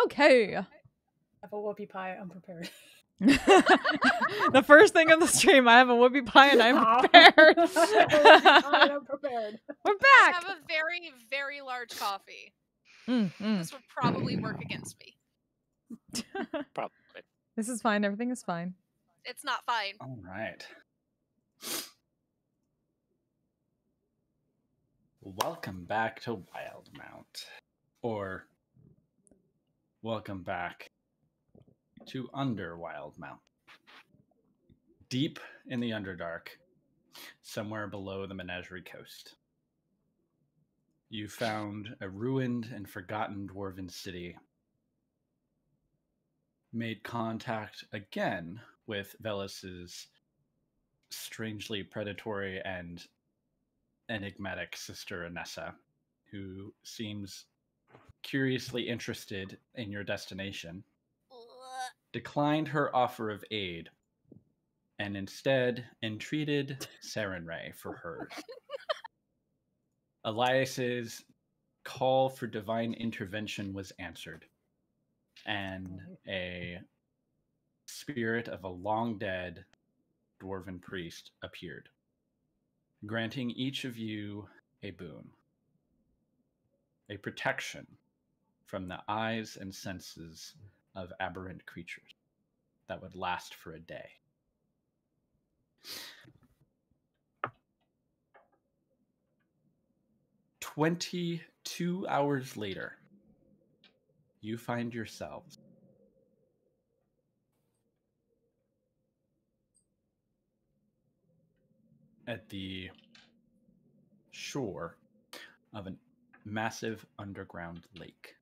Okay. I have a whoopie pie. I'm prepared. The first thing of the stream, I have a whoopie pie and I'm prepared. I'm prepared. We're I back. have a very, very large coffee. Mm. This would probably work against me. Probably. This is fine. Everything is fine. It's not fine. All right. Welcome back to Wildemount. Or welcome back to Under Wildemount. Deep in the Underdark, somewhere below the Menagerie Coast. You found a ruined and forgotten dwarven city. Made contact again with Velus's strangely predatory and enigmatic sister Anessa, who seems curiously interested in your destination, declined her offer of aid, and instead entreated Sarenrae for hers. Elias's call for divine intervention was answered, and a spirit of a long-dead dwarven priest appeared, granting each of you a boon, a protection from the eyes and senses of aberrant creatures that would last for a day. "22 hours later, you find yourselves at the shore of a massive underground lake.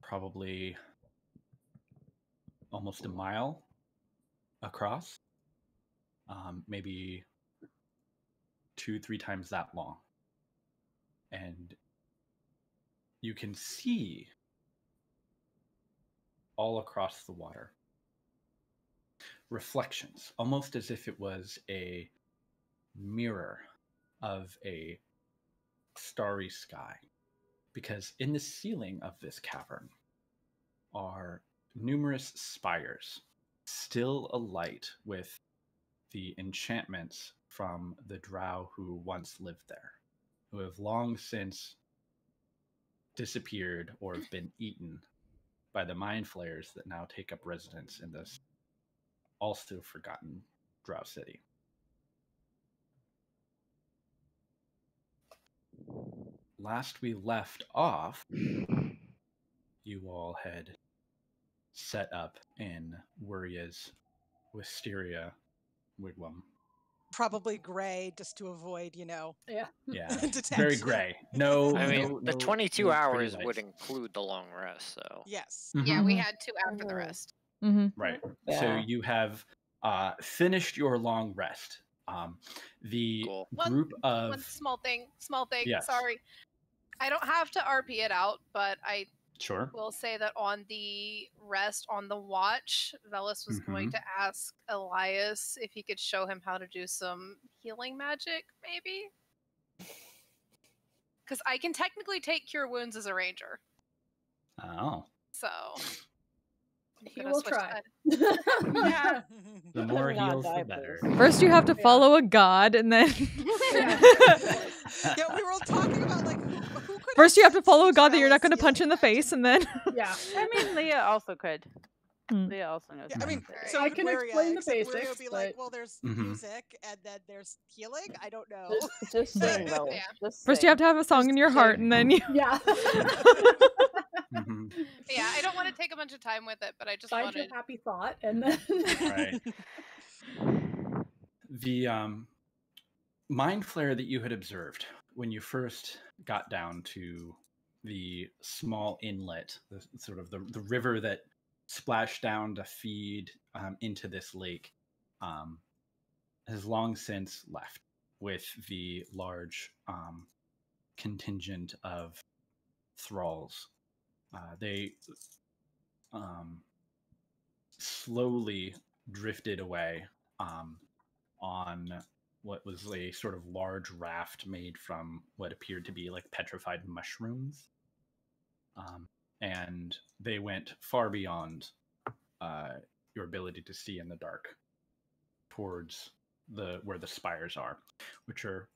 Probably almost a mile across, maybe 2-3 times that long. And you can see all across the water reflections, almost as if it was a mirror of a starry sky. Because in the ceiling of this cavern are numerous spires, still alight with the enchantments from the drow who once lived there, who have long since disappeared or have been eaten by the mind flayers that now take up residence in this also forgotten drow city. Last we left off, you all had set up in Wuria's wisteria wigwam. Probably gray, just to avoid, Yeah. Yeah, detection. very gray. No, I mean, the 22 no pretty hours lights. would include the long rest, so. Yes. Yeah, we Mhm. had 2 after the rest. Right. So Yeah. you have finished your long rest. The Cool. group of One small thing. Yes. Sorry. I don't have to RP it out, but I sure. will say that on the rest, on the watch, Velus was going to ask Elias if he could show him how to do some healing magic, maybe? Because I can technically take Cure Wounds as a ranger. Oh, So... He gonna will switch try. that. the more Not heals, the die, better. please. First, you have to Yeah. follow a god, and then Yeah, we were all talking about like who could. first you have to follow a teach god that you're not Alice going to punch in the healing face, and then Yeah. I mean, Leah also could. Hmm. Leah also knows. Yeah, I mean, Alright. so I could can Waria, explain the except Waria basics, would be like, but- well, there's Mhm. music and then there's healing. I don't know. Just sing, though. Yeah. Just first you sing. have to have a song in your heart, and then you. Yeah. Mhm. Yeah, I don't want to take a bunch of time with it, but I just Find your wanted... happy thought, and then Right. The mind flare that you had observed when you first got down to the small inlet, the sort of the river that splashed down to feed into this lake, has long since left with the large contingent of thralls. They slowly drifted away on what was a sort of large raft made from what appeared to be like petrified mushrooms. And they went far beyond your ability to see in the dark towards where the spires are, which are,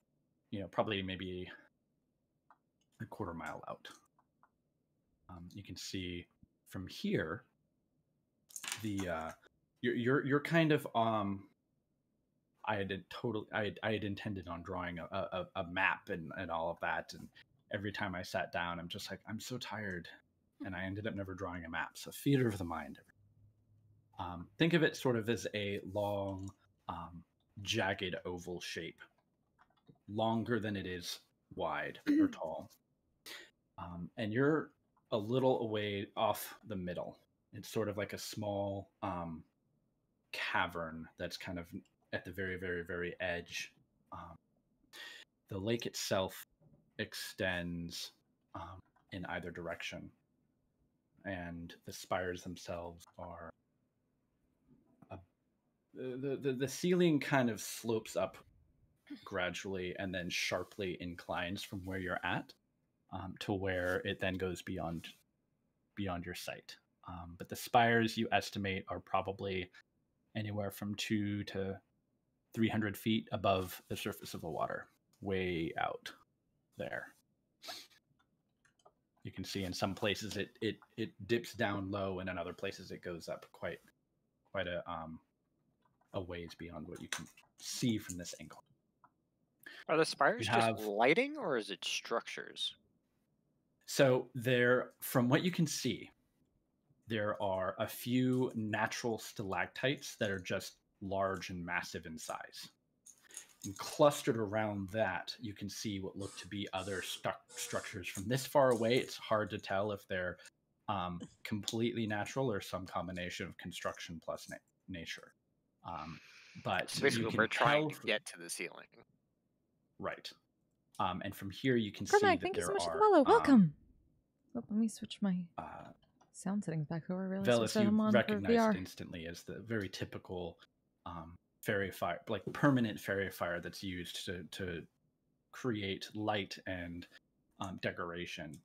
probably maybe a quarter mile out. You can see from here you're kind of I had intended on drawing a map and all of that, and every time I sat down I'm just like, I'm so tired, and I ended up never drawing a map. So theater of the mind. Think of it sort of as a long jagged oval shape, longer than it is wide or tall, and you're a little away off the middle. It's sort of like a small cavern that's kind of at the very, very, very edge. The lake itself extends in either direction, and the spires themselves are the ceiling kind of slopes up gradually and then sharply inclines from where you're at, to where it then goes beyond your sight. But the spires, you estimate, are probably anywhere from 200 to 300 feet above the surface of the water, way out there. You can see in some places it dips down low, and in other places it goes up quite a ways beyond what you can see from this angle. Are the spires You just have- lighting, or is it structures? So from what you can see, there are a few natural stalactites that are just large and massive in size. And clustered around that, you can see what look to be other structures. From this far away, it's hard to tell if they're completely natural or some combination of construction plus nature. But So basically, you can we're trying tell to get to the ceiling. Right. And from here, you can see Cormac, that thank you there so much for are. the follow. Welcome. Oh, let me switch my Uh, sound settings back over. I realized I Velis, set you them on for recognized VR. instantly as the very typical fairy fire, like permanent fairy fire that's used to create light and decoration.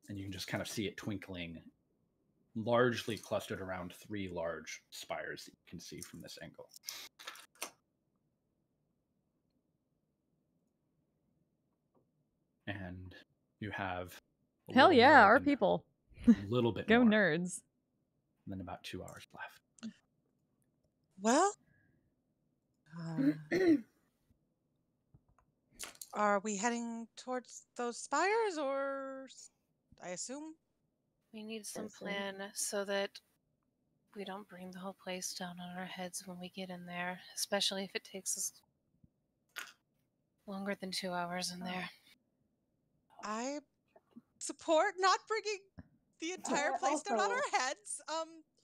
And you can just kind of see it twinkling, largely clustered around 3 large spires that you can see from this angle. And you have a Hell little yeah, more our than- people. a little bit Go more, nerds. and then about 2 hours left. Well, are we heading towards those spires, or I assume? We need some Yes, sir. plan so that we don't bring the whole place down on our heads when we get in there, especially if it takes us longer than 2 hours in there. I support not bringing the entire place down on Also- our heads.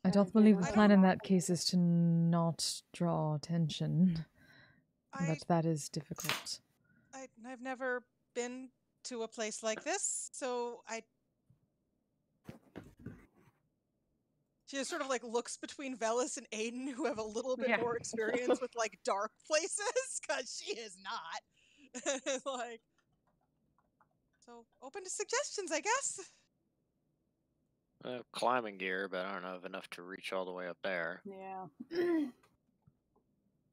I don't they believe don't the I plan don't- in that case is to not draw attention, I, but that is difficult. I've never been to a place like this, so she just sort of like looks between Velis and Aiden, who have a little bit Yeah. more experience with like dark places, because she is not. Like, so open to suggestions, I guess. Climbing gear, but I don't have enough to reach all the way up there. Yeah.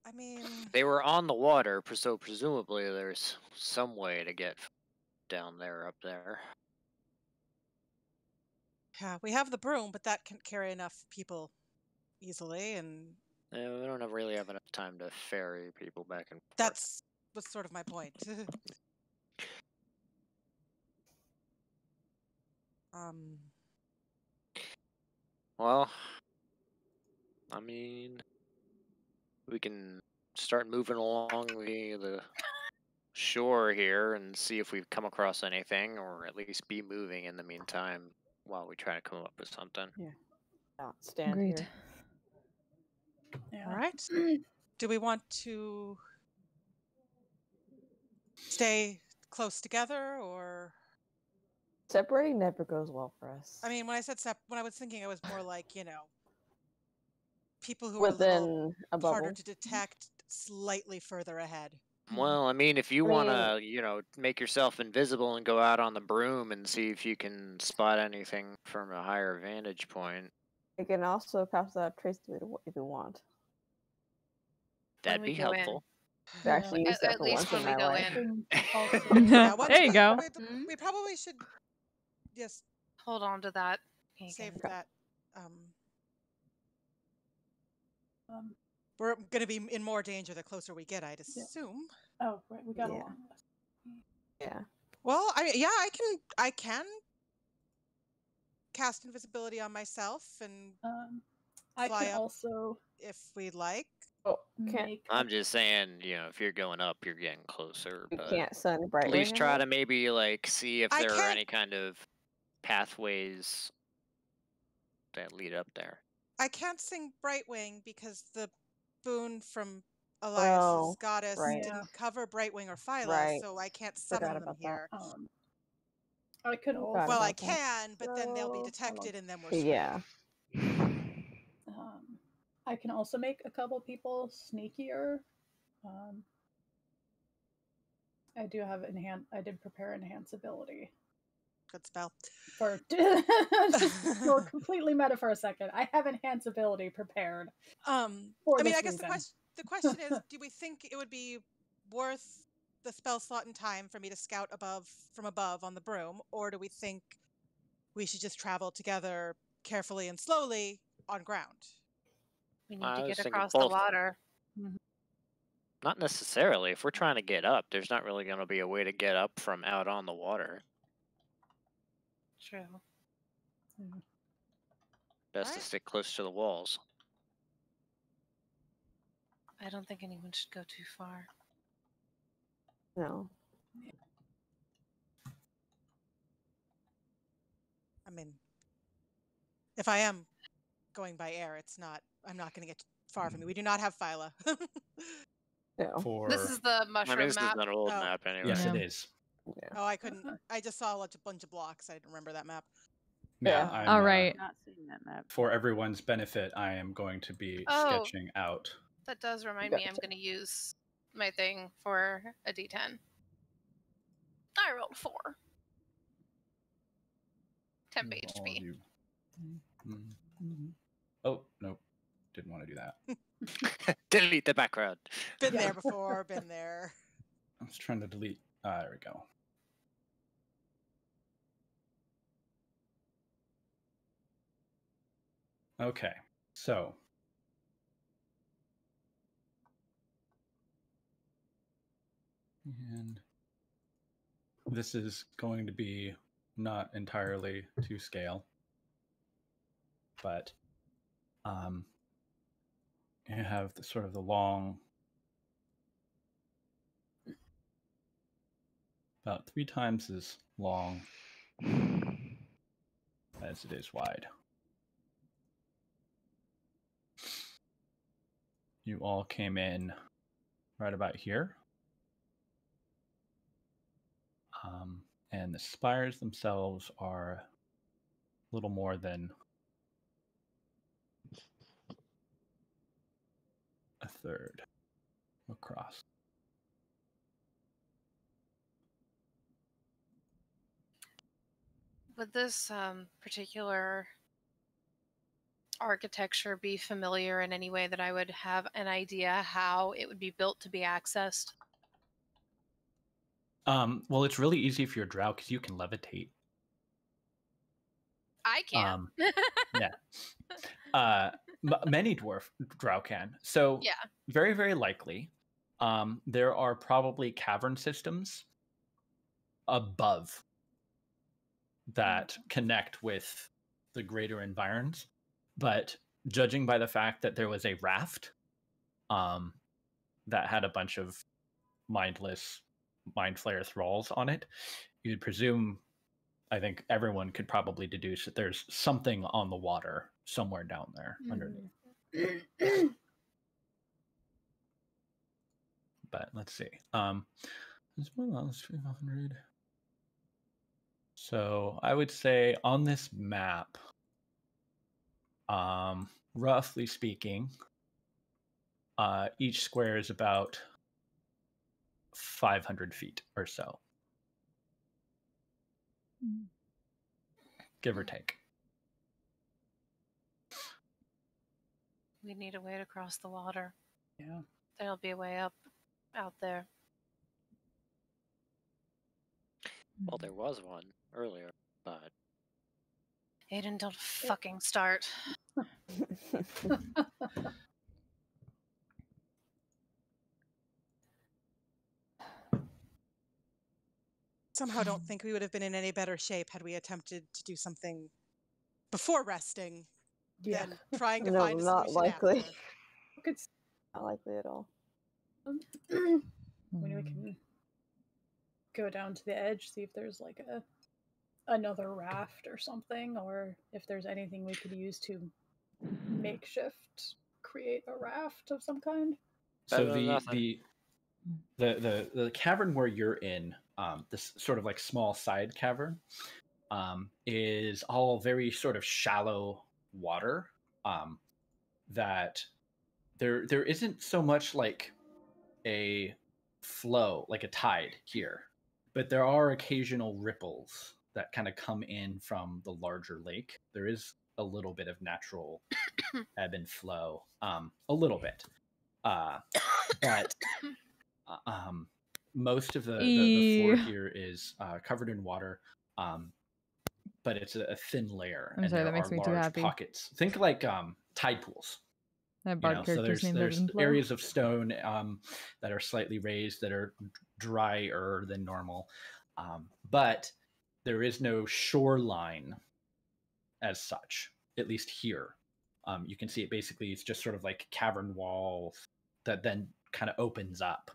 I mean, They were on the water, so presumably there's some way to get down there, up there. yeah, we have the broom, but that can't carry enough people easily, and We don't really have enough time to ferry people back and forth. that's was sort of my point. Well, I mean, we can start moving along the shore here and see if we've come across anything, or at least be moving in the meantime while we try to come up with something. Not stand Agreed. here. Yeah. All right. Do we want to stay close together, or? Separating never goes well for us. I mean, when I said when I was thinking, I was more like, people who are a little within a harder bubble. to detect, slightly further ahead. Well, I mean, if you I want mean- to, you know, make yourself invisible and go out on the broom and see if you can spot anything from a higher vantage point, You can also cast that trace if you want. that'd we be go in. helpful. I actually used that At for least once when in we my go life. in. Also, Yeah, once There you go. We probably should just Hold on to that. save Hagen. that. um, We're going to be in more danger the closer we get, I'd assume. oh, right, we got a Yeah. long list. Yeah. Well, I can cast invisibility on myself and I fly can up also if we'd like. Oh, can't make. I'm just saying, you know, if you're going up, you're getting closer. you But can't send at Brightwing least try out? to maybe like see if I there are can't- any kind of pathways that lead up there. I can't sing Brightwing because the boon from Oh, Elias's goddess right. didn't cover Brightwing or Phyla, Right. so I can't Forgot summon them about that. here. I could Forgot also. Well, I about that. can, but then they'll be So, detected and then we're screwed. Yeah. I can also make a couple people sneakier. I do have I did prepare enhance ability Good spell. for just go completely meta for a second. I have enhance ability prepared. I For mean, this I guess reason. the question is, do we think it would be worth the spell slot and time for me to scout from above on the broom, or do we think we should just travel together carefully and slowly on ground? We need I to was get thinking across both. the water. Not necessarily. If we're trying to get up, there's not really going to be a way to get up from out on the water. True. Best to Alright. stick close to the walls. I don't think anyone should go too far. No. I mean, if I am going by air, I'm not going to get far from you. We do not have Phyla. No. For This is the I mushroom mean, this map. is an old Oh. map anyway. yes, Yeah. it is. Yeah. Oh, I couldn't. I just saw a bunch of blocks. I didn't remember that map. Yeah. I'm, All right. Not seeing that map. For everyone's benefit, I am going to be Oh. sketching out. That does remind me, I'm Gotcha. going to use my thing for a D10. I rolled 4. Temp All HP. you- Oh, nope. Didn't want to do that. Delete the background. Been Yeah. there before. Been there. I was trying to delete. There we go. Okay, so and this is going to be not entirely to scale, but you have the sort of the long, about 3 times as long as it is wide. You all came in right about here. And the spires themselves are a little more than a third across. Would this particular architecture be familiar in any way that I would have an idea how it would be built to be accessed? Well, it's really easy if you're a drow because you can levitate. I can. Yeah. Many drow can. So Yeah. very, very likely, there are probably cavern systems above that connect with the greater environs. But judging by the fact that there was a raft that had a bunch of mindless mind flayer thralls on it, you'd presume, I think everyone could probably deduce that there's something on the water somewhere down there underneath. But let's see. As well as 500. So I would say on this map, roughly speaking, each square is about 500 feet or so, give or take. We need a way to cross the water. Yeah. There'll be a way up out there. Well, there was one earlier, but Aiden, don't fucking start. Somehow don't think we would have been in any better shape had we attempted to do something before resting Yeah. than trying to No, find a not solution likely. after. Good. Not likely at all. When we can go down to the edge, see if there's like another raft or something, or if there's anything we could use to makeshift create a raft of some kind. So Better than nothing. the cavern where you're in, this sort of like small side cavern, is all very sort of shallow water. That there isn't so much like a flow, like a tide here, but there are occasional ripples that kind of come in from the larger lake. There is a little bit of natural ebb and flow, a little bit, but most of the floor here is covered in water, but it's a thin layer. I'm and sorry, there that makes are me too large happy. pockets. Think like tide pools. That You bard know, so character's name there's doesn't flow. areas of stone that are slightly raised, that are drier than normal, but there is no shoreline as such, at least here. You can see it basically, it's just sort of like cavern walls that then kind of opens up,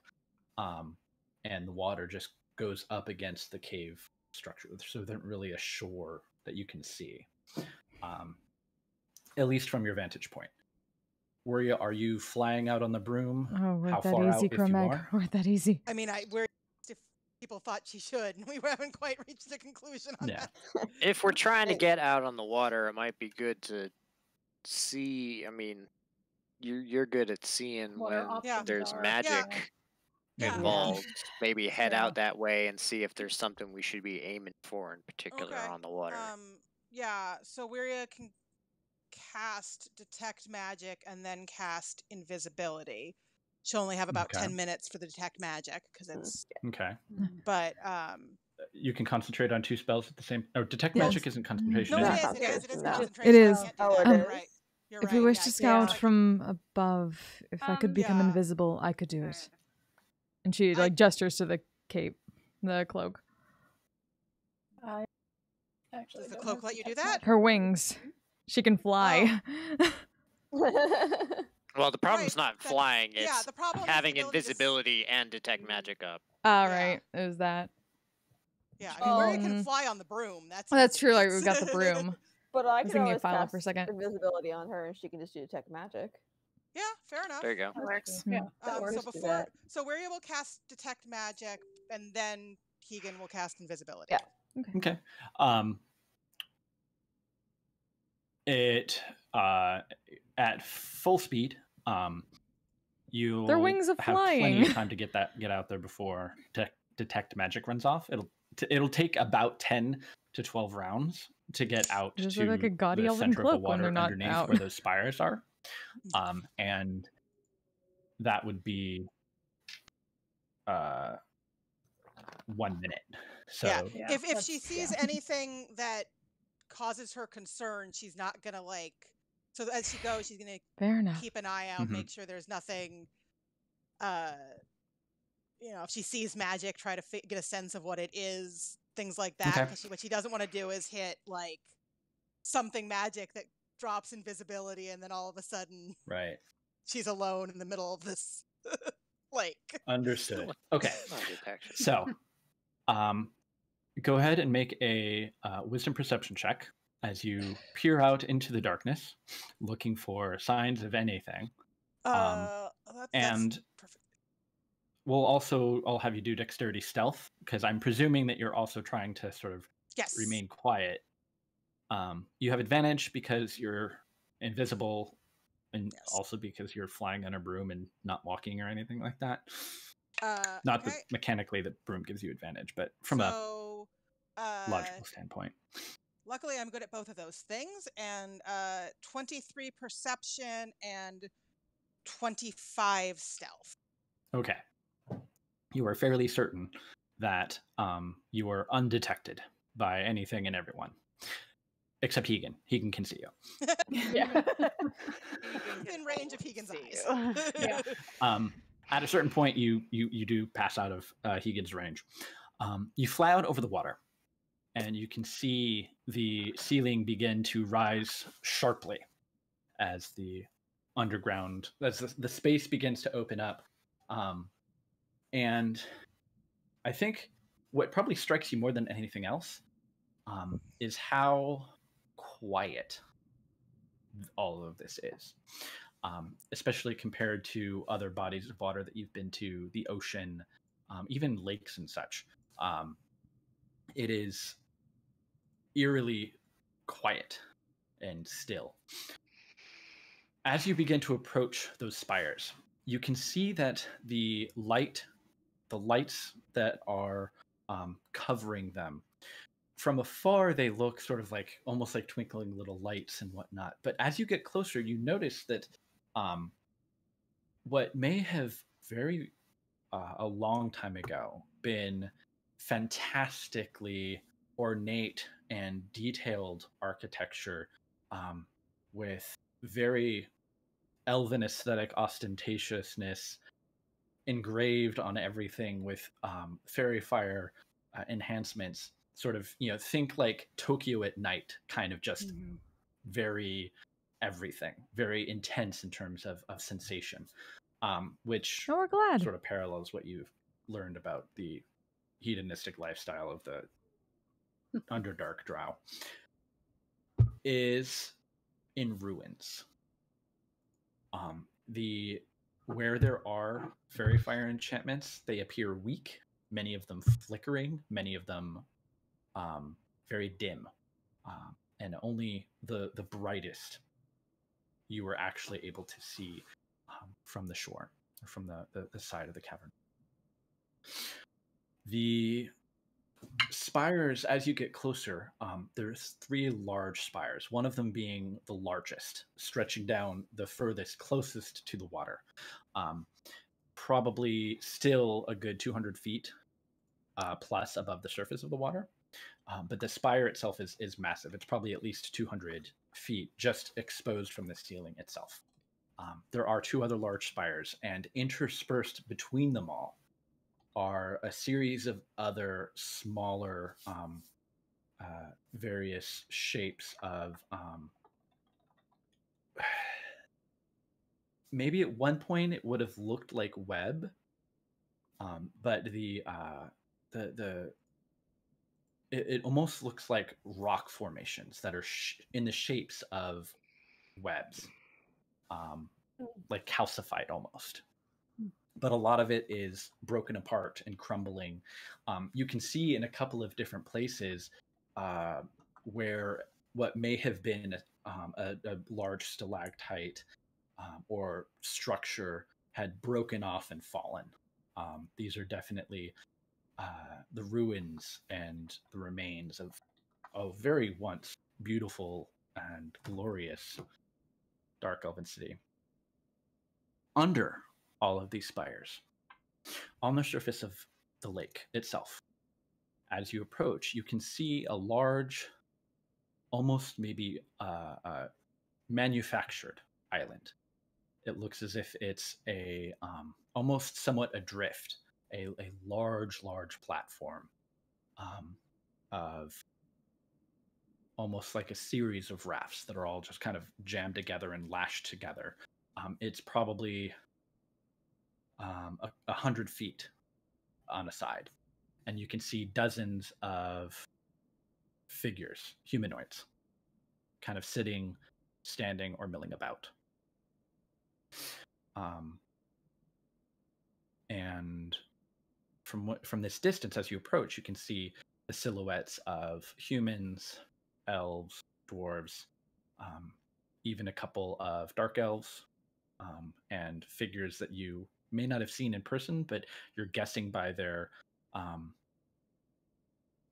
and the water just goes up against the cave structure. So there isn't really a shore that you can see, at least from your vantage point. Are you flying out on the broom? Oh, we're How that far easy, out, if you Cormac. are? We're that easy. I mean, if people thought she should, and we haven't quite reached a conclusion on Yeah. that. if we're trying to get out on the water, it might be good to see. I mean, you're good at seeing What our when options there's are. magic Yeah. involved. Maybe head Yeah. out that way and see if there's something we should be aiming for in particular Okay. on the water. Yeah, so Wiria can cast Detect Magic and then cast Invisibility. She'll only have about Okay. 10 minutes for the Detect Magic, because it's... Okay. But, You can concentrate on two spells at the same. Oh, detect Yes. magic isn't concentration. no, is it Yeah, it? is. It is. It is No. concentration. It is. You can't do Oh, that. it You're is. right. You're If right. we wish yeah, to I scout can't- from above, if I could become Yeah. invisible, I could do it. And she like gestures to the cape, the cloak. I actually Does the don't cloak have let you do detect that? magic. Her wings. She can fly. Well, the problem's Right, not that- flying; yeah, it's the problem is having the ability to s- invisibility and detect magic up. All Yeah. right, it was that. Yeah, I mean, Wiria can Um, fly on the broom. That's That's easy. true. Like we've got the broom. But I was could thinking always of Philo cast for a second. invisibility on her, and she can just do detect magic. Yeah, fair enough. There you go. That works. Yeah, that So works. do that. Wiria will cast Detect Magic, and then Keegan will cast Invisibility. Yeah. Okay. It at full speed. You Their wings are have plenty flying. of time to get out there before detect magic runs off. It'll take about 10 to 12 rounds to get out Just to like a gaudy the elven center of the cloak when water they're not underneath out. where those spires are. And that would be 1 minute. So Yeah. Yeah, If that's- she sees yeah. anything that causes her concern, she's not gonna So as she goes, she's gonna Fair enough. keep an eye out, Mhm. make sure there's nothing. If she sees magic, try to get a sense of what it is, things like that. Okay. Because what she doesn't want to do is hit like something magic that drops invisibility, and then all of a sudden right. she's alone in the middle of this lake. Understood. Okay. Not detection. So, go ahead and make a wisdom perception check as you peer out into the darkness, looking for signs of anything. That's and perfect. I'll have you do dexterity stealth, because I'm presuming that you're also trying to sort of Yes. remain quiet. You have advantage because you're invisible, and Yes. also because you're flying on a broom and not walking or anything like that. Not Okay. that mechanically the broom gives you advantage, but from a So, logical standpoint. luckily, I'm good at both of those things, and 23 perception and 25 stealth. Okay. You are fairly certain that you are undetected by anything and everyone. Except Hegan. Hegan can see you. Yeah. In range of Hegan's eyes. Yeah. At a certain point, you do pass out of Hegan's range. You fly out over the water, and you can see the ceiling begin to rise sharply as the underground, as the space begins to open up. And I think what probably strikes you more than anything else is how quiet all of this is, especially compared to other bodies of water that you've been to, the ocean, even lakes and such. It is eerily quiet and still. As you begin to approach those spires, you can see that the lights that are covering them, from afar, they look sort of like almost like twinkling little lights and whatnot. But as you get closer, you notice that what may have very a long time ago been fantastically ornate and detailed architecture with very elven aesthetic ostentatiousness engraved on everything with fairy fire enhancements, sort of, think like Tokyo at night, kind of just very everything, very intense in terms of sensation, which Oh, we're glad. sort of parallels what you've learned about the hedonistic lifestyle of the Underdark Drow, is in ruins. Where there are fairy fire enchantments, they appear weak, many of them flickering, many of them very dim, and only the brightest you were actually able to see from the shore, or from the side of the cavern. The spires, as you get closer, there's 3 large spires, one of them being the largest, stretching down the furthest, closest to the water. Probably still a good 200 feet plus above the surface of the water. But the spire itself is massive. It's probably at least 200 feet just exposed from the ceiling itself. There are 2 other large spires, and interspersed between them all are a series of other smaller various shapes of maybe at one point it would have looked like web, but it almost looks like rock formations that are in the shapes of webs, like calcified almost. But a lot of it is broken apart and crumbling. You can see in a couple of different places where what may have been a large stalactite or structure had broken off and fallen. These are definitely the ruins and the remains of a very once beautiful and glorious dark elven city. Under all of these spires, on the surface of the lake itself, as you approach, you can see a large, almost maybe manufactured island. It looks as if it's a almost somewhat adrift, a large platform of almost like a series of rafts that are all just kind of jammed together and lashed together. It's probably 100 feet on a side, and you can see dozens of figures, humanoids, kind of sitting, standing, or milling about. And from this distance, as you approach, you can see the silhouettes of humans, elves, dwarves, even a couple of dark elves, and figures that you may not have seen in person, but you're guessing by their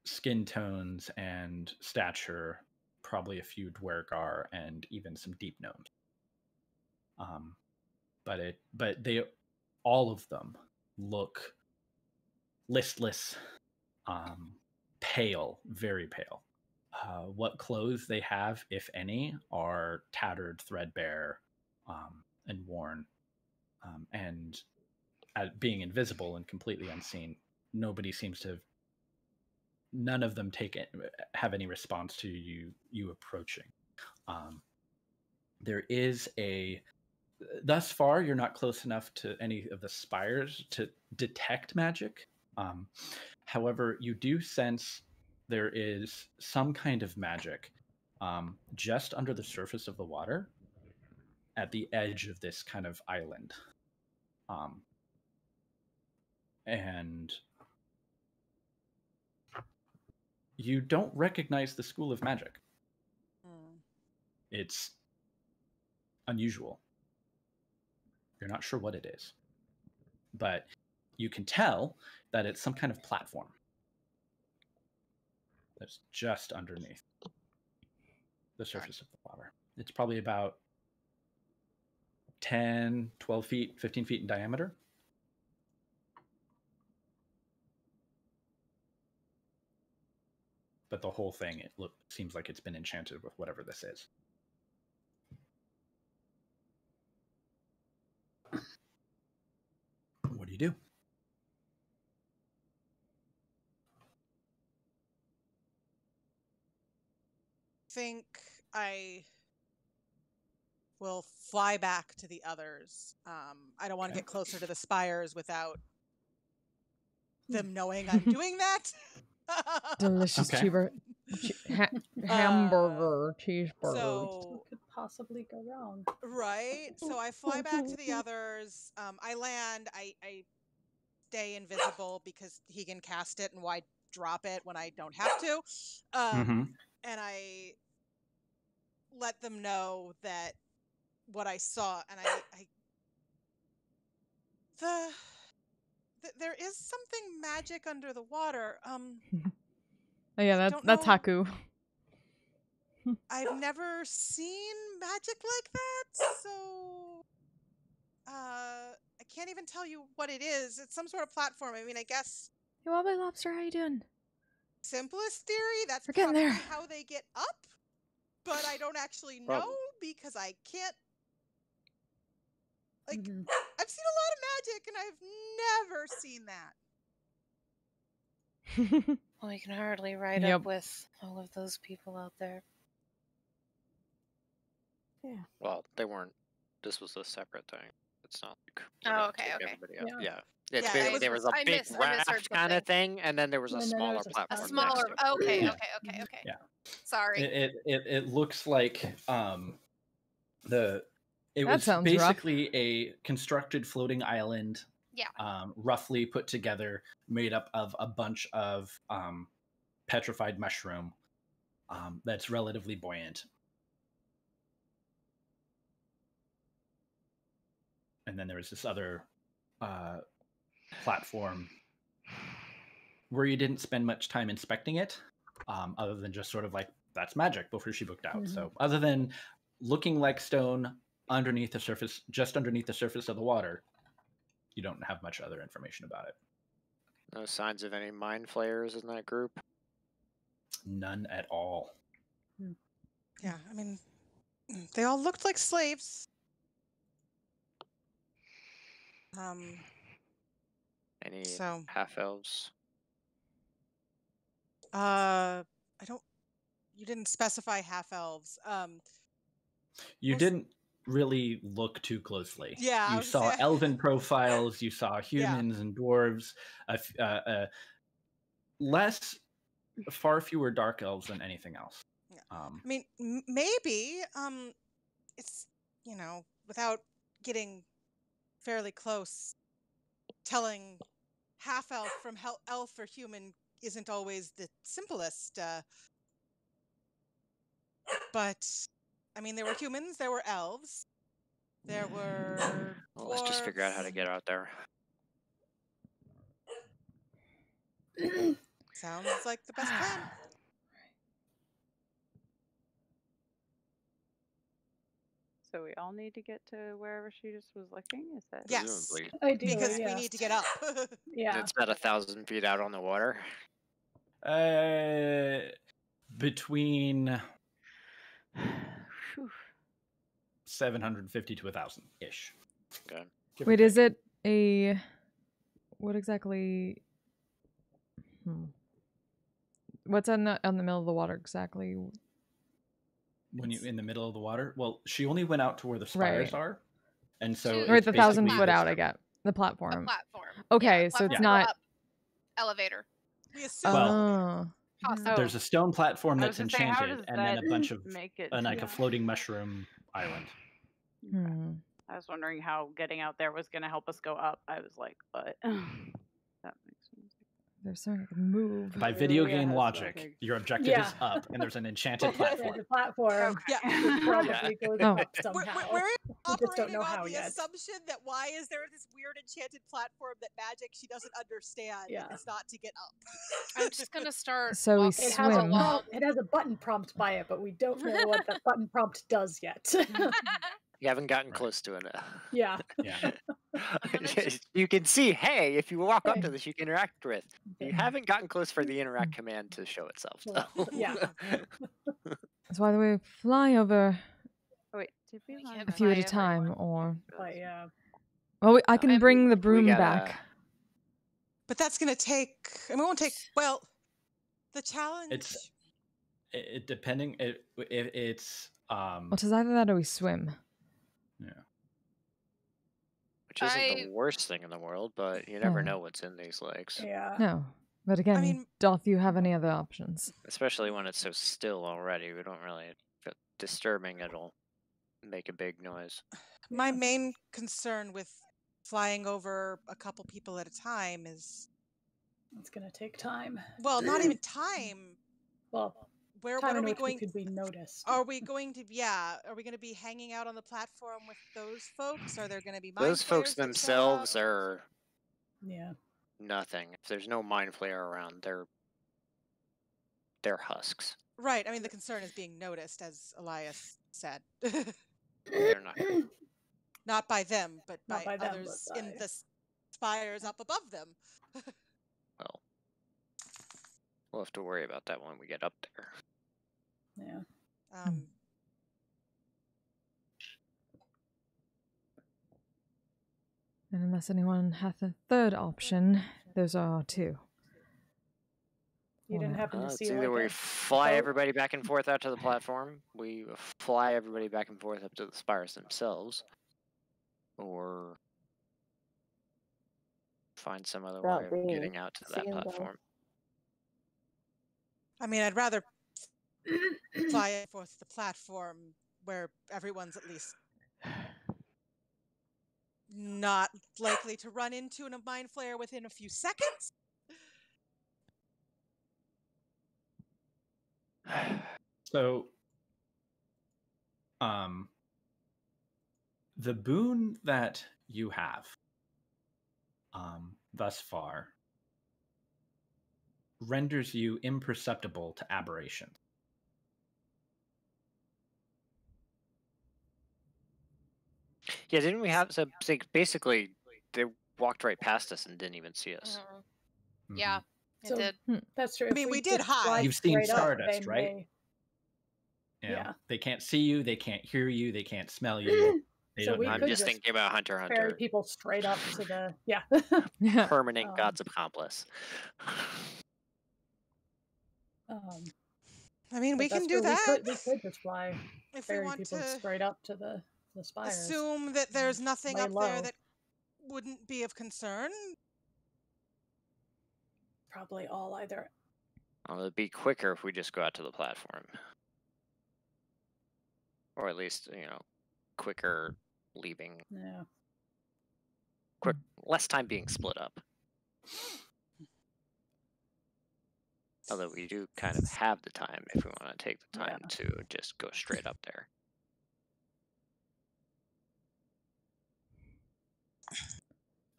skin tones and stature, probably a few Dwergar and even some deep gnomes. But they, all of them, look listless, pale, very pale. What clothes they have, if any, are tattered, threadbare, and worn. And being invisible and completely unseen, nobody seems to. None of them have any response to you approaching. There is a. Thus far, you're not close enough to any of the spires to detect magic. However, you do sense there is some kind of magic just under the surface of the water at the edge of this kind of island. And you don't recognize the school of magic. It's unusual. You're not sure what it is. But you can tell that it's some kind of platform that's just underneath the surface of the water. It's probably about 10, 12 feet, 15 feet in diameter. But the whole thing, seems like it's been enchanted with whatever this is. What do you do? Think I will fly back to the others. I don't want to get closer to the spires without them knowing I'm doing that. Delicious hamburger, cheeseburger. So What could possibly go wrong? right. So I fly back to the others. I land. I stay invisible because he can cast it, and why drop it when I don't have to? And I let them know that what I saw, and there is something magic under the water. Oh yeah, that's Haku. I've never seen magic like that, so I can't even tell you what it is. It's some sort of platform. I mean, I guess. Hey, Wobbly Lobster, how you doing? Simplest theory, that's We're getting probably there. how they get up, but I don't actually know because I can't. Like, I've seen a lot of magic, and I've never seen that. Well, you can hardly ride up with all of those people out there. Yeah. Well, they weren't. This was a separate thing. It's not like. Oh, okay. Everybody up. Yeah. Yeah. Yeah, There was a big raft kind of thing, and then there was a smaller platform. A smaller. Okay. Yeah. Sorry. It looks like it was sounds basically a constructed floating island. Yeah. Roughly put together, made up of a bunch of petrified mushroom that's relatively buoyant. And then there was this other platform where you didn't spend much time inspecting it, other than just sort of like, that's magic, before she booked out. So other than looking like stone underneath the surface, just underneath the surface of the water, you don't have much other information about it. No signs of any mind flayers in that group? None at all. Yeah, I mean, they all looked like slaves. Any So half-elves? I don't. You didn't specify half elves. You didn't really look too closely. Yeah, you saw elven profiles. You saw humans and dwarves. Far fewer dark elves than anything else. Yeah. I mean, maybe it's, without getting fairly close, telling half elf from elf or human isn't always the simplest. But I mean, there were humans, there were elves. There were Well, let's just figure out how to dwarves. get out there. Sounds like the best plan. So we all need to get to wherever she just was looking? Is that Yes. Presumably. Ideally, Because yeah. we need to get up. Yeah. It's about 1,000 feet out on the water. Between Phew. 750 to 1,000 ish. Okay. Wait, is it a... What exactly... What's on the middle of the water exactly? When you in the middle of the water? Well, she only went out to where the spires Right. are, and so Right, it's Right, the 1,000 basically foot this- out, I get. The A platform. platform. Okay, Yeah, so it's platform not... up. Elevator. We assume. Oh. Possible. There's a stone platform I that's was gonna say, how enchanted, does and then that a bunch of make it like to a floating mushroom island. Hmm. I was wondering how getting out there was going to help us go up. I was like, but that makes sense. There's something I can move. By video Yeah, game so logic, big. your objective Yeah. is up, and there's an enchanted Yeah, platform. the platform Yeah. probably Yeah. goes Oh. up somehow. We're We just don't operating know on how the yet. assumption that why is there this weird enchanted platform that magic she doesn't understand Yeah. and it's not to get up. I'm just gonna start. So we walking It has, a swim. along. it has a button prompt by it, but we don't know what that button prompt does yet. You haven't gotten Right. close to it. Yeah. Yeah. You can see, hey, if you walk up Hey. to this, you can interact with. You Okay. haven't gotten close for the interact command to show itself. Well, though. yeah. That's why we fly over Oh, wait, did we We line can't a up? few at fly a time, everyone. or... But yeah. Well, I can And bring the We broom gotta- back. But that's going to take, I mean, it won't take, well, the challenge. It's it depending if it's Well, it's either that or we swim. yeah. Which isn't I- the worst thing in the world, but you never Yeah. know what's in these lakes. Yeah. No. But again, mean- doth you have any other options? Especially when it's so still already. We don't really... If it's disturbing, it'll make a big noise. My main concern with flying over a couple people at a time is, It's going to take time. well, not even time. Well, Where, time what are in we which going? could be noticed. Are we going to, are we going to be hanging out on the platform with those folks? Are there going to be mind Those folks flayers that show themselves up? are Yeah. nothing. If there's no mind flayer around, they're husks. Right. I mean, the concern is being noticed, as Elias said. They're not. Not by them, but Not by by them, others but in by- the spires up above them. Well, we'll have to worry about that when we get up there. Yeah. And unless anyone hath a third option, those are our two. You didn't Well, happen to It's see either like we a fly boat? everybody back and forth out to the platform, we fly everybody back and forth up to the spires themselves, or find some other Without way of being getting out to that seen, though. platform. I mean, I'd rather fly forth the platform where everyone's at least not likely to run into a mind flare within a few seconds. So, the boon that you have, thus far, renders you imperceptible to aberration. Yeah, didn't we have so basically they walked right past us and didn't even see us. Mhm. Yeah, it So- did. That's true. I If mean, we just did hide. fly You've seen straight up, Stardust, they right? may- You know, Yeah. They can't see you, they can't hear you, they can't smell you. They So don't we know I'm could you. just just thinking about Hunter x ferry Hunter, people straight up to the yeah. Yeah. permanent Um, god's accomplice. I mean, but we can that's do true. that We could just fly if we ferry want people to straight up to the spires. assume that there's nothing lay up there low. that wouldn't be of concern. Probably all either. Well, it'd be quicker if we just go out to the platform, or at least quicker leaving. Yeah. Less time being split up. Although we do kind of have the time if we want to take the time to just go straight up there.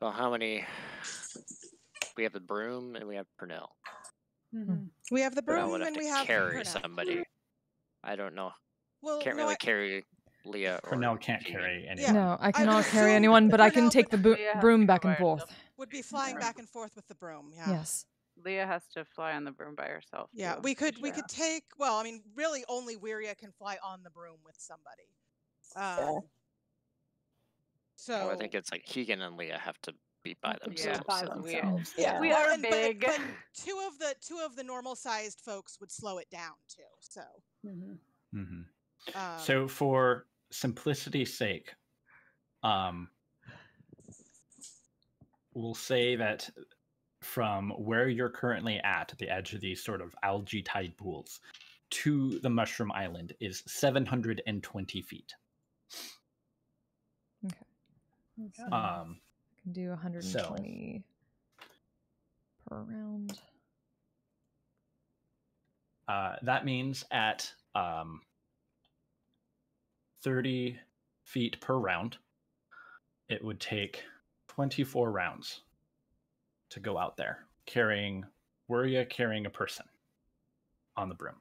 Well, how many? We have the broom and we have Purnell. Mm-hmm. We have the But I broom would have and to we have carry Purnell. somebody. I don't know. Well, Can't no, really carry Leah or Purnell can't Keegan. carry anyone. Yeah. No, I I cannot would carry assume anyone, but I can Purnell take the Leah has broom to back go and by forth. herself. would be flying back and forth with the broom. Yeah. Yes. Leah has to fly on the broom by herself. Yeah, too, we for could sure. take. Well, I mean, really, only Wiria can fly on the broom with somebody. So Well, I think it's like Keegan and Leah have to be by Have to be themselves. by then. themselves. yeah, We well, are and, big. But two of the normal sized folks would slow it down too. So. Mm-hmm. Mm-hmm. So for simplicity's sake, we'll say that from where you're currently at the edge of these sort of algae tide pools to the Mushroom Island is 720 feet. Okay. Okay. I can do 120 per round. That means at 30 feet per round, it would take 24 rounds to go out there carrying a person on the broom.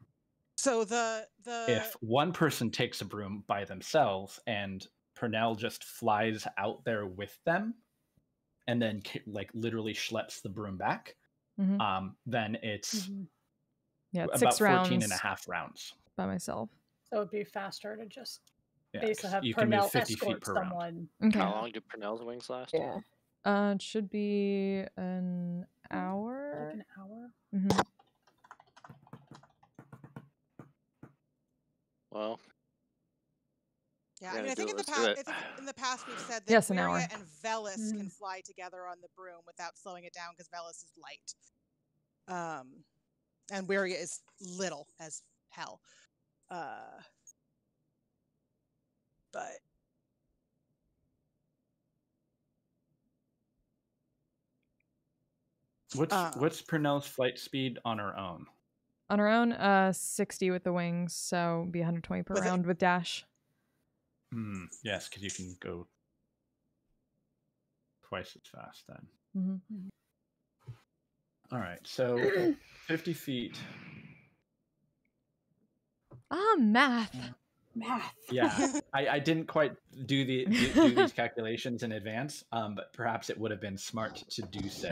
So If one person takes a broom by themselves and Purnell just flies out there with them and then like literally schleps the broom back, then it's it's about 6 14 rounds and a half rounds by myself. So it'd be faster to just Yeah, basically have you can move Purnell 50 feet escort per round. someone. Okay. How long do Purnell's wings last? Yeah. It should be an hour. Like an hour? Mm-hmm. Well, Yeah, we're I mean, I gonna think do it, let's do it. in the past we've said that Yes, an hour. Wiria and Velis can fly together on the broom without slowing it down because Velis is light. And Wiria is little as hell. But What's Purnell's flight speed on her own? On our own, 60 with the wings, so it'd be 120 per round with dash. Yes, because you can go twice as fast then. Mm-hmm. All right, so 50 feet. Math. Yeah, I didn't quite do these calculations in advance, but perhaps it would have been smart to do so.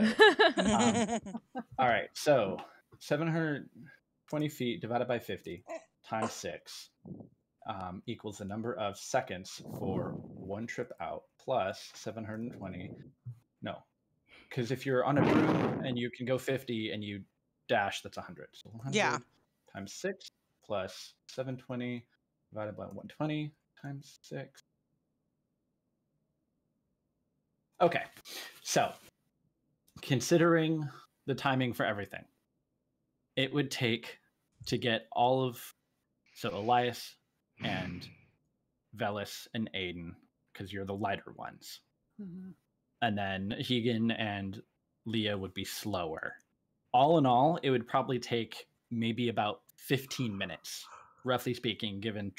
All right, so 720 feet divided by 50 times 6 equals the number of seconds for one trip out plus 720. No, because if you're on a broom and you can go 50 and you dash, that's 100. So 100 times 6 plus 720 divided by 120 times 6. Okay, so considering the timing for everything, it would take to get all of Elias and Velis and Aiden, because you're the lighter ones, and then Keegan and Leah would be slower. All in all, it would probably take maybe about 15 minutes, roughly speaking, given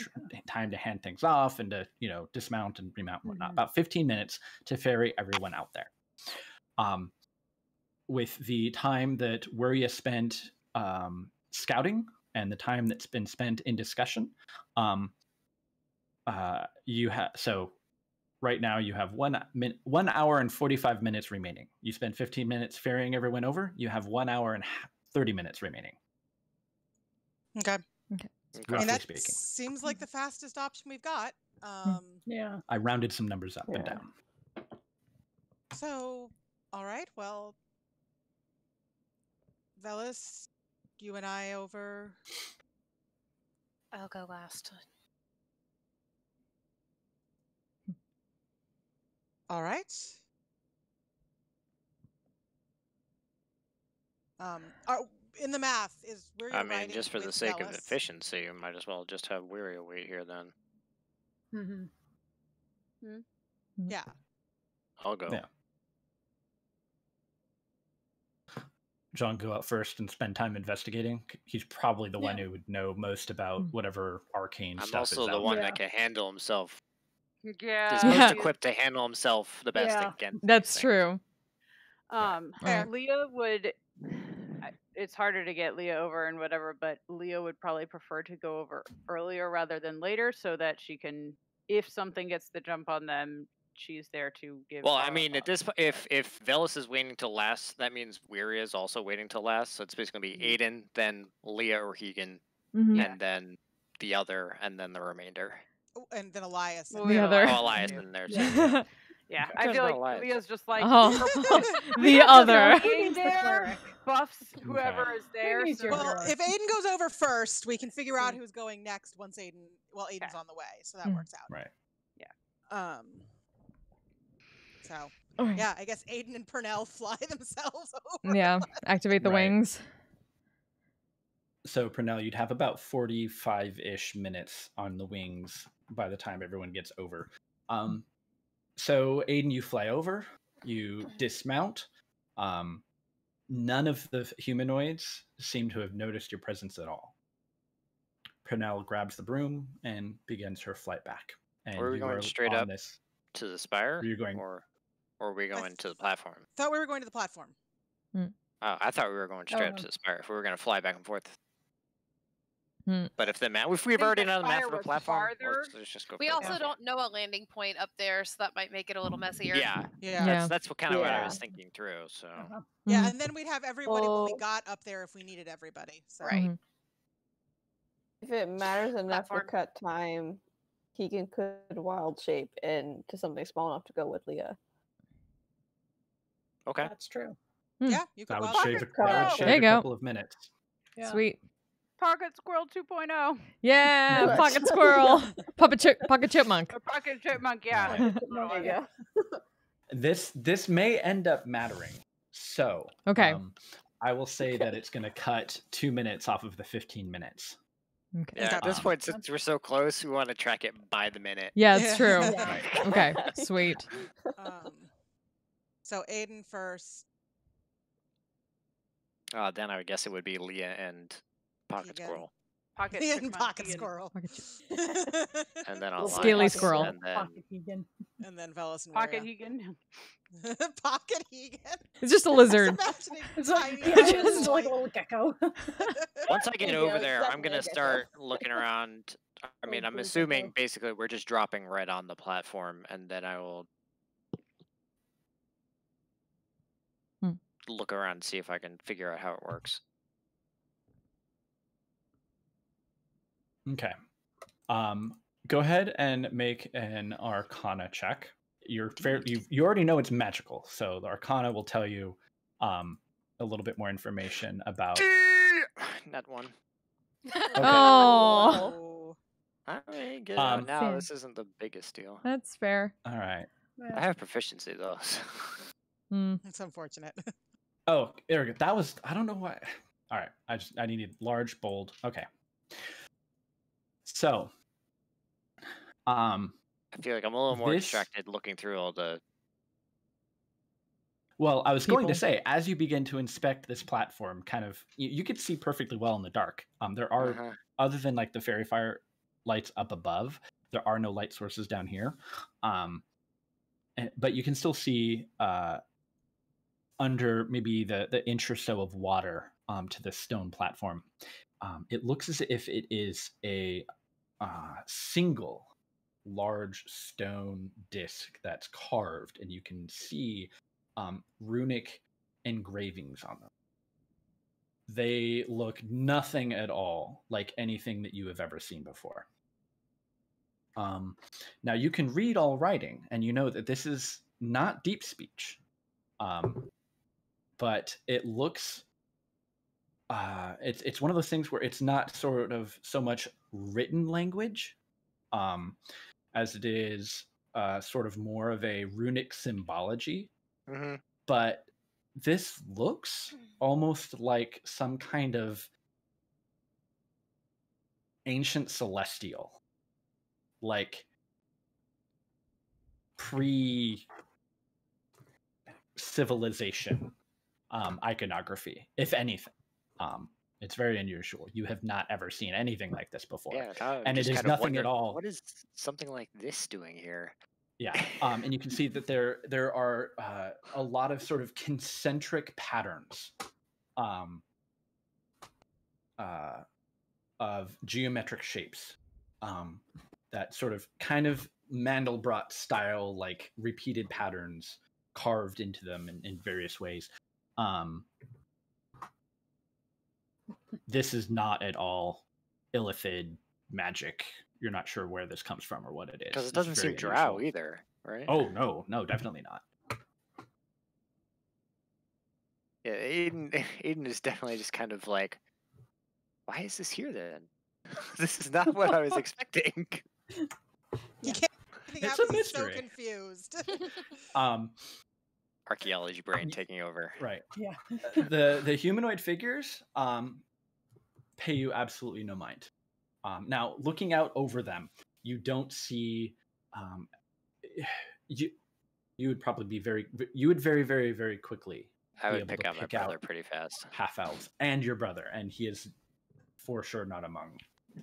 time to hand things off and to dismount and remount and whatnot. About 15 minutes to ferry everyone out there. With the time that Wiria spent scouting and the time that's been spent in discussion, you have right now you have 1 hour and 45 minutes remaining. You spend 15 minutes ferrying everyone over. You have 1 hour and 30 minutes remaining. Okay. Roughly that speaking, seems like the fastest option we've got. Yeah. I rounded some numbers up and down. So, all right. Well, Velis, you and I over. I'll go last. All right. In the math is where you're I mean, riding just for the with sake of Velis. efficiency, you might as well just have Wiria wait here then. Yeah. I'll go. Yeah. John, go out first and spend time investigating. He's probably the one who would know most about whatever arcane I'm stuff is also the out one there. that can handle himself Yeah. He's most Yeah. equipped to handle himself the best Yeah. against That's things. true. Fair. Leah would. It's harder to get Leah over and whatever, but Leah would probably prefer to go over earlier rather than later, so that she can, if something gets the jump on them, she's there to give. Well, I follow mean, at up. this if Velis is waiting till last, that means Weary is also waiting till last. So it's basically gonna be Aiden, then Leah or Hegan, Mhm. and then the other, and then the remainder. Oh, and then Elias. Well, and we The have other. Oh, Elias Elias too. in there too. Yeah. Yeah, Okay. I There's feel no like Elias. Leah's just like Oh, We the have to other. Aiden the there cleric. buffs whoever is there. Maybe it's your So Well, hero. if Aiden goes over first, we can figure out who's going next once Aiden's Okay. on the way, so that Mm. works out. Right. So All right. yeah, I guess Aiden and Purnell fly themselves over. Yeah. Activate the Right. wings. So, Purnell, you'd have about 45-ish minutes on the wings by the time everyone gets over. So, Aiden, you fly over, you dismount. None of the humanoids seem to have noticed your presence at all. Purnell grabs the broom and begins her flight back. And Were we you going are straight on up this. to the spire, Were you going? or are we going to the platform? Thought we were going to the platform. Oh, I thought we were going straight up no. to the spire. If we were going to fly back and forth. Hmm. But if we've think already the done the math spire for the was platform, farther. let's just go. We for the also platform. don't know a landing point up there, so that might make it a little messier. Yeah, Yeah. Yeah. that's what kind of what I Yeah. was thinking through. So Uh-huh. Yeah, Mhm. and then we'd have everybody when we Well- got up there if we needed everybody. So. Right. Mhm. If it matters enough for Platform. cut time, Keegan could wild shape into something small enough to go with Leah. okay. That's true. Yeah, you could That would wild shave, shape. that would There shave you a go. couple of minutes. Yeah. Sweet. Pocket Squirrel 2.0 Yeah. Nice. Pocket squirrel. Pocket chipmunk. or Pocket Chipmunk. Yeah. Right. There you go. This may end up mattering. So, Okay. I will say that it's going to cut 2 minutes off of the 15 minutes. Okay. Yeah, at this Um, point, since we're so close, we want to track it by the minute. Yeah, it's true. Yeah. Right. Okay. Sweet. So Aiden first. Then I would guess it would be Leah and Pocket Keegan. Squirrel, Pocket Ian Chipmunk, Pocket Keegan. Squirrel. Pocket chip- and then Little Elias, Scaly squirrel. and then Pocket Keegan. And then Velis and Pocket Waria. Hegan. Pocket Hegan. It's just a lizard. Just imagining It's like, tiny yeah, little it's just like a boy. little gecko. once I get Yeah, over it's there, I'm definitely gonna a gecko. start looking around. I mean, I'm blue assuming gecko. basically we're just dropping right on the platform, and then I will Hmm. look around and see if I can figure out how it works. Okay. Go ahead and make an Arcana check. You already know it's magical, so the Arcana will tell you a little bit more information about. Not one. Oh, I mean, get Um, out now. Fair. This isn't the biggest deal. that's fair. All right. I have proficiency though. So. Hmm. It's unfortunate. Oh, there we go. That was. I don't know why. All right. I needed large, bold. Okay. So, I feel like I'm a little more This- distracted looking through all the. well, I was going to People. say, as you begin to inspect this platform, kind of, you could see perfectly well in the dark. There are, Uh-huh. other than like the fairy fire lights up above, there are no light sources down here. But you can still see under maybe the inch or so of water to the stone platform. It looks as if it is a single large stone disc that's carved, and you can see runic engravings on them. They look nothing at all like anything that you have ever seen before. Now you can read all writing, and you know that this is not deep speech, but it looks. It's one of those things where it's not sort of so much written language, as it is sort of more of a runic symbology. Mm-hmm. But this looks almost like some kind of ancient celestial, like pre-civilization iconography, if anything. It's very unusual. You have not ever seen anything like this before. Yeah, I'm And it just is kind of nothing at wondering, all. what is something like this doing here? Yeah, and you can see that there are a lot of sort of concentric patterns of geometric shapes that sort of kind of Mandelbrot style, like repeated patterns carved into them in various ways. This is not at all illithid magic. You're not sure where this comes from or what it is. Because it It's doesn't very seem drow unusual. either, right? Oh, no, definitely not. Yeah, Aiden is definitely just kind of like, why is this here then? This is not what I was expecting. He can't figure It's out a 'cause he's so mystery. confused. Archaeology brain taking over. Right. Yeah. The humanoid figures pay you absolutely no mind. Now, looking out over them, you don't see. You would probably be very quickly. I be would able pick to out my pick brother out pretty fast. half elves and your brother, and he is for sure not among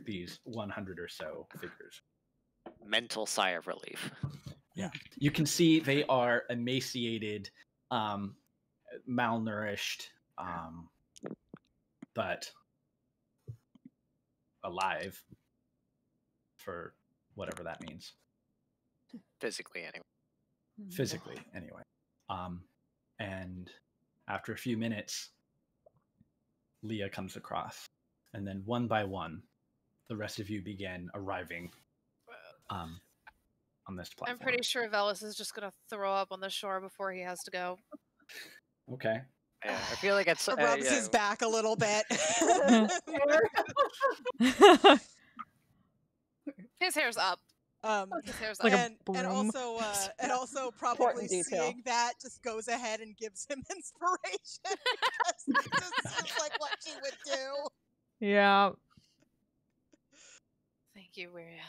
these 100 or so figures. Mental sigh of relief. Yeah, you can see they are emaciated, malnourished, but alive, for whatever that means. Physically, anyway. Physically, anyway. And after a few minutes, Leah comes across, and then one by one, the rest of you begin arriving on this platform. I'm pretty sure Velis is just gonna throw up on the shore before he has to go. Okay. Yeah, I feel like it's Rubs his back a little bit. His hair's up. His hair's up. Like a and broom. also probably Important detail. seeing that just goes ahead and gives him inspiration because it just seems like what she would do. Yeah. Thank you, William.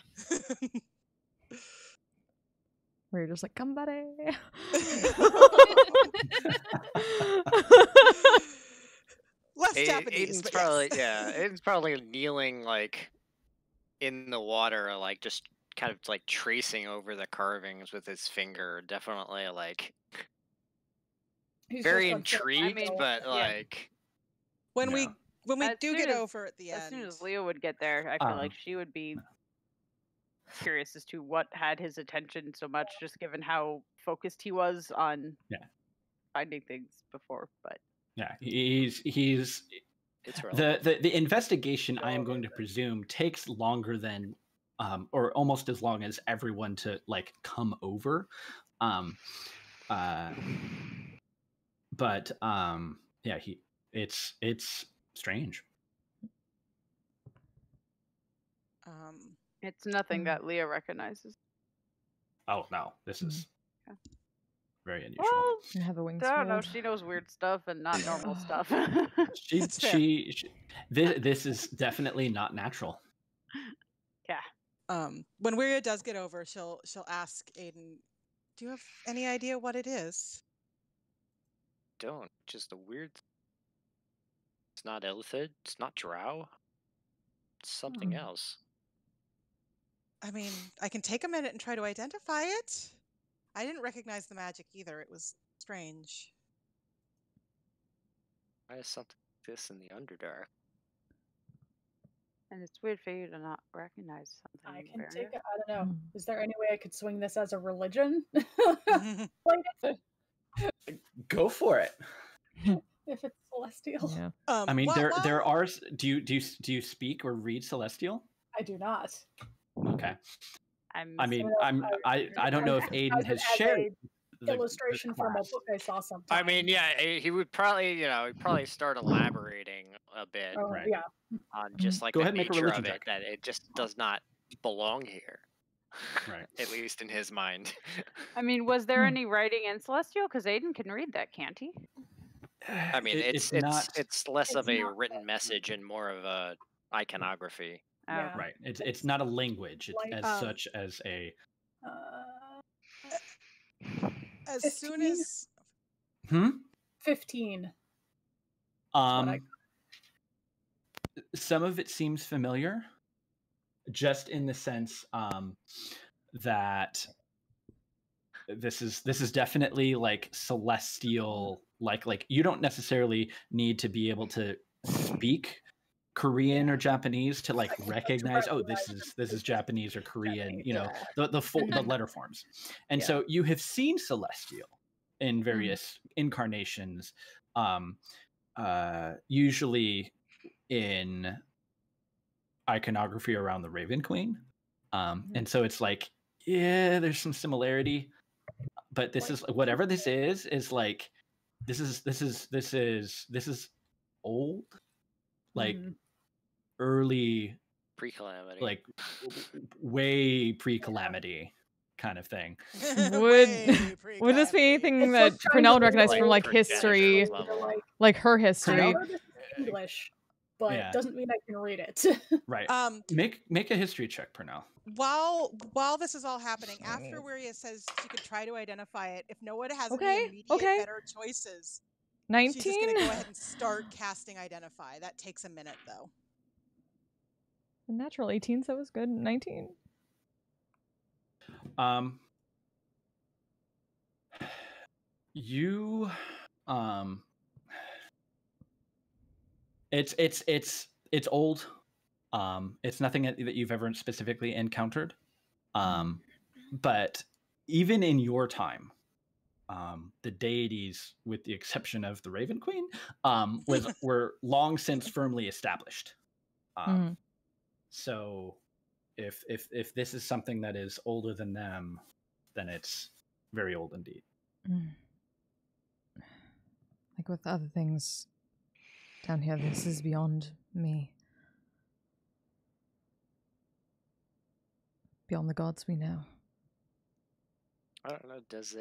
Where you're just like, come, buddy. Less Japanese, Aiden's but probably yes. Aiden's probably kneeling like in the water, like just kind of like tracing over the carvings with his finger. Definitely like He's very just on intrigued, Twitter. but yeah. like When Yeah. we As do soon get as- over at the end, As soon as Leo would get there, I feel like she would be curious as to what had his attention so much, just given how focused he was on finding things before. But Yeah, he's it's relevant. the investigation, I am going to presume, takes longer than or almost as long as everyone to like come over. But yeah, it's strange. it's nothing that Leo recognizes. Oh no, this is very unusual. Well, You have the wings. I don't know. fold. She knows weird stuff and not normal stuff. That's fair. This is definitely not natural. when Wiria does get over, she'll ask Aiden, "Do you have any idea what it is?" Don't just a weird. It's not illithid. It's not drow. It's something else. I mean, I can take a minute and try to identify it. I didn't recognize the magic either. It was strange. Why is something like this in the Underdark? And it's weird for you to not recognize something. I can Werner. take it. I don't know. Is there any way I could swing this as a religion? Go for it. If it's celestial. Yeah. I mean, well, there are. Do you speak or read Celestial? I do not. Okay. I mean, So I don't know if Aiden has shared the illustration from a class. book I saw sometime. I mean, yeah, he would probably, he'd probably start elaborating a bit Oh, right. yeah. on just like Go the ahead and make a nature of religion it, check. that it just does not belong here. Right. At least in his mind. I mean, was there any writing in Celestial? Because Aiden can read that, can't he? I mean, it's not less of it's a not written message and more of a iconography. Oh, Yeah. right. It's not a language. It's Like, as such as a. as 15? soon as 15. Um. some of it seems familiar, just in the sense that this is definitely like celestial. Like you don't necessarily need to be able to speak Korean or Japanese to like recognize, oh, this is Japanese or Korean, you know, the letter forms. And so you have seen celestial in various incarnations, usually in iconography around the Raven Queen. And so it's like, yeah, there's some similarity, but this is whatever this is like, this is old, like early pre-calamity, like way pre-calamity kind of thing. Would this be anything that Pernell would recognize from like history, like her history? English, but doesn't mean I can read it. Right. Make a history check, Pernell. While this is all happening, after Wiria says she could try to identify it, if no one has any immediate better choices, 19? she's just going to go ahead and start casting Identify. That takes a minute, though. A natural 18, so that was good. 19. You it's old. It's nothing that you've ever specifically encountered. But even in your time, the deities, with the exception of the Raven Queen, were long since firmly established. So if this is something that is older than them, then it's very old indeed. Like with other things down here, this is beyond me. Beyond the gods we know. I don't know, does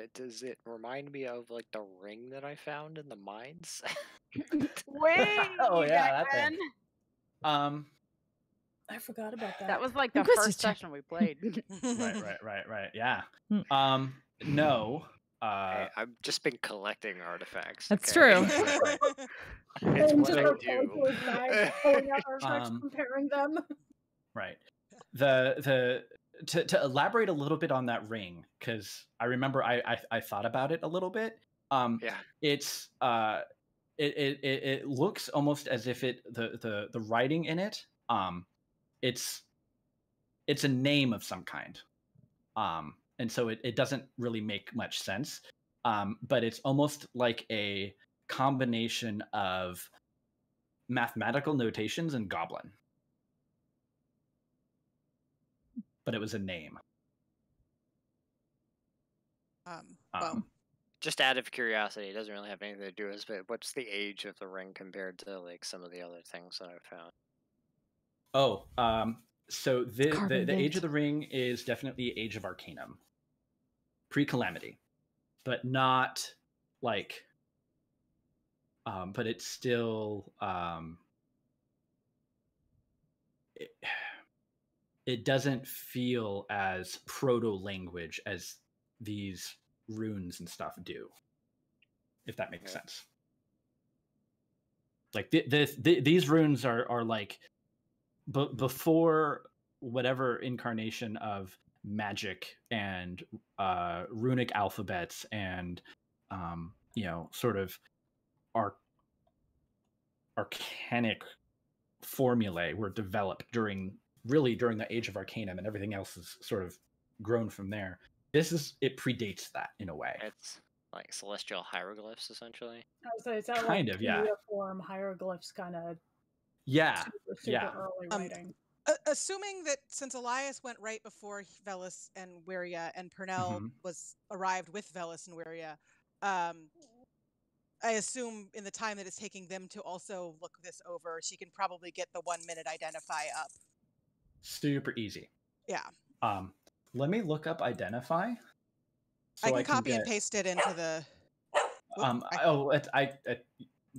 it remind me of like the ring that I found in the mines? Wait! Oh yeah, that thing. I forgot about that. That was like the first session we played. Right. Yeah. No. Hey, I've just been collecting artifacts. That's true. It's what I do. Pulling out artifacts, comparing them. Right. To elaborate a little bit on that ring, because I remember I thought about it a little bit. It's it looks almost as if the writing in it, it's a name of some kind. And so it doesn't really make much sense. But it's almost like a combination of mathematical notations and Goblin. But it was a name. Just out of curiosity, it doesn't really have anything to do with it, but what's the age of the ring compared to like some of the other things that I've found? So the age of the ring is definitely Age of Arcanum. Pre-calamity. But not like but it's still it doesn't feel as proto-language as these runes and stuff do, if that makes sense. Like these runes are like before whatever incarnation of magic and runic alphabets and sort of arcanic formulae were developed during the Age of Arcanum, and everything else is sort of grown from there. It predates that in a way. It's like celestial hieroglyphs, essentially. Is that kind like of, yeah. Form hieroglyphs, kind of. Super early writing. Assuming that since Elias went right before Velis and Wiria, and Pernell arrived with Velis and Wiria, I assume in the time that it's taking them to also look this over, she can probably get the 1 minute Identify up. Super easy. Yeah. Let me look up Identify. So I can copy and paste it into the.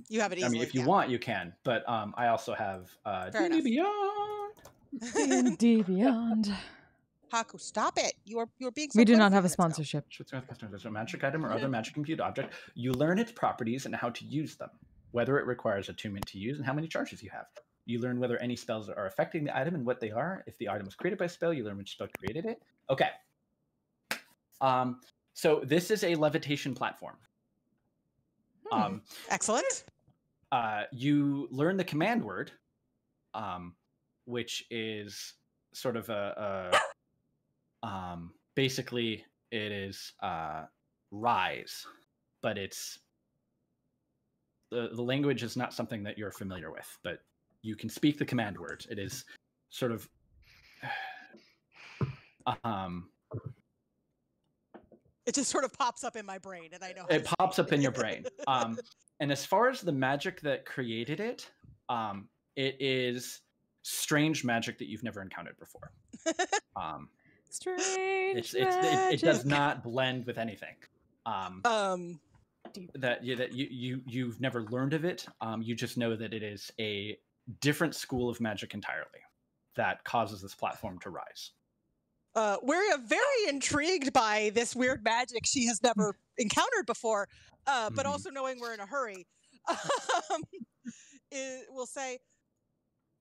You have it easily. I mean, if you want, you can. But I also have D&D Beyond. D&D Beyond. Haku, stop it! You're being so. We do not have a sponsorship. A magic item or other magic compute object. You learn its properties and how to use them, whether it requires attunement to use, and how many charges you have. You learn whether any spells are affecting the item and what they are. If the item was created by a spell, you learn which spell created it. Okay. So this is a levitation platform. Excellent. You learn the command word, which is sort of basically it is rise, but it's the language is not something that you're familiar with, but you can speak the command word. It is sort of it just sort of pops up in my brain, and I know it pops up in your brain. And as far as the magic that created it, it is strange magic that you've never encountered before. Strange it does not blend with anything. That you've never learned of it. You just know that it is a different school of magic entirely that causes this platform to rise. We're very intrigued by this weird magic she has never encountered before, but also knowing we're in a hurry, we'll say,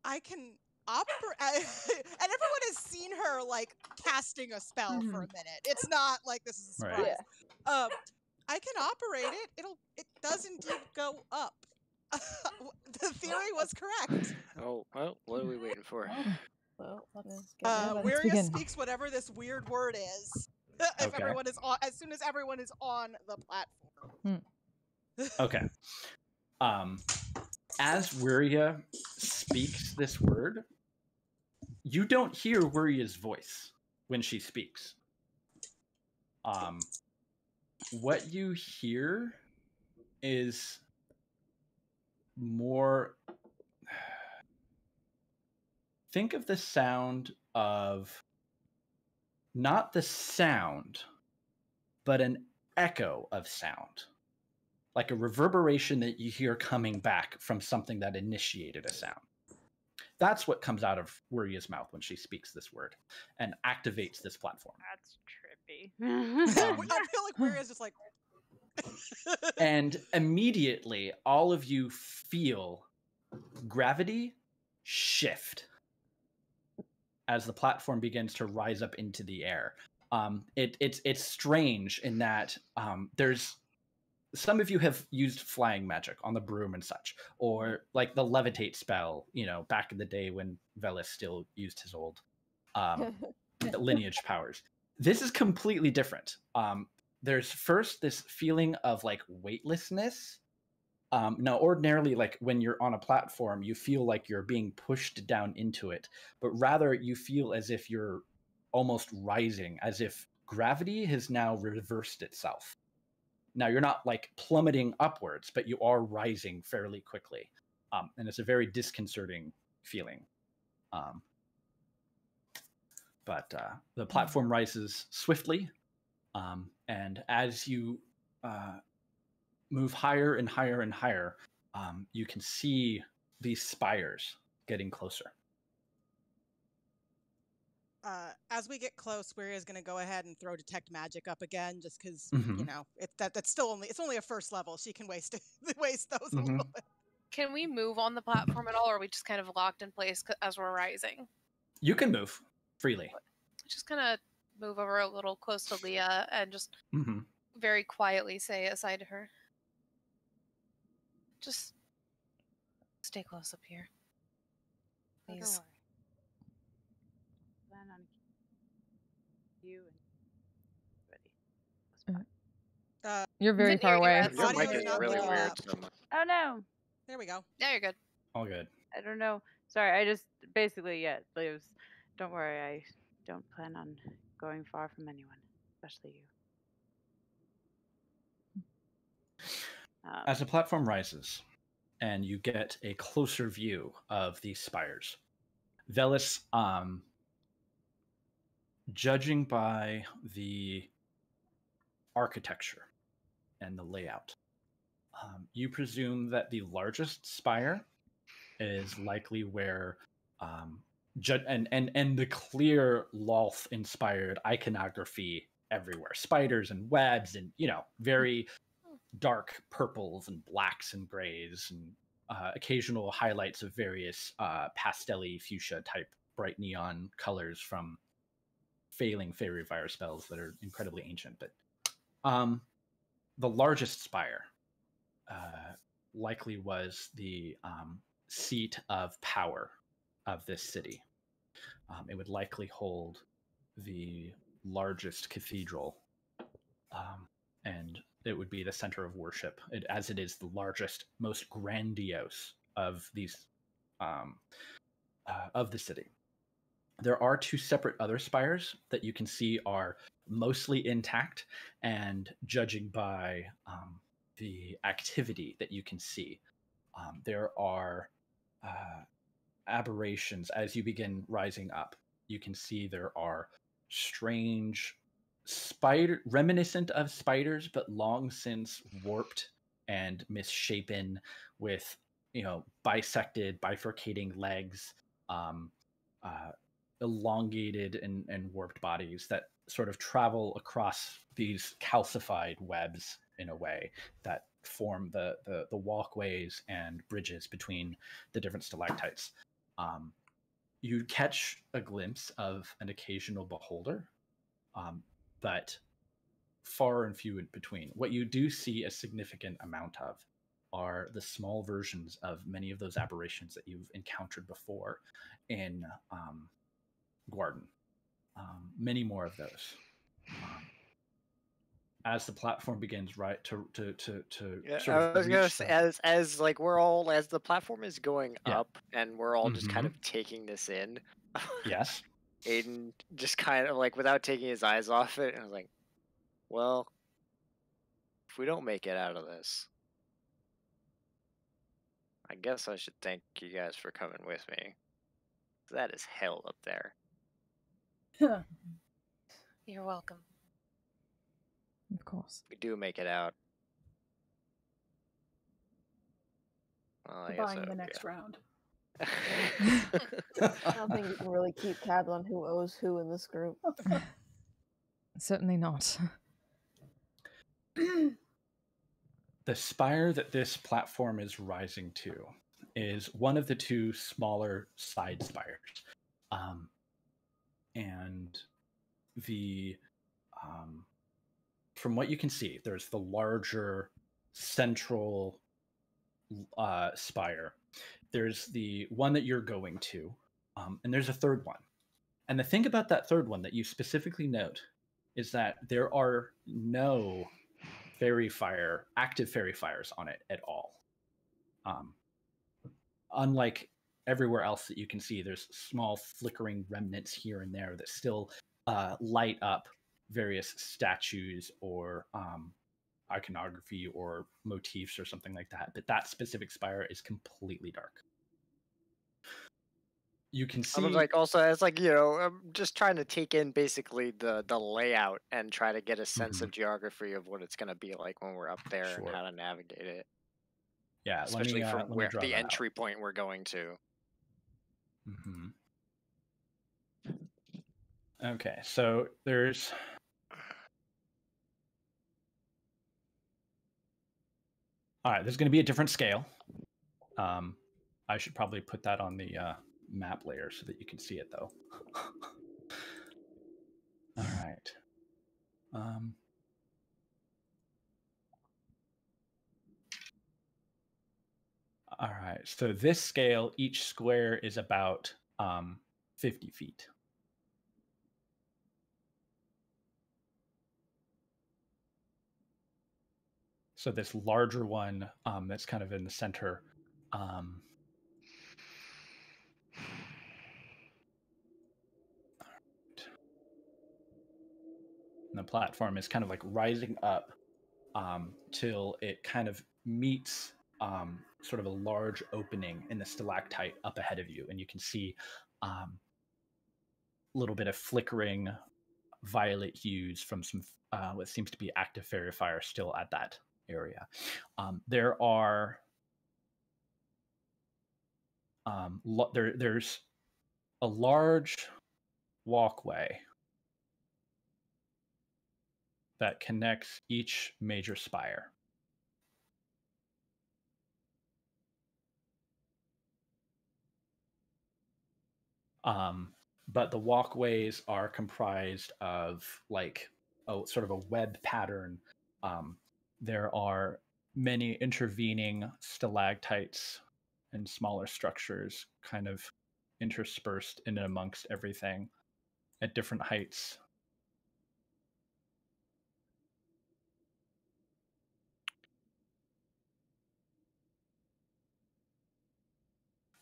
I can operate, and everyone has seen her like casting a spell for a minute. It's not like this is a surprise. Right. Yeah. I can operate it. It does indeed go up. The theory was correct. Oh, well, what are we waiting for? Well, let's Wiria speaks whatever this weird word is. If Okay. everyone is on, as soon as everyone is on the platform. Okay. As Wiria speaks this word, you don't hear Wiria's voice when she speaks. What you hear is more. Think of the sound of not the sound, but an echo of sound. Like a reverberation that you hear coming back from something that initiated a sound. That's what comes out of Wiria's mouth when she speaks this word and activates this platform. That's trippy. I feel like Wiria's just like... And immediately, all of you feel gravity shift as the platform begins to rise up into the air. It's strange in that there's some of you have used flying magic on the broom and such, or like the levitate spell, back in the day when Velis still used his old lineage powers. This is completely different. There's first this feeling of like weightlessness. Now, ordinarily, like when you're on a platform, you feel like you're being pushed down into it, but rather you feel as if you're almost rising, as if gravity has now reversed itself. Now, you're not like plummeting upwards, but you are rising fairly quickly. And it's a very disconcerting feeling. But the platform rises swiftly. And as you move higher and higher and higher, you can see these spires getting closer. As we get close, Wiria's going to go ahead and throw detect magic up again, just because that's still it's only a first level. She can waste those a little bit. Can we move on the platform at all, or are we just kind of locked in place as we're rising? You can move freely. Just kind of move over a little close to Leah and just very quietly say aside to her, just stay close up here, please. Plan on you and everybody. You're very far away. Your mic is really weird. Oh no. There we go. Yeah, you're good. All good. I don't know. Sorry, I just basically Liz. Don't worry, I don't plan on going far from anyone, especially you. As the platform rises, and you get a closer view of these spires, Velis, judging by the architecture and the layout, you presume that the largest spire is likely where and the clear Lolth inspired iconography everywhere, spiders and webs and very dark purples and blacks and grays and occasional highlights of various pastel-y fuchsia type bright neon colors from failing fairy fire spells that are incredibly ancient. But the largest spire likely was the seat of power of this city. It would likely hold the largest cathedral, and it would be the center of worship, as it is the largest, most grandiose of these of the city. There are two separate other spires that you can see are mostly intact, and judging by the activity that you can see, there are aberrations as you begin rising up. You can see there are strange reminiscent of spiders, but long since warped and misshapen, with bisected, bifurcating legs, elongated and warped bodies that sort of travel across these calcified webs in a way that form the walkways and bridges between the different stalactites. You catch a glimpse of an occasional beholder, but far and few in between. What you do see a significant amount of are the small versions of many of those aberrations that you've encountered before in Guarden. Many more of those. As the platform begins to Yeah, sort of I was gonna reach say, the, as like we're all, as the platform is going Yeah. up and we're all just kind Mhm. of taking this in. yes, Aiden just kind of like, without taking his eyes off it, and I was like, well, if we don't make it out of this, I guess I should thank you guys for coming with me. That is hell up there. You're welcome. Of course. We do make it out. Well, I We're guess buying so, the next round. I don't think you can really keep tabs on who owes who in this group. Certainly not. the spire that this platform is rising to is one of the two smaller side spires. And the from what you can see, there's the larger central spire. There's the one that you're going to, and there's a third one. And the thing about that third one that you specifically note is that there are no active fairy fires on it at all. Unlike everywhere else that you can see, there's small flickering remnants here and there that still light up various statues or iconography or motifs or something like that. But that specific spire is completely dark. You can see, I'm like, also, as like, I'm just trying to take in basically the layout and try to get a sense of geography of what it's going to be like when we're up there and how to navigate it. Yeah, especially from where draw the that entry point we're going to. Okay, so there's all right. There's going to be a different scale. I should probably put that on the map layer so that you can see it, though. All right. All right. So this scale, each square is about 50 feet. So this larger one that's kind of in the center. And the platform is kind of like rising up till it kind of meets sort of a large opening in the stalactite up ahead of you. And you can see a little bit of flickering violet hues from some what seems to be active fairy fire still at that area. There are there's a large walkway that connects each major spire. But the walkways are comprised of like sort of a web pattern. There are many intervening stalactites and smaller structures kind of interspersed in and amongst everything at different heights.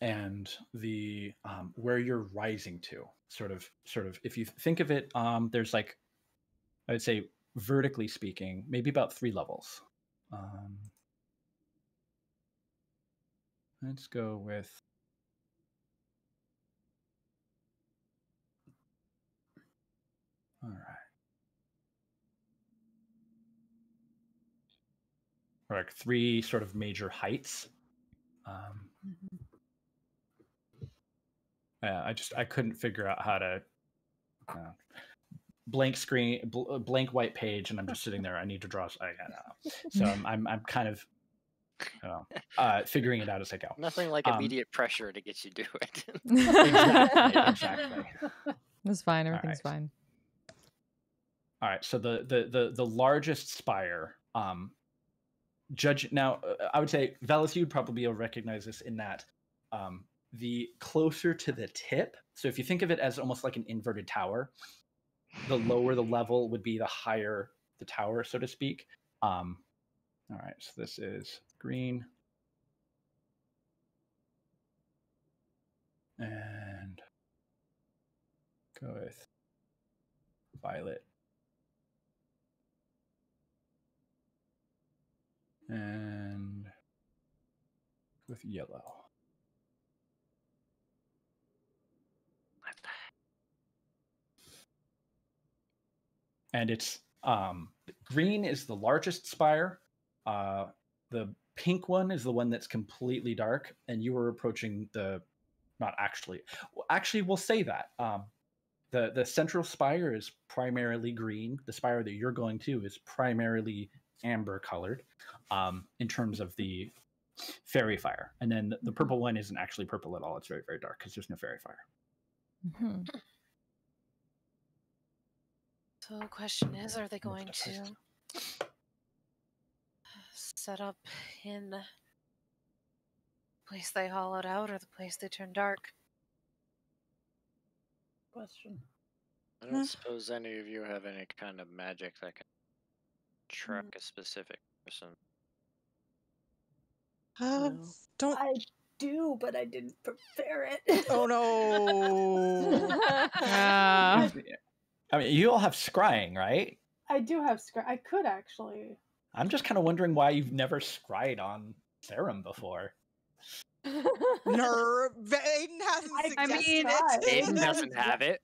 And the where you're rising to, sort of, if you think of it, there's like, I would say, vertically speaking, maybe about 3 levels. Let's go with all right. Like 3 sort of major heights. I couldn't figure out how to blank screen, blank white page, and I'm just sitting there. I need to draw. I don't know. So I'm kind of figuring it out as I go. Nothing like immediate pressure to get you to do it. Exactly. It's fine. Everything's fine. All right. So the largest spire. Judge now. I would say Velis, you'd probably recognize this in that. The closer to the tip, so if you think of it as almost like an inverted tower, the lower the level would be the higher the tower, so to speak. All right, so this is green. And go with violet. And with yellow. And it's green is the largest spire. The pink one is the one that's completely dark, and you were approaching the actually we'll say that the central spire is primarily green. The spire that you're going to is primarily amber colored in terms of the fairy fire, and then the purple one isn't actually purple at all. It's very, very dark because there's no fairy fire. So the question is, are they going to set up in the place they hollowed out or the place they turned dark? Question. I don't suppose any of you have any kind of magic that can track a specific person. Don't I do, but I didn't prepare it. Oh no. I mean, you all have scrying, right? I do have scry. I could actually. I'm just kind of wondering why you've never scryed on Serum before. Aiden hasn't suggested it. Aiden doesn't have it.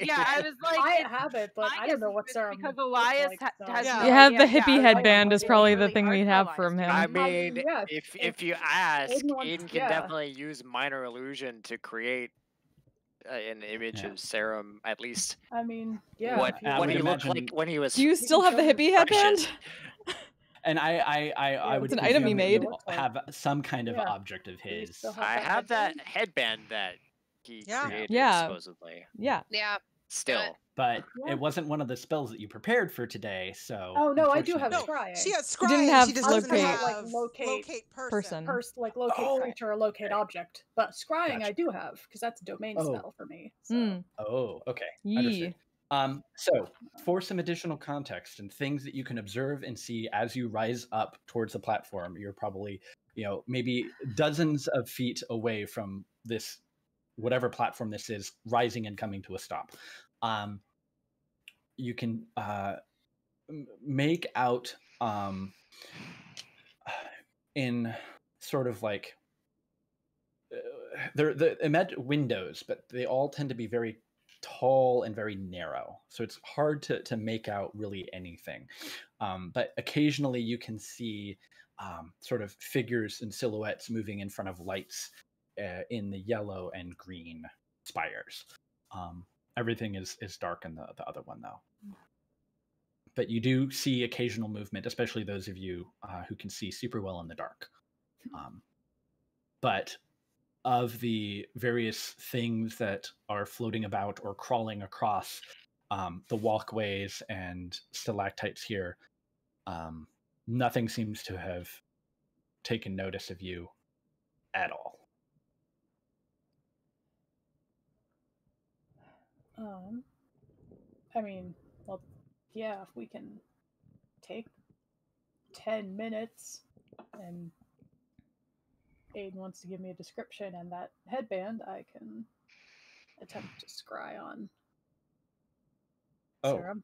Yeah, I was like, I have it, but I don't know what Serum because Elias has. You have the hippie headband is probably the thing we'd have from him. I mean, if you ask, Aiden can definitely use minor illusion to create an image of Serum, at least. I mean, yeah. What he looked like when he was. Do you still have the hippie headband? And I would. It's an item he made. Have some kind of object of his. I have that headband that he created, supposedly. Yeah. Still. But it wasn't one of the spells that you prepared for today, so. Oh no, I do have scrying. She has scrying. You didn't have she just doesn't locate. have locate person. Like locate creature or locate object. But scrying I do have, because that's a domain spell for me. So. Oh, okay. Understood. So, for some additional context and things that you can observe and see as you rise up towards the platform, you're probably, maybe dozens of feet away from this, whatever platform this is, rising and coming to a stop. You can make out in sort of like they're windows, but they all tend to be very tall and very narrow, so it's hard to make out really anything, but occasionally you can see sort of figures and silhouettes moving in front of lights in the yellow and green spires. Everything is dark in the other one though, but you do see occasional movement, especially those of you who can see super well in the dark. But of the various things that are floating about or crawling across the walkways and stalactites here, nothing seems to have taken notice of you at all. I mean, well, yeah, if we can take 10 minutes and Aiden wants to give me a description and that headband, I can attempt to scry on Sarah.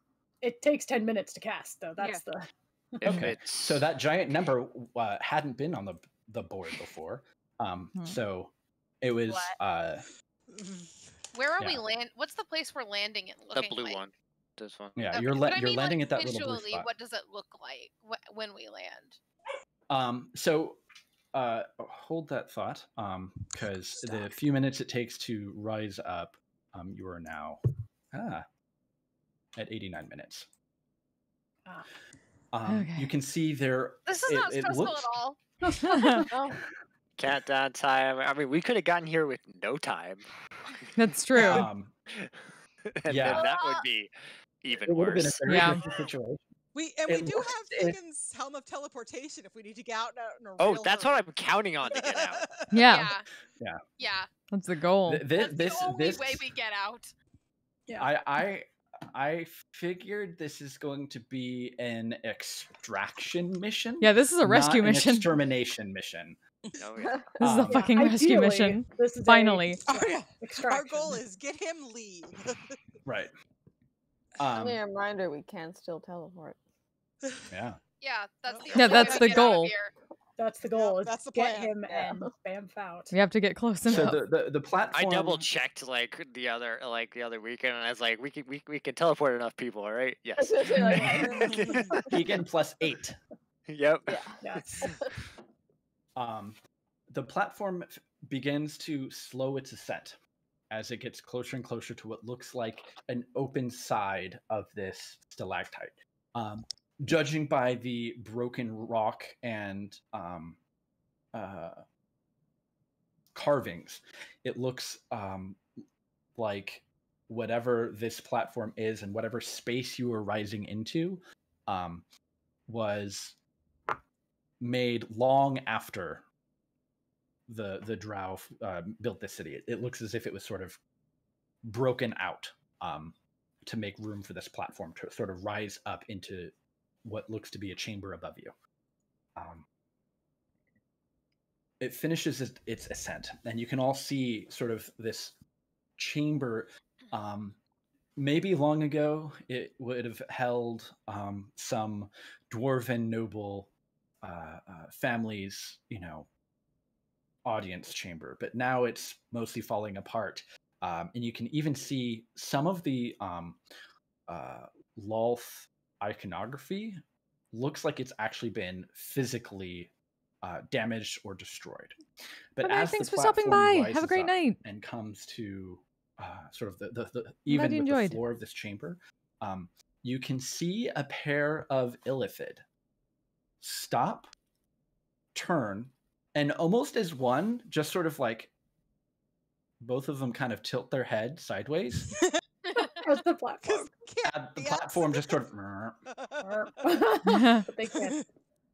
It takes 10 minutes to cast, though. That's the... Okay, so that giant number hadn't been on the board before. So it was... Where are we land? What's the place we're landing in? The blue one. This one. Yeah, Okay. you're But landing at that visually, little blue spot. what does it look like when we land? Hold that thought, because the few minutes it takes to rise up, you are now at 89 minutes. You can see there. This is not stressful at all. Countdown time. I mean, we could have gotten here with no time. That's true. And then that would be even worse. Been a situation. We do have Tegan's Helm of Teleportation if we need to get out in a Oh, that's what I'm counting on to get out. Yeah. That's the goal. That's the only way we get out. Yeah. I figured this is going to be an extraction mission. Yeah, this is a rescue not mission. An extermination mission. Oh, yeah. This is a fucking rescue mission. This is Finally. Our goal is get him leave. Right. Only a reminder, we can still teleport. Yeah. Yeah, that's the that's the goal. That's the goal. That's the get plan. him and bamf out. We have to get close enough. So the platform. I double checked the other weekend, and I was like, we can teleport enough people, right? Yes. Vegan plus 8. Yep. Yeah. The platform begins to slow its ascent as it gets closer and closer to what looks like an open side of this stalactite. Judging by the broken rock and carvings, it looks like whatever this platform is and whatever space you are rising into was made long after the Drow built this city. It looks as if it was sort of broken out to make room for this platform to sort of rise up into what looks to be a chamber above you. It finishes its ascent, and you can all see sort of this chamber. Maybe long ago, it would have held some dwarven noble families, audience chamber, but now it's mostly falling apart. And you can even see some of the Lolth iconography looks like it's actually been physically damaged or destroyed. But as thanks the for stopping by. rises Have a great up night. and comes to sort of the even with enjoyed. the floor of this chamber, you can see a pair of Illithid stop, turn, and almost as one, just sort of like both of them kind of tilt their head sideways. How's the platform? The platform just sort of But they can't.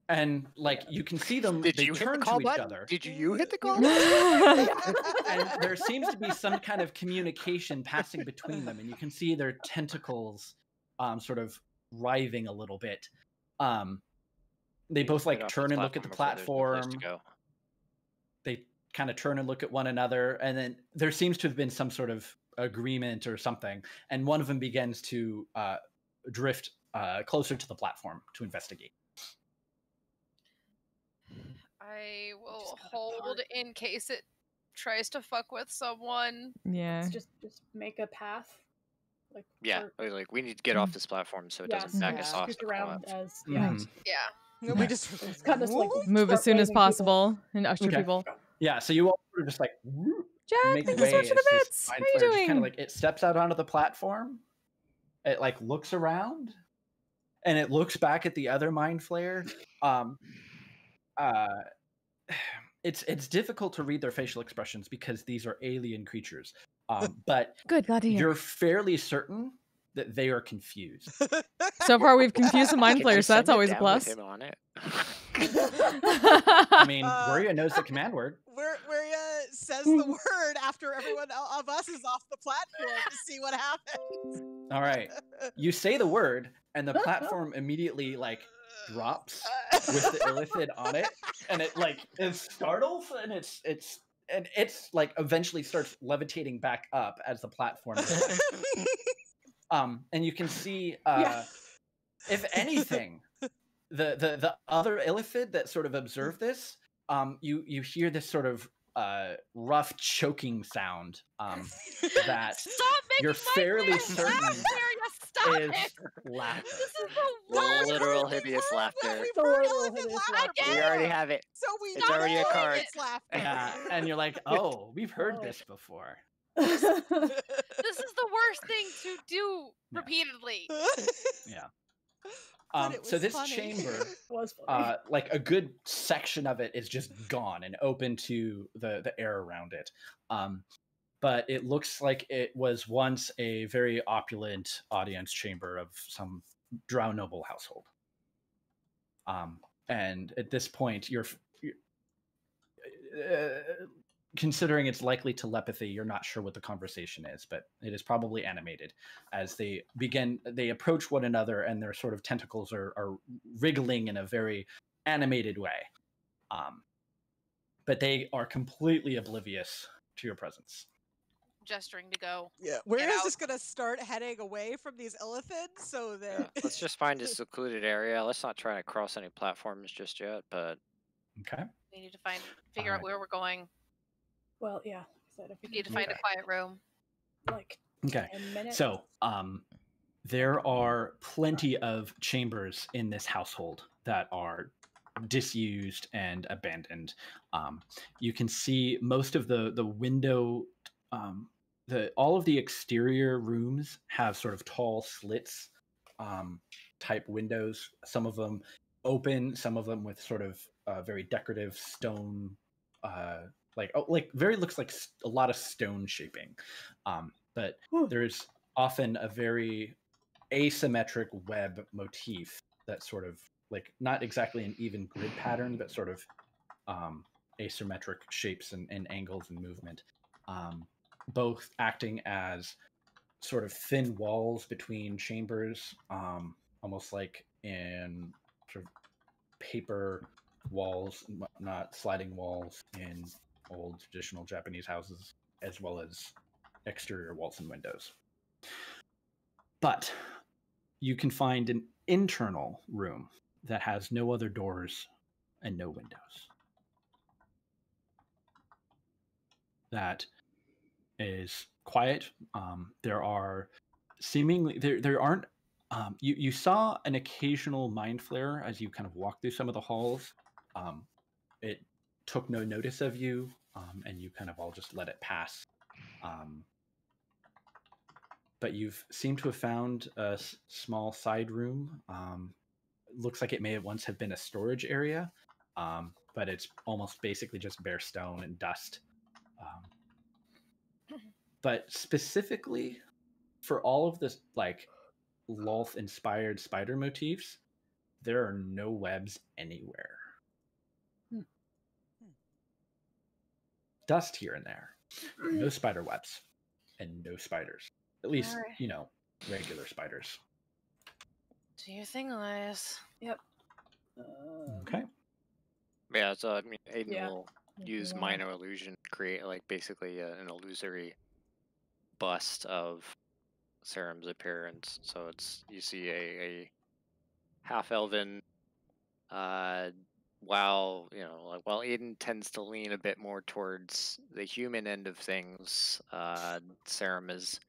and like you can see them. Did they you hit the turn call to each button? other. Did you hit the call? And there seems to be some kind of communication passing between them, and you can see their tentacles sort of writhing a little bit. They both like turn and look at the platform. They kind of turn and look at one another, and then there seems to have been some sort of agreement or something, and one of them begins to drift closer to the platform to investigate. I will hold in case it tries to fuck with someone. Yeah. Just make a path. Like we need to get off this platform so it doesn't back us off. Around as We just kind of like move as soon as people. possible and usher people. Yeah, so you all sort of just like Jack, make thank way you so much for the as this bits. mind How are you flare just doing? kind of like it steps out onto the platform. It like looks around, and it looks back at the other mind flare. it's difficult to read their facial expressions because these are alien creatures. But Good, glad to hear. you're fairly certain that they are confused. So far, we've confused some mind Can you players, so that's send it always a down with plus. him on it? I mean, Waria knows the command word. Waria says the word after everyone of us is off the platform to see what happens. All right. You say the word, and the platform immediately like drops with the illithid on it, and it like is startled, and it's like eventually starts levitating back up as the platform. And you can see, if anything, the other illithid that sort of observed this, you hear this sort of rough choking sound that you're fairly certain is laughter. This is the worst. Literal hideous laughter. We already have it. So It's already a card. It's laughter. Yeah, and you're like, oh, we've heard this before. This is the worst thing to do repeatedly. Yeah. It So was this funny. chamber, Was funny. like a good section of it is just gone and open to the air around it. But it looks like it was once a very opulent audience chamber of some drow noble household. And at this point, you're considering it's likely telepathy, you're not sure what the conversation is, but it is probably animated as they approach one another, and their sort of tentacles are wriggling in a very animated way. But they are completely oblivious to your presence. Gesturing to go. Yeah, we're just gonna start heading away from these illithids so that Let's just find a secluded area. Let's not try to cross any platforms just yet, but Okay. We need to figure out where we're going. Well, yeah. Said if We need to find a quiet room. like Okay. 10 minutes. So, there are plenty of chambers in this household that are disused and abandoned. You can see most of the window, all of the exterior rooms have sort of tall slits type windows. Some of them open, some of them with sort of very decorative stone, looks like a lot of stone shaping. But there's often a very asymmetric web motif that sort of like not exactly an even grid pattern, but sort of asymmetric shapes and angles and movement, both acting as sort of thin walls between chambers, almost like in sort of paper walls, not sliding walls in old traditional Japanese houses, as well as exterior walls and windows. But you can find an internal room that has no other doors and no windows. That is quiet. There are seemingly there aren't. You saw an occasional mind flare as you kind of walked through some of the halls. It took no notice of you, and you kind of all just let it pass. But you've seemed to have found a small side room. Looks like it may have once have been a storage area, but it's almost basically just bare stone and dust. But specifically for all of this, like Lolth-inspired spider motifs, there are no webs anywhere. Dust here and there. No spider webs. And no spiders. At least, regular spiders. Do your thing, Elias. Yep. Okay. yeah, so I mean, Aiden Yeah. will use minor illusion to create like basically an illusory bust of Serum's appearance. So you see a half elven, while Aiden tends to lean a bit more towards the human end of things, Serum is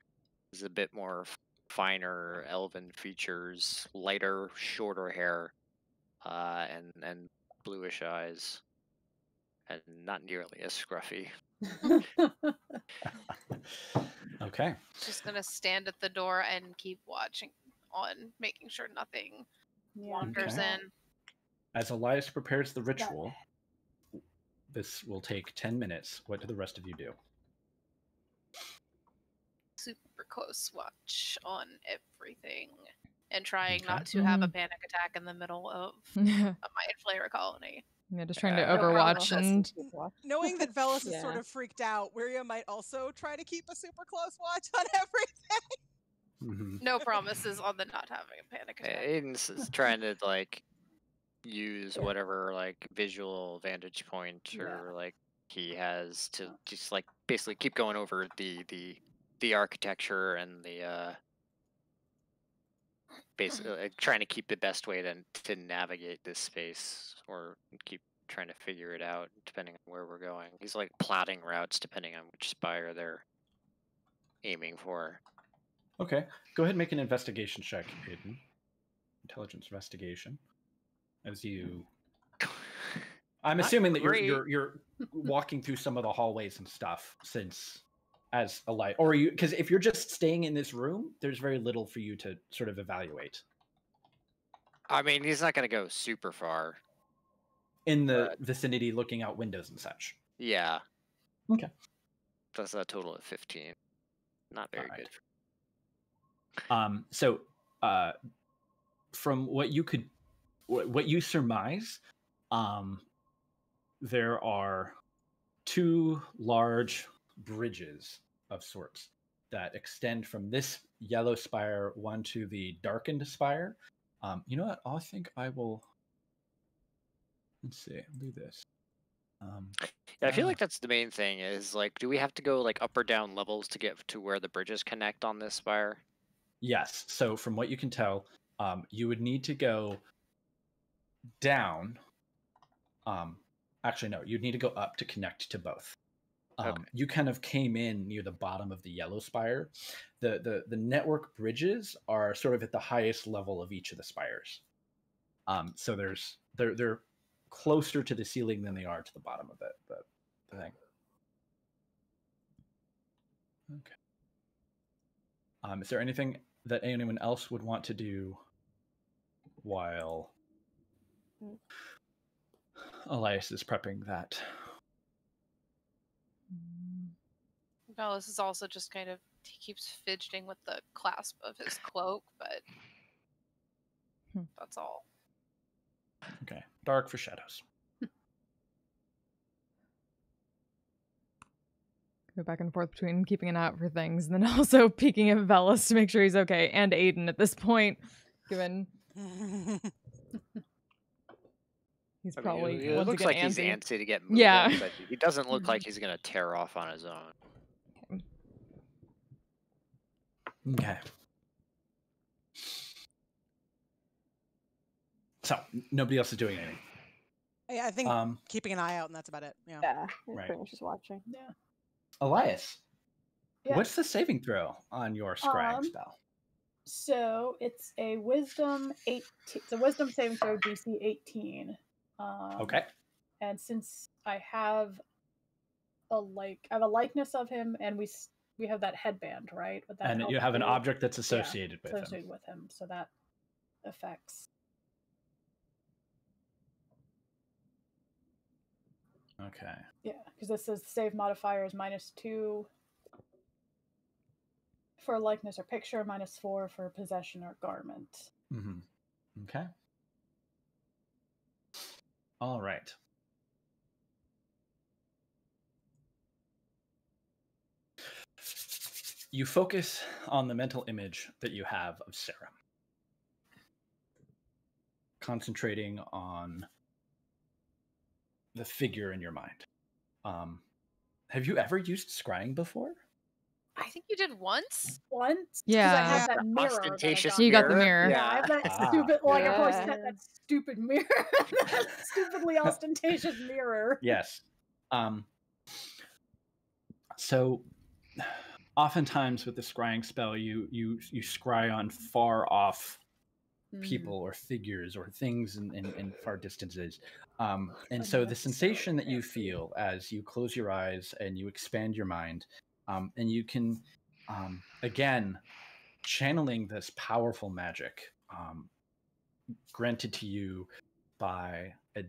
a bit more finer elven features, lighter, shorter hair, and bluish eyes, and not nearly as scruffy. Okay. Just gonna stand at the door and keep watching making sure nothing wanders Okay. in. As Elias prepares the ritual, This will take 10 minutes. What do the rest of you do? Super close watch on everything. And trying Okay. not to have a panic attack in the middle of a mind flayer colony. Yeah, just trying to No overwatch promises. and Knowing that Velis is Yeah. sort of freaked out, Wiria might also try to keep a super close watch on everything. No promises on the not having a panic attack. Aiden's is trying to like use whatever like visual vantage point or like he has to just like basically keep going over the architecture and the basically trying to keep the best way to navigate this space or keep trying to figure it out depending on where we're going. He's like plotting routes depending on which spire they're aiming for. Okay, go ahead and make an investigation check, Aiden. Intelligence investigation. As you, I'm assuming that you're walking through some of the hallways and stuff since as a light, or you because if you're just staying in this room, there's very little for you to sort of evaluate. I mean, he's not going to go super far in the vicinity, looking out windows and such. Yeah. Okay. That's a total of 15. Not very good. So, from what you surmise, there are two large bridges of sorts that extend from this yellow spire one to the darkened spire. You know what? I think I will. Let's see. I'll do this. Yeah, I feel like that's the main thing. Is like, do we have to go like up or down levels to get to where the bridges connect on this spire? Yes. So from what you can tell, you would need to go down. Actually, no. You'd need to go up to connect to both. Okay. You kind of came in near the bottom of the yellow spire. The network bridges are sort of at the highest level of each of the spires. So they're closer to the ceiling than they are to the bottom of the thing. Okay. Is there anything that anyone else would want to do while Elias is prepping that? Velis is also just kind of, he keeps fidgeting with the clasp of his cloak, but that's all. Okay. Dark for shadows. Go back and forth between keeping an eye out for things and then also peeking at Velis to make sure he's okay, and Aiden at this point, given he's probably it once looks again like he's antsy. antsy to get moving, Yeah. but he doesn't look like he's gonna tear off on his own. Okay. So nobody else is doing anything. Yeah, I think keeping an eye out, and that's about it. Yeah. Yeah, Right. pretty much just watching. Yeah. Elias, Yeah. what's the saving throw on your scrying spell? So it's a wisdom 18. It's a wisdom saving throw DC 18. Okay. And since I have a likeness of him, and we have that headband, right? Would that And help you have an too? object that's associated with him. Associated with him, so that affects. Okay. Yeah, because this says save modifier is -2 for likeness or picture, -4 for possession or garment. Mm-hmm. Okay. All right. You focus on the mental image that you have of Sarah, concentrating on the figure in your mind. Have you ever used scrying before? I think you did once. Once? 'Cause Yeah. I have that mirror. Ostentatious You got the mirror. Yeah, I have that stupid. Well, like, of course, Yeah. that stupid mirror, that stupidly ostentatious mirror. Yes. So, oftentimes with the scrying spell, you scry on far off people or figures or things in far distances. And so the sensation that you feel as you close your eyes and you expand your mind, and you can, again, channeling this powerful magic granted to you by a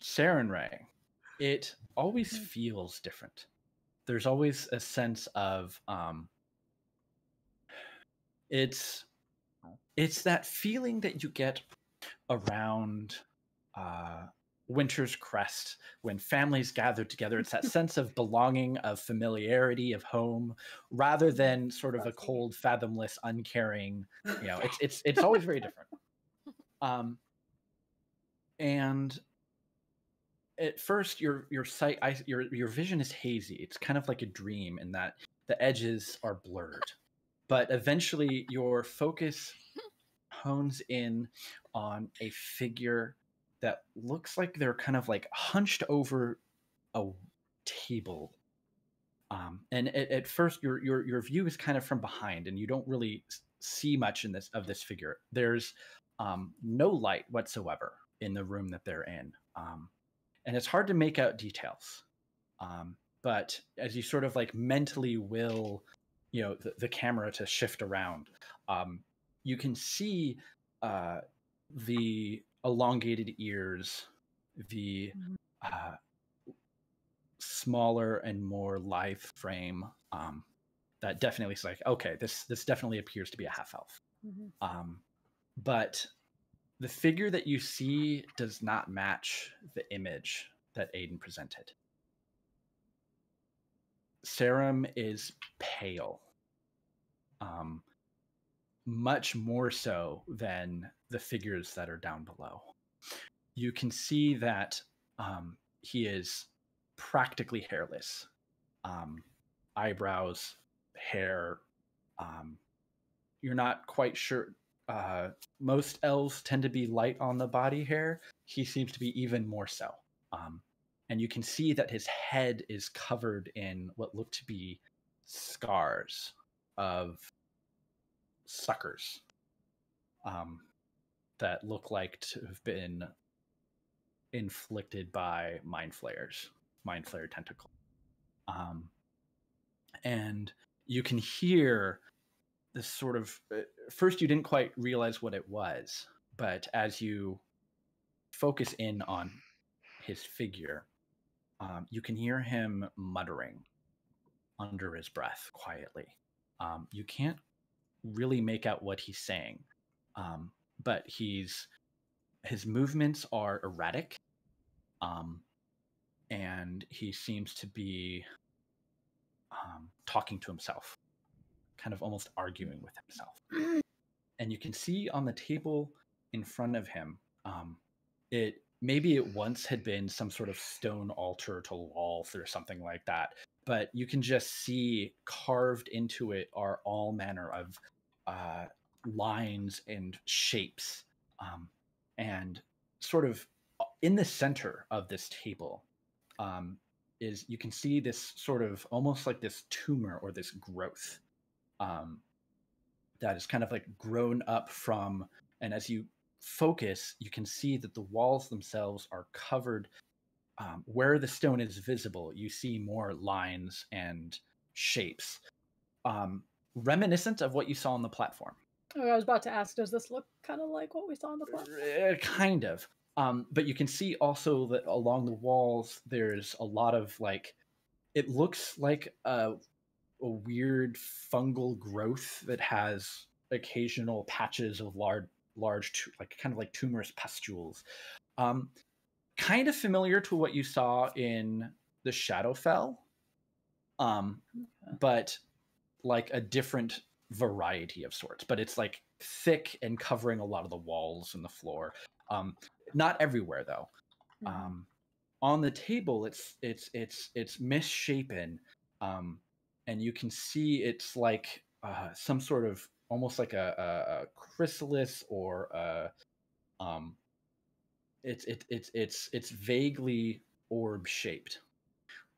Saren Ray it always feels different. There's always a sense of it's that feeling that you get around Winter's Crest when families gather together. It's that sense of belonging, of familiarity, of home, rather than sort of a cold, fathomless, uncaring. You know, it's always very different. And at first, your sight, your vision is hazy. It's kind of like a dream in that the edges are blurred. But eventually, your focus hones in on a figure that looks like they're kind of like hunched over a table. And at first, your view is kind of from behind, and you don't really see much in this figure. There's no light whatsoever in the room that they're in, and it's hard to make out details. But as you sort of like mentally will, you know, the camera to shift around, you can see the elongated ears, the smaller and more lithe frame. That definitely is like, okay, this definitely appears to be a half elf. But the figure that you see does not match the image that Aiden presented. Sarum is pale, much more so than the figures that are down below. You can see that he is practically hairless. Eyebrows, hair. You're not quite sure. Most elves tend to be light on the body hair. He seems to be even more so. And you can see that his head is covered in what look to be scars of suckers that look like to have been inflicted by mind flare tentacle. And you can hear this sort of, first you didn't quite realize what it was, but as you focus in on his figure, you can hear him muttering under his breath quietly. You can't really make out what he's saying, but his movements are erratic, and he seems to be talking to himself, kind of almost arguing with himself. And you can see on the table in front of him, maybe it once had been some sort of stone altar to Lolth or something like that, but you can just see carved into it are all manner of lines and shapes, and sort of in the center of this table is, you can see this sort of almost like this tumor or this growth that is kind of like grown up from, and as you focus, you can see that the walls themselves are covered. Where the stone is visible, you see more lines and shapes, reminiscent of what you saw on the platform. Oh, I was about to ask, does this look kind of like what we saw on the platform? Kind of. But you can see also that along the walls, there's a lot of like, it looks like a weird fungal growth that has occasional patches of large, like kind of like tumorous pustules. Kind of familiar to what you saw in the Shadowfell, but like a different variety of sorts. But it's like thick and covering a lot of the walls and the floor. Not everywhere though. On the table, it's misshapen, and you can see it's like some sort of almost like a chrysalis, or it's vaguely orb shaped,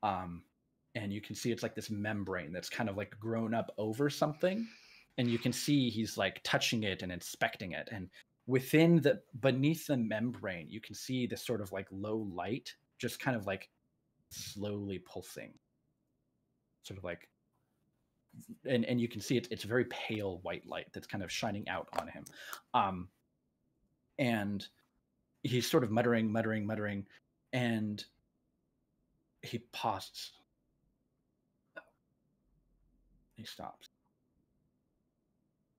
and you can see it's like this membrane that's kind of like grown up over something, and you can see he's like touching it and inspecting it, and beneath the membrane you can see this sort of like low light just kind of like slowly pulsing, sort of like, and you can see it's very pale white light that's kind of shining out on him, and he's sort of muttering, and he pauses. He stops.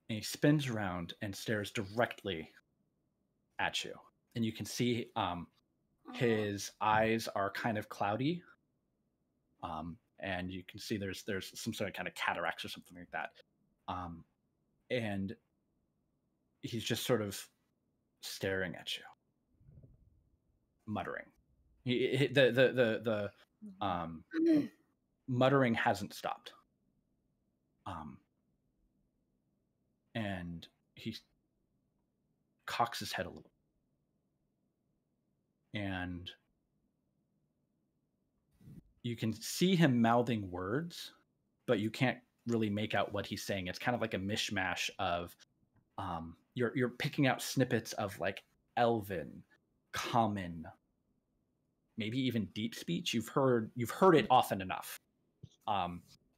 And he spins around and stares directly at you. And you can see his eyes are kind of cloudy. And you can see there's some sort of kind of cataracts or something like that. And he's just sort of staring at you, muttering. The muttering hasn't stopped. And he cocks his head a little. And you can see him mouthing words, but you can't really make out what he's saying. It's kind of like a mishmash of you're picking out snippets of like Elven, Common, maybe even Deep Speech. You've heard it often enough,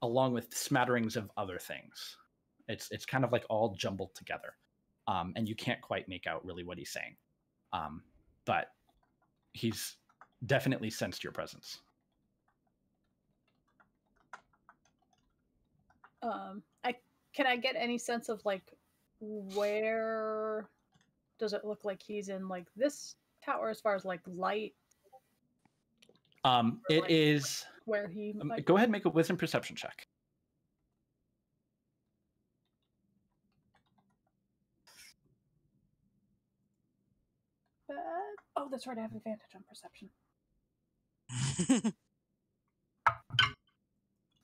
along with smatterings of other things. It's kind of like all jumbled together, and you can't quite make out really what he's saying, but he's definitely sensed your presence. Can I get any sense of like where does it look like he's in like this tower as far as like light? It is where he might go ahead and make a wisdom perception check. Oh, that's right, I have advantage on perception.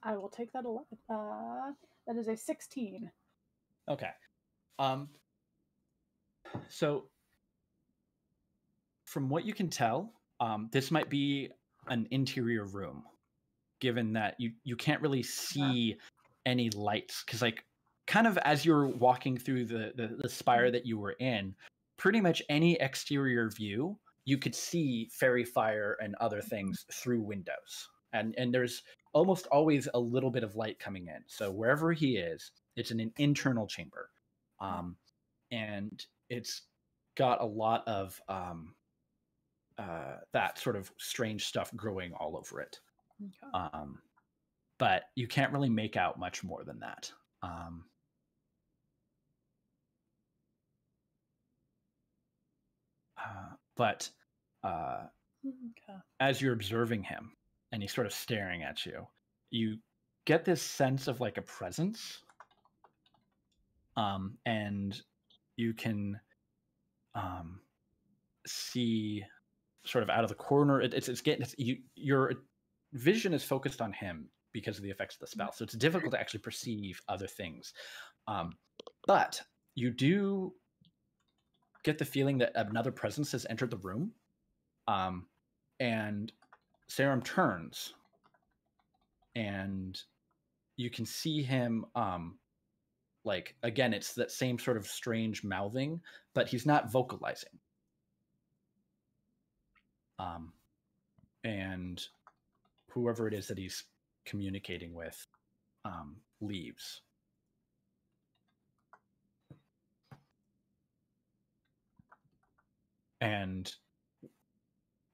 I will take that 11. That is a 16. Okay. So from what you can tell, this might be an interior room, given that you can't really see any lights, because like kind of as you're walking through the spire that you were in, pretty much any exterior view you could see fairy fire and other things through windows, and there's almost always a little bit of light coming in. So wherever he is, it's in an internal chamber, and it's got a lot of that sort of strange stuff growing all over it. Okay. But you can't really make out much more than that. But as you're observing him and he's sort of staring at you, you get this sense of like a presence. And you can see sort of out of the corner. Your vision is focused on him because of the effects of the spell, so it's difficult to actually perceive other things. But you do get the feeling that another presence has entered the room, and Sarum turns, and you can see him. Like again, it's that same sort of strange mouthing, but he's not vocalizing. And whoever it is that he's communicating with leaves. And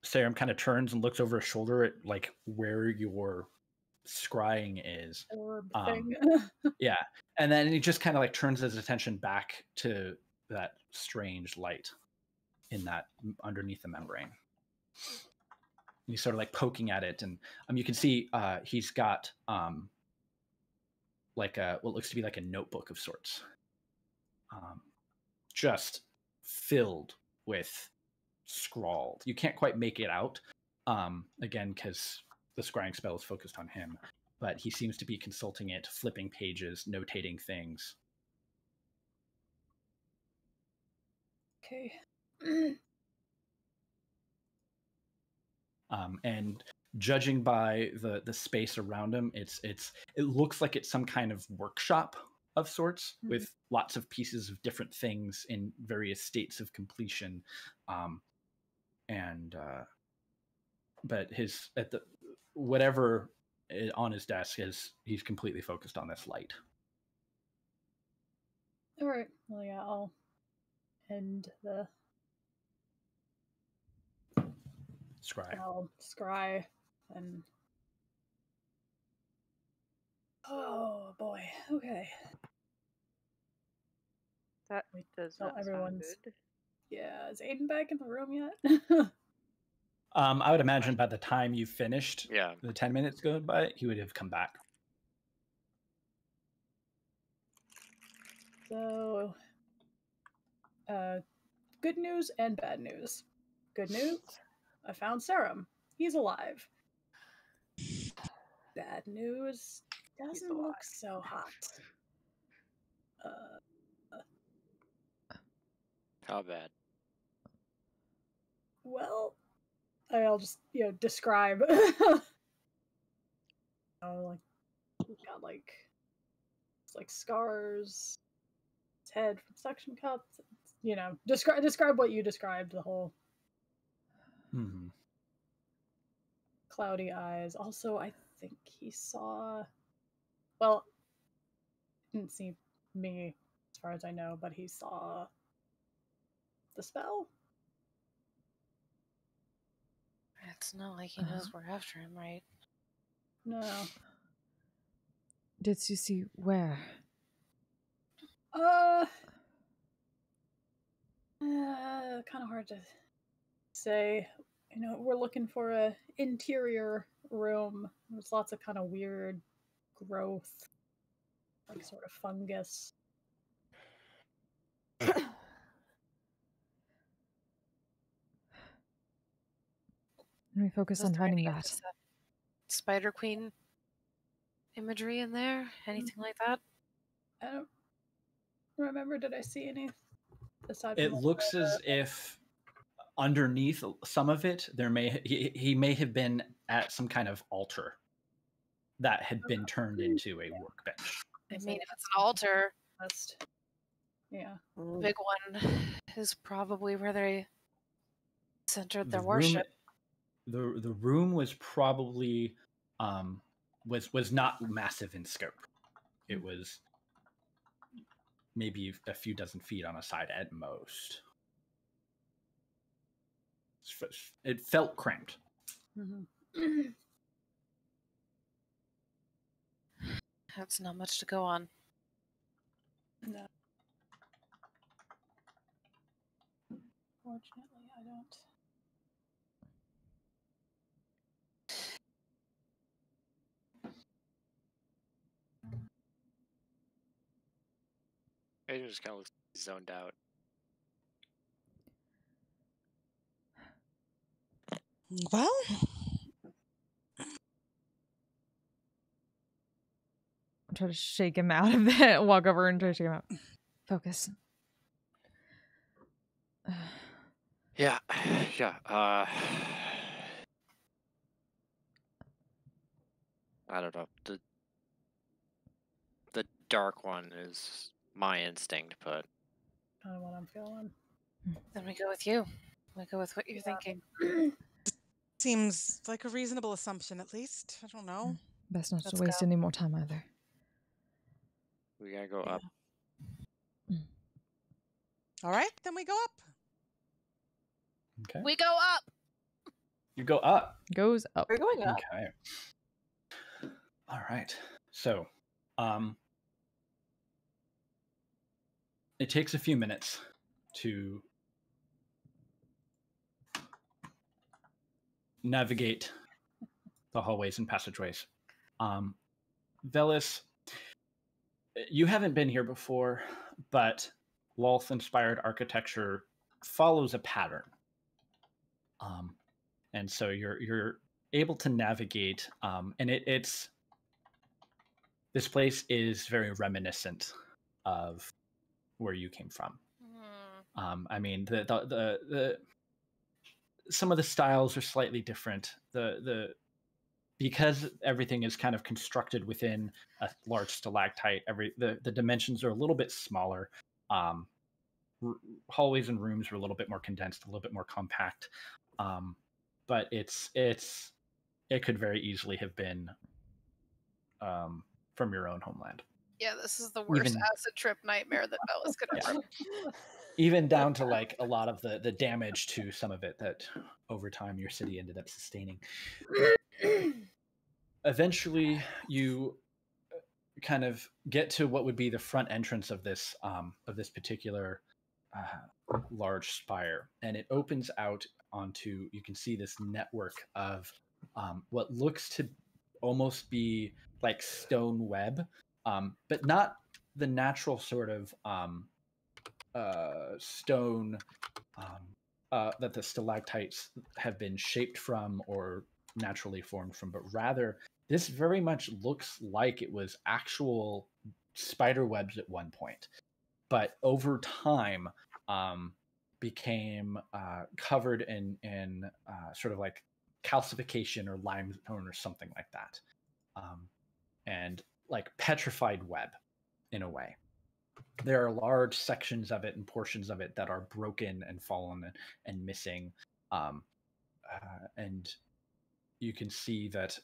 Sarum kind of turns and looks over his shoulder at like where your scrying is. Yeah. And then he just kind of like turns his attention back to that strange light in that underneath the membrane. He's sort of like poking at it, and you can see he's got like what looks to be like a notebook of sorts, just filled with scrawled. You can't quite make it out, again, because the scrying spell is focused on him, but he seems to be consulting it, flipping pages, notating things. Okay. And judging by the space around him, it looks like it's some kind of workshop of sorts, with lots of pieces of different things in various states of completion. But whatever on his desk he's completely focused on this light. All right. Well, yeah, I'll end the scry. I'll scry and Oh boy. Okay. That Wait, does so not sound everyone's- good. Yeah, is Aiden back in the room yet? I would imagine by the time you finished, Yeah. the 10 minutes go by, he would have come back. So, good news and bad news. Good news, I found Serum. He's alive. Bad news, doesn't look alive. so hot. How bad? Well, I'll just describe. Like he's got it's like scars. His head from suction cups. Describe what you described. The whole Mm-hmm. cloudy eyes. Also, I think he saw. Well, didn't see me as far as I know, but he saw the spell. It's not like he knows we're after him, right? No. Did you see where? Kind of hard to say. We're looking for a interior room. There's lots of kind of weird growth, like sort of fungus. We focus Was on there finding any of that. this, Spider Queen imagery in there? Anything like that? I don't remember. Did I see any? Aside It from looks as if underneath some of it, he may have been at some kind of altar that had been turned into a workbench. I mean, if it's an altar, yeah, big one is probably where they centered their The worship. the room was probably was not massive in scope. It was maybe a few dozen feet on a side at most. It felt cramped. Mm-hmm. That's not much to go on. No. Fortunately, I don't. Aiden just kind of looks zoned out. Well, I'll try to shake him out of it. Walk over and try to shake him out. Focus. Yeah. Yeah. I don't know. The dark one is my instinct, but Kind of what I'm feeling. Then we go with you. We go with what you're thinking. seems like a reasonable assumption, at least. I don't know. Best not Let's to waste go. any more time either. we gotta go Yeah. up. All right, then we go up. Okay. We go up. You go up. Goes up. We're going up. Okay. All right. So, it takes a few minutes to navigate the hallways and passageways. Velis, you haven't been here before, but Lolth-inspired architecture follows a pattern. And so you're able to navigate, and it's this place is very reminiscent of where you came from. I mean, the some of the styles are slightly different. Because everything is kind of constructed within a large stalactite, the dimensions are a little bit smaller. Hallways and rooms are a little bit more condensed, a little bit more compact. But it could very easily have been from your own homeland. Yeah, this is the worst acid trip nightmare that Bella's gonna Yeah. run. Even down to like a lot of the damage to some of it that over time your city ended up sustaining. Eventually, you kind of get to what would be the front entrance of this particular large spire, and it opens out onto, you can see this network of what looks to almost be like stone web, but not the natural sort of stone that the stalactites have been shaped from or naturally formed from, but rather this very much looks like it was actual spider webs at one point, but over time became covered in sort of like calcification or limestone or something like that, and like petrified web in a way. There are large sections of it and portions of it that are broken and fallen and missing, and you can see that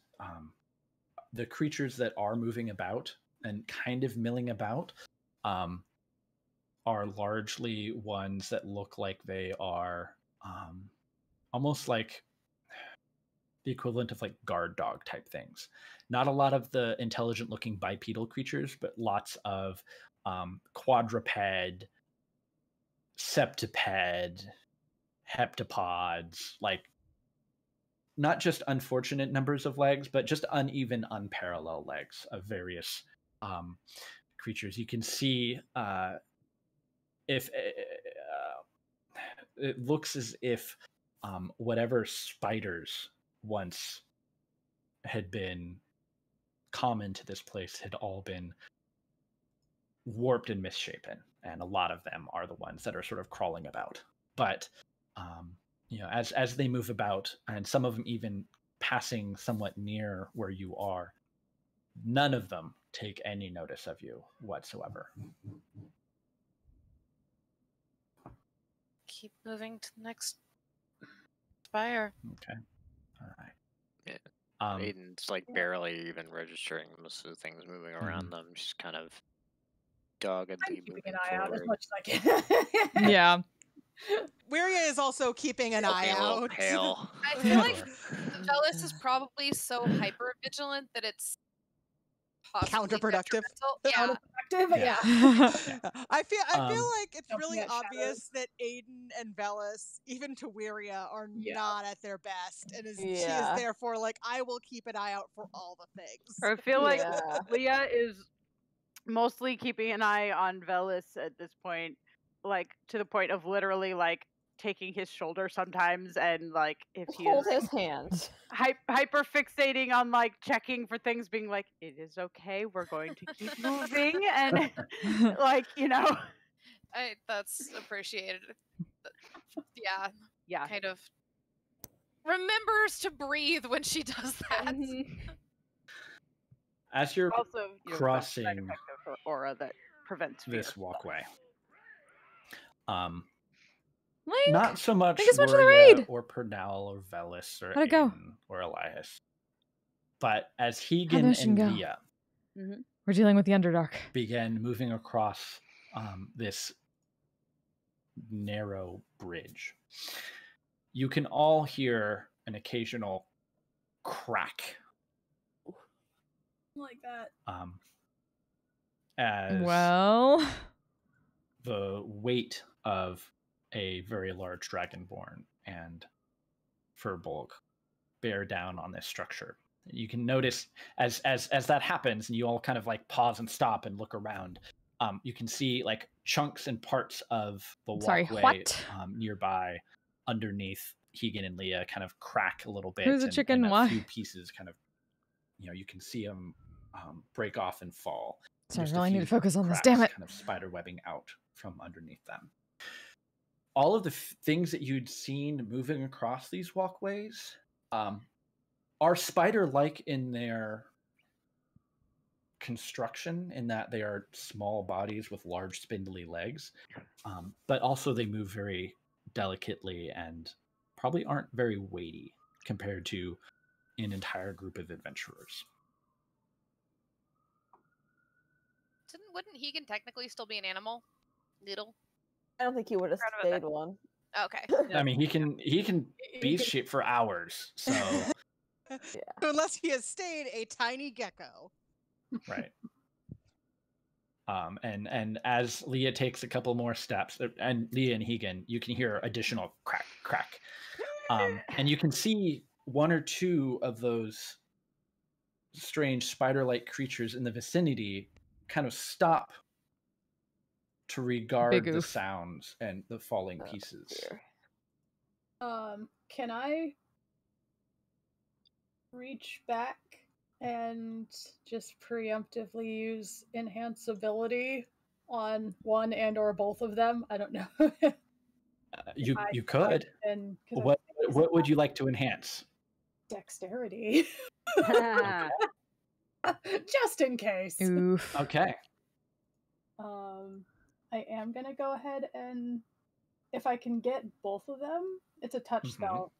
the creatures that are moving about and kind of milling about are largely ones that look like they are almost like the equivalent of like guard dog type things. Not a lot of the intelligent looking bipedal creatures, but lots of quadruped, septiped, heptapods, like not just unfortunate numbers of legs, but just uneven, unparalleled legs of various creatures. You can see if it looks as if whatever spiders once had been common to this place had all been warped and misshapen, and a lot of them are the ones that are sort of crawling about. But as they move about, and some of them even passing somewhat near where you are, none of them take any notice of you whatsoever. Keep moving to the next spire. Okay. All right. Yeah. Aiden's like barely even registering most of the things moving around them. She's kind of doggedly Keeping moving an eye out as forward. much as I can. Yeah. Wiria is also keeping an eye Looking a little out. pale. I feel like Velis is probably so hyper vigilant that it's possibly Counterproductive. detrimental. Yeah. But yeah. I feel like it's Jumping really at shadows. obvious that Aiden and Velis, even to Wiria, are not at their best, and she is Yeah. therefore like, I will keep an eye out for all the things. I feel like Yeah. Leah is mostly keeping an eye on Velis at this point, like to the point of literally like taking his shoulder sometimes, and like if he Hold is his hand. hyper fixating on like checking for things, being like, it is okay, we're going to keep moving, and like That's appreciated. yeah. Kind of remembers to breathe when she does that. As you're Also, crossing side effect of her aura that prevents fear. this walkway, Link? not so much Thank you so much for the Wuria raid. or Pernell or Velis or How'd it go? Aiden or Elias, but as How'd the Hegan mission and go? Leah We're dealing with the Underdark. began moving across this narrow bridge, you can all hear an occasional crack Like that. as Well, the weight of a very large dragonborn and Furbolg bear down on this structure. You can notice as that happens, and you all kind of like pause and stop and look around. You can see like chunks and parts of the walkway nearby, underneath Hegan and Leah, kind of crack a little bit. Who's a and, chicken? And a Why? few pieces kind of, you can see them break off and fall. sorry, I Just a really need few to focus on this. cracks Damn it. kind of spider webbing out from underneath them. All of the things that you'd seen moving across these walkways are spider-like in their construction, in that they are small bodies with large spindly legs, but also they move very delicately and probably aren't very weighty compared to an entire group of adventurers. Wouldn't Hegan technically still be an animal? Little. I don't think he would have Proud of stayed one. Okay. I mean, he can beast shape for hours, so Unless he has stayed a tiny gecko. right. And as Leah takes a couple more steps, and Leah and Hegan, you can hear additional crack, crack. And you can see one or two of those strange spider-like creatures in the vicinity kind of stop to regard the oof. sounds and the falling pieces. Dear. Can I reach back and just preemptively use enhance ability on one and or both of them? I don't know. You could. And What would you like to enhance? Dexterity. Just in case. Oof. Okay. I am gonna go ahead and if I can get both of them, it's a touch spell.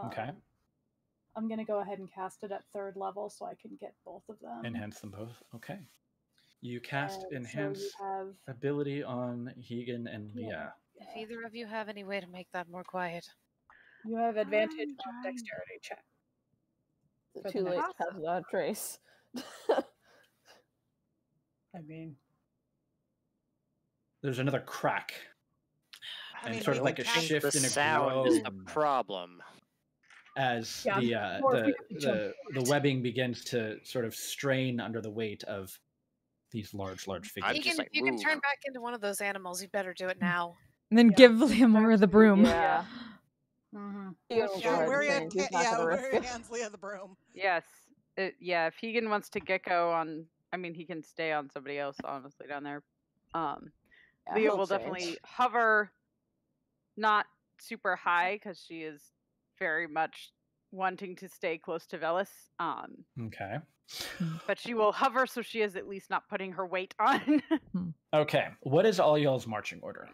Okay. I'm gonna go ahead and cast it at 3rd level so I can get both of them. Enhance them both. Okay. You cast And enhance so you have ability on Hegan and Leah. If either of you have any way to make that more quiet. you have advantage on dexterity check. Is it too late to pass it on trace? I mean, There's another crack. I And mean, sort we of like can a cast- shift The in a sound is the groan problem. as Yeah, or if we could jump the webbing begins to sort of strain under the weight of these large I'm figures. just If like, you can "Move." turn back into one of those animals, you better do it now. And then Yeah. give Liam more of the broom. Yeah. Yeah, Hard we're thing. He's not gonna risk we're it. hands Leah the broom. Yes. If Hegan wants to gecko on, I mean, he can stay on somebody else, honestly, down there. Yeah, Leah he'll will change. definitely hover, not super high, because she is very much wanting to stay close to Velis. Okay. But she will hover so she is at least not putting her weight on. Okay. What is all y'all's marching order?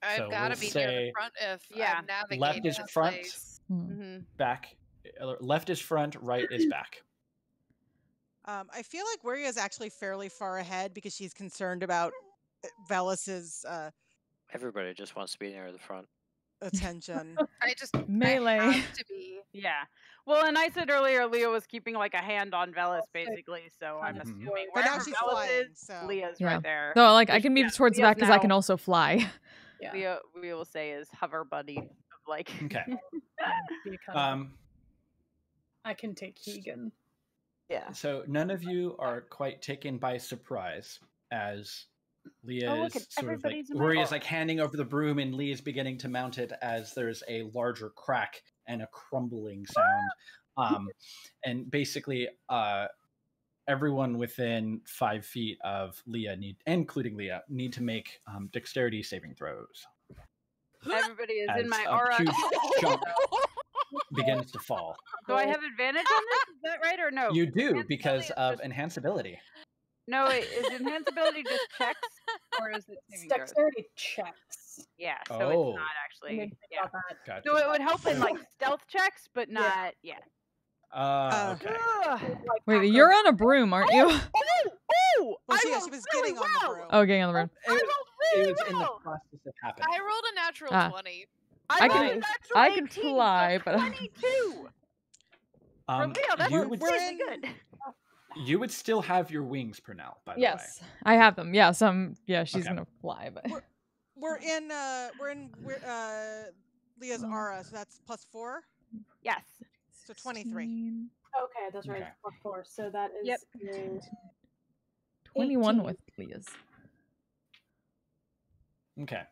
I've So got to we'll be near say the front if Yeah. I'm navigating left is this front. place. Mm-hmm. Back. Left is front, right is back. I feel like Wiria is actually fairly far ahead because she's concerned about Velis's Everybody just wants to be near the front. attention. I just Melee. I have to be. Yeah. Well, and I said earlier, Leah was keeping like a hand on Velis, Okay. basically. So I'm Mhm. assuming But now wherever she's Velis flying, is, so Leah's Yeah. right there. So like I Which, can move yeah, towards the Leah's back because I can now- also fly. Yeah. Leah, we will say, is hover buddy of like. Okay. Be kind of- Um, I can take Hegan. Yeah. so none of you are quite taken by surprise as Leah Oh, look, is it's sort of like everybody's in my Worry is car. like handing over the broom and Lee is beginning to mount it as there's a larger crack and a crumbling sound. And basically everyone within 5 feet of Leah including Leah, need to make dexterity saving throws. Everybody is in As my a aura. huge chunk begins to fall. Do I have advantage on this? Is that right or no? You do Enhance because ability is of just- enhance ability. No, wait, is enhance ability just checks or is it It's saving throws? dexterity checks. Yeah, so Oh. it's not I didn't actually. think Yeah. about that. Gotcha. So it would help in like stealth checks, but not. Yeah. Okay. Ugh. Like, Wait, after- you're on a broom, aren't you? Oh! Well, I she rolled was really getting on the well. broom. Oh, getting on the broom. I rolled It really was in the well. process of happening. I rolled a natural Ah. 20. I rolled can- a natural I can 18, fly, so but- 22. For Leo, that's you really would good. you would still have your wings, Pernell, by the way. Yes, I have them. Yeah, she's Okay. gonna fly, but We're in Leah's aura, so that's +4, Yes. so 23. Okay, that's right. Okay. Of course. So that is Yep. a 21 18. with Leah's. Okay.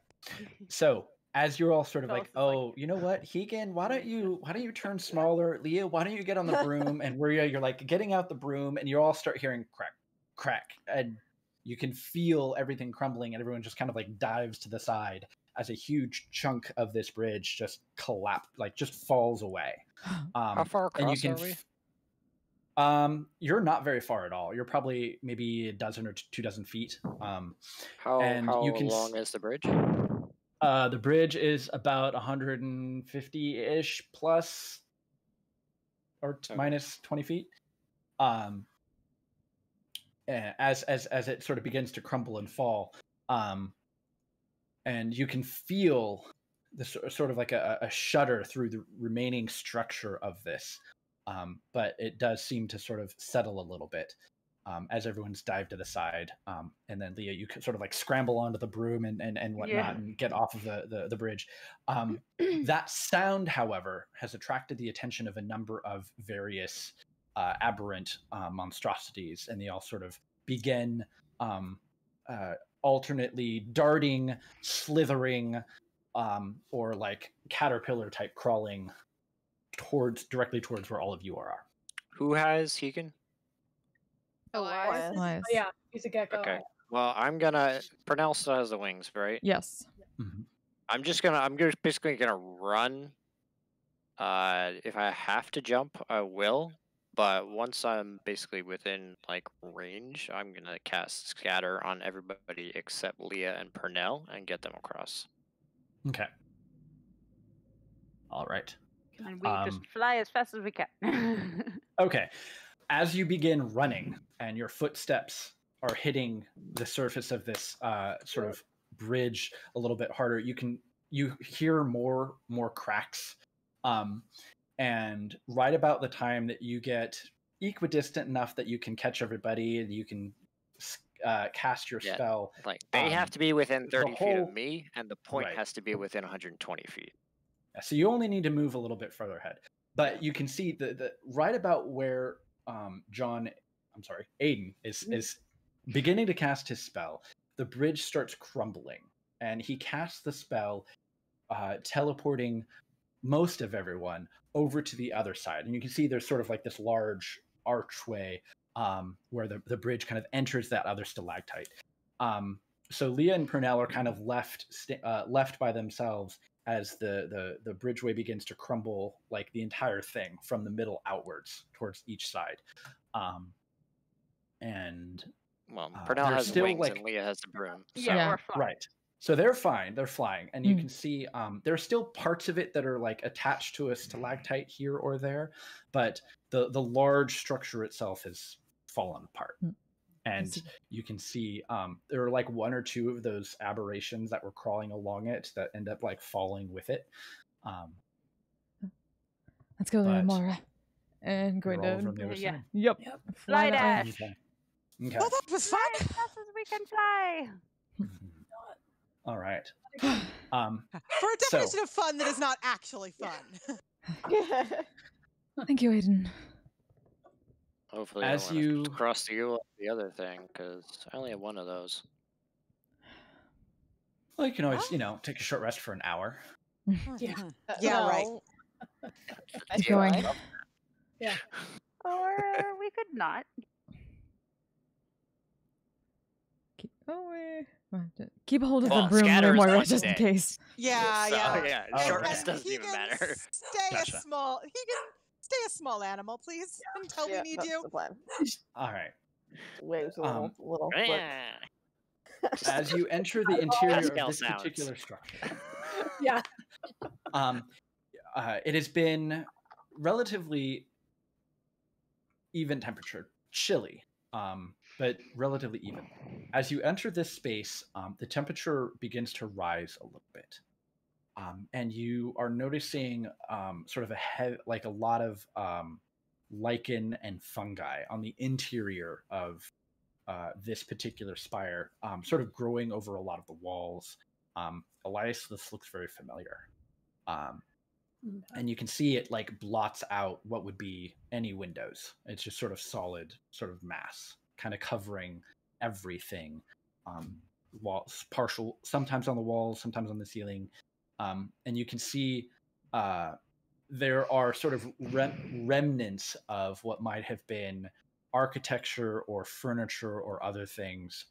So as you're all sort of Phyllis like, is like- oh, you know what, Hegan, why don't you turn smaller? Leah, why don't you get on the broom? And you're like getting out the broom, and you all start hearing crack, crack, and you can feel everything crumbling, and everyone just kind of like dives to the side as a huge chunk of this bridge just just falls away. How far and you across can are we? you're not very far at all. You're probably maybe a dozen or 2 dozen feet. How and you can long is the bridge? The bridge is about 150-ish plus or Okay. minus 20 feet. As it sort of begins to crumble and fall, and you can feel this sort of like a shudder through the remaining structure of this, but it does seem to sort of settle a little bit. as everyone's dived to the side. And then Leah, you sort of like scramble onto the broom and whatnot and get off of the bridge. That sound, however, has attracted the attention of a number of various aberrant monstrosities, and they all sort of begin alternately darting, slithering, or like caterpillar type crawling directly towards where all of you are. Who has Hegan? Elias. Elias. Oh, yeah, he's a gecko. Okay. Well, I'm gonna. Pernell still has the wings, right? Yes. I'm basically gonna run. If I have to jump, I will. But once I'm basically within like range, I'm gonna cast Scatter on everybody except Leah and Pernell and get them across. Okay. All right. And we just fly as fast as we can. Okay. As you begin running and your footsteps are hitting the surface of this sort of bridge a little bit harder, you hear more cracks. And right about the time that you get equidistant enough that you can catch everybody and you can cast your spell. Like they have to be within 30 feet of whole- me, and the point Right. has to be within 120 feet. So you only need to move a little bit further ahead. But you can see the right about where Aiden is beginning to cast his spell. The bridge starts crumbling, and he casts the spell, teleporting most of everyone over to the other side. And you can see there's sort of like this large archway where the bridge kind of enters that other stalactite. So Leah and Pernell are kind of left by themselves as the bridgeway begins to crumble, like the entire thing from the middle outwards towards each side. Well, Pernell has still, wings like- and Leah has the broom. So. Yeah. we're fine. Right. So they're fine. They're flying. And you can see there are still parts of it that are like attached to a stalactite here or there, but the large structure itself has fallen apart. And you can see there are like one or two of those aberrations that were crawling along it that end up like falling with it. Let's go there, But Mara. And going You're all over to. on the other Yeah. side. Yep. Fly that way. dash. Okay. Well, that was fun. Fly as fast as we can fly. All right. For a So- definition of fun that is not actually fun. Thank you, Aiden. Hopefully, As I don't you- wanna cross the other thing because I only have one of those. Well, you can always, take a short rest for an hour. Yeah. Yeah, right. Keep going. Or we could not. Keep going. Keep a hold of Well, the broom, scatter is Moira, one just in day. case. Yeah, So, yeah. yeah, Oh, short okay. rest doesn't He even can matter. Stay Gotcha. stay a small animal, please, until we need that's you. the plan. All right. Waves a little flip. As you enter the interior Pascal of this sounds. particular structure, Yeah. it has been relatively even temperature, chilly, but relatively even. As you enter this space, the temperature begins to rise a little bit, and you are noticing sort of a lot of lichen and fungi on the interior of this particular spire, sort of growing over a lot of the walls. Elias, this looks very familiar. And you can see it like blots out what would be any windows. It's just sort of solid, sort of mass, kind of covering everything. Walls, partial, sometimes on the walls, sometimes on the ceiling. And you can see there are sort of remnants of what might have been architecture or furniture or other things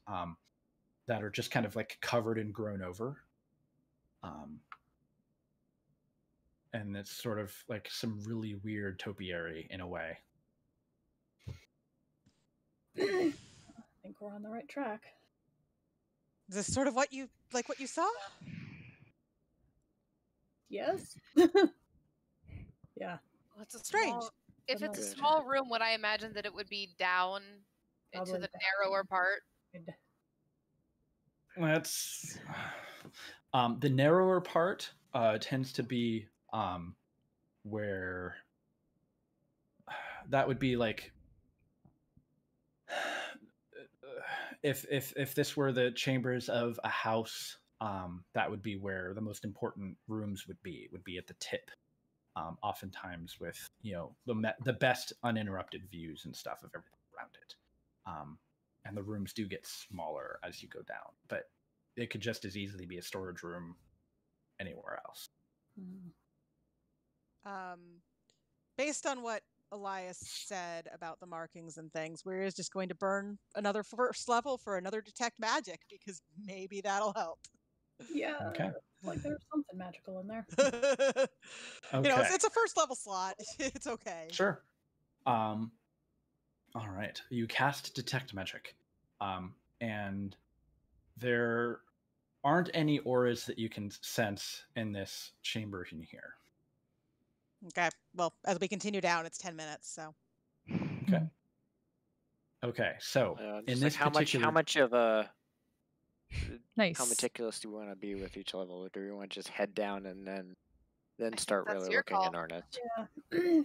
that are just kind of like covered and grown over. And it's sort of like some really weird topiary in a way. I think we're on the right track. Is this sort of what you saw? Yes. Yeah. Well, it's a Strange. small- if but it's a not good. small room, would I imagine that it would be down into Probably the down. narrower part? Good. That's the narrower part tends to be where that would be like if this were the chambers of a house, that would be where the most important rooms would be at the tip. Oftentimes with, the best uninterrupted views and stuff of everything around it. And the rooms do get smaller as you go down, but it could just as easily be a storage room anywhere else. Based on what Elias said about the markings and things, we're just going to burn another first level for another detect magic, because maybe that'll help. Yeah. Okay. Like there's something magical in there. Okay. It's a first level slot. It's okay. Sure. All right. You cast Detect Magic. And there aren't any auras that you can sense in this chamber in here. Okay. Well, as we continue down, it's 10 minutes, so. Okay. Okay. So in this how particular... much of a Nice. how meticulous do we want to be with each level? Or do we want to just head down and then start that's really your looking call. in earnest? Yeah.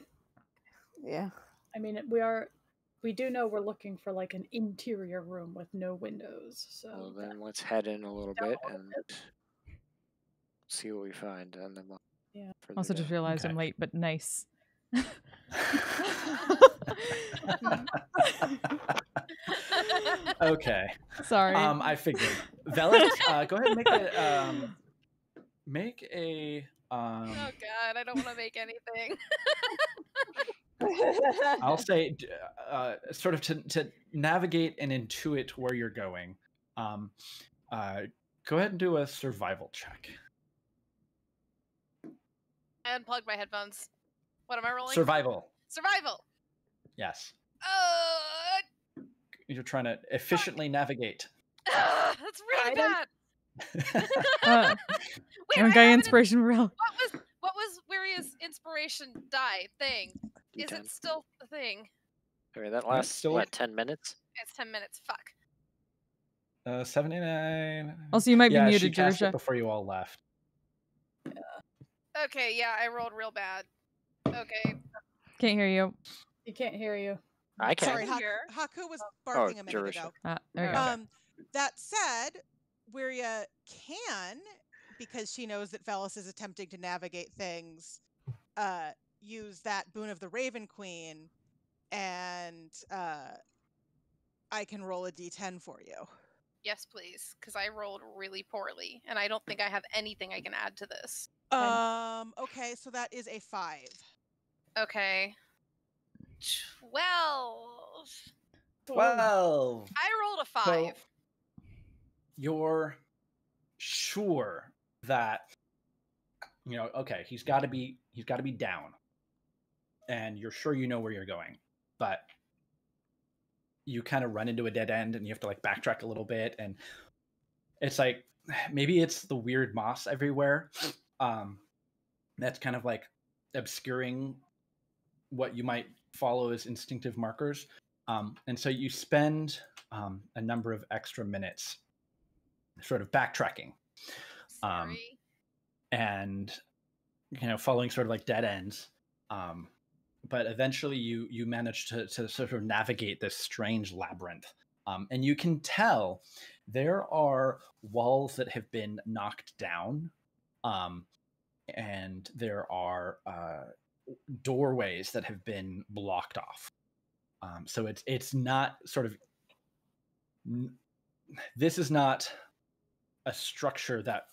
Yeah. I mean, we do know we're looking for like an interior room with no windows. So Well, then let's head in a little down bit a little and bit. see what we find, and then we'll Yeah. further Also, just down. realized Okay. I'm late, but nice. Okay. Sorry. I figured. Velas, go ahead and make a Oh God, I don't want to make anything. I'll say sort of to navigate and intuit where you're going. Go ahead and do a survival check. And plug my headphones. What am I rolling? Survival. Survival. Yes. You're trying to efficiently navigate. That's really bad. Wait, Young guy inspiration real. What was Wiria's inspiration die thing? Is D10. it still a thing? Okay, that lasts still- what, 10 minutes? It's 10 minutes. Fuck. 79. Also, you might be Yeah, she muted, cast it Jerusha. before you all left. Okay, yeah, I rolled real bad. Okay. Can't hear you. You can't hear you. I can. Sorry, Here. Haku was barking a minute Jerusha. ago. There you go. That said, Wiria can, because she knows that Velas is attempting to navigate things, use that boon of the Raven Queen, and I can roll a d10 for you. Yes, please, because I rolled really poorly, and I don't think I have anything I can add to this. Okay, so that is a 5. Okay. 12. 12. I rolled a 5. So you're sure that okay, he's got to be down, and you're sure you know where you're going, but you kind of run into a dead end and you have to like backtrack a little bit, and it's like maybe it's the weird moss everywhere that's kind of like obscuring what you might follow as instinctive markers, and so you spend a number of extra minutes sort of backtracking, and following sort of like dead ends, but eventually you manage to sort of navigate this strange labyrinth, and you can tell there are walls that have been knocked down, and there are doorways that have been blocked off, so it's not sort of, this is not a structure that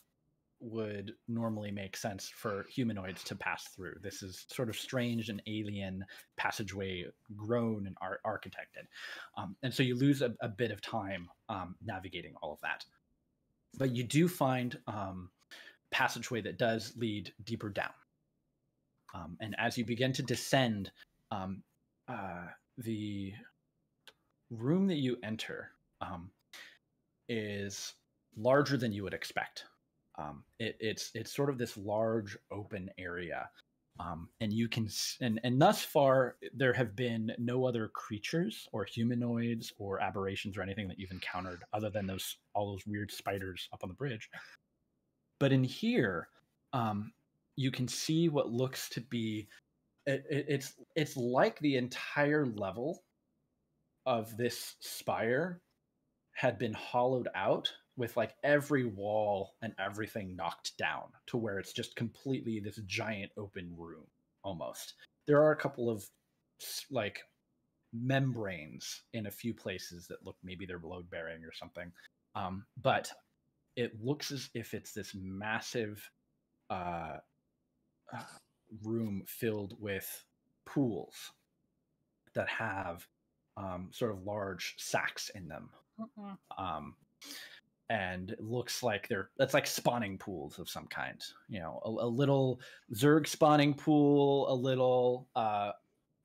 would normally make sense for humanoids to pass through. This is sort of strange and alien passageway, grown and architected, and so you lose a bit of time navigating all of that, but you do find passageway that does lead deeper down, and as you begin to descend, the room that you enter is larger than you would expect. It's sort of this large open area, and you can and thus far there have been no other creatures or humanoids or aberrations or anything that you've encountered other than all those weird spiders up on the bridge. But in here, you can see what looks to be it's like the entire level of this spire had been hollowed out with like every wall and everything knocked down to where it's just completely this giant open room almost. There are a couple of like membranes in a few places that look maybe they're load bearing or something, but it looks as if it's this massive room filled with pools that have sort of large sacks in them. And it looks like that's like spawning pools of some kind, you know, a little Zerg spawning pool, a little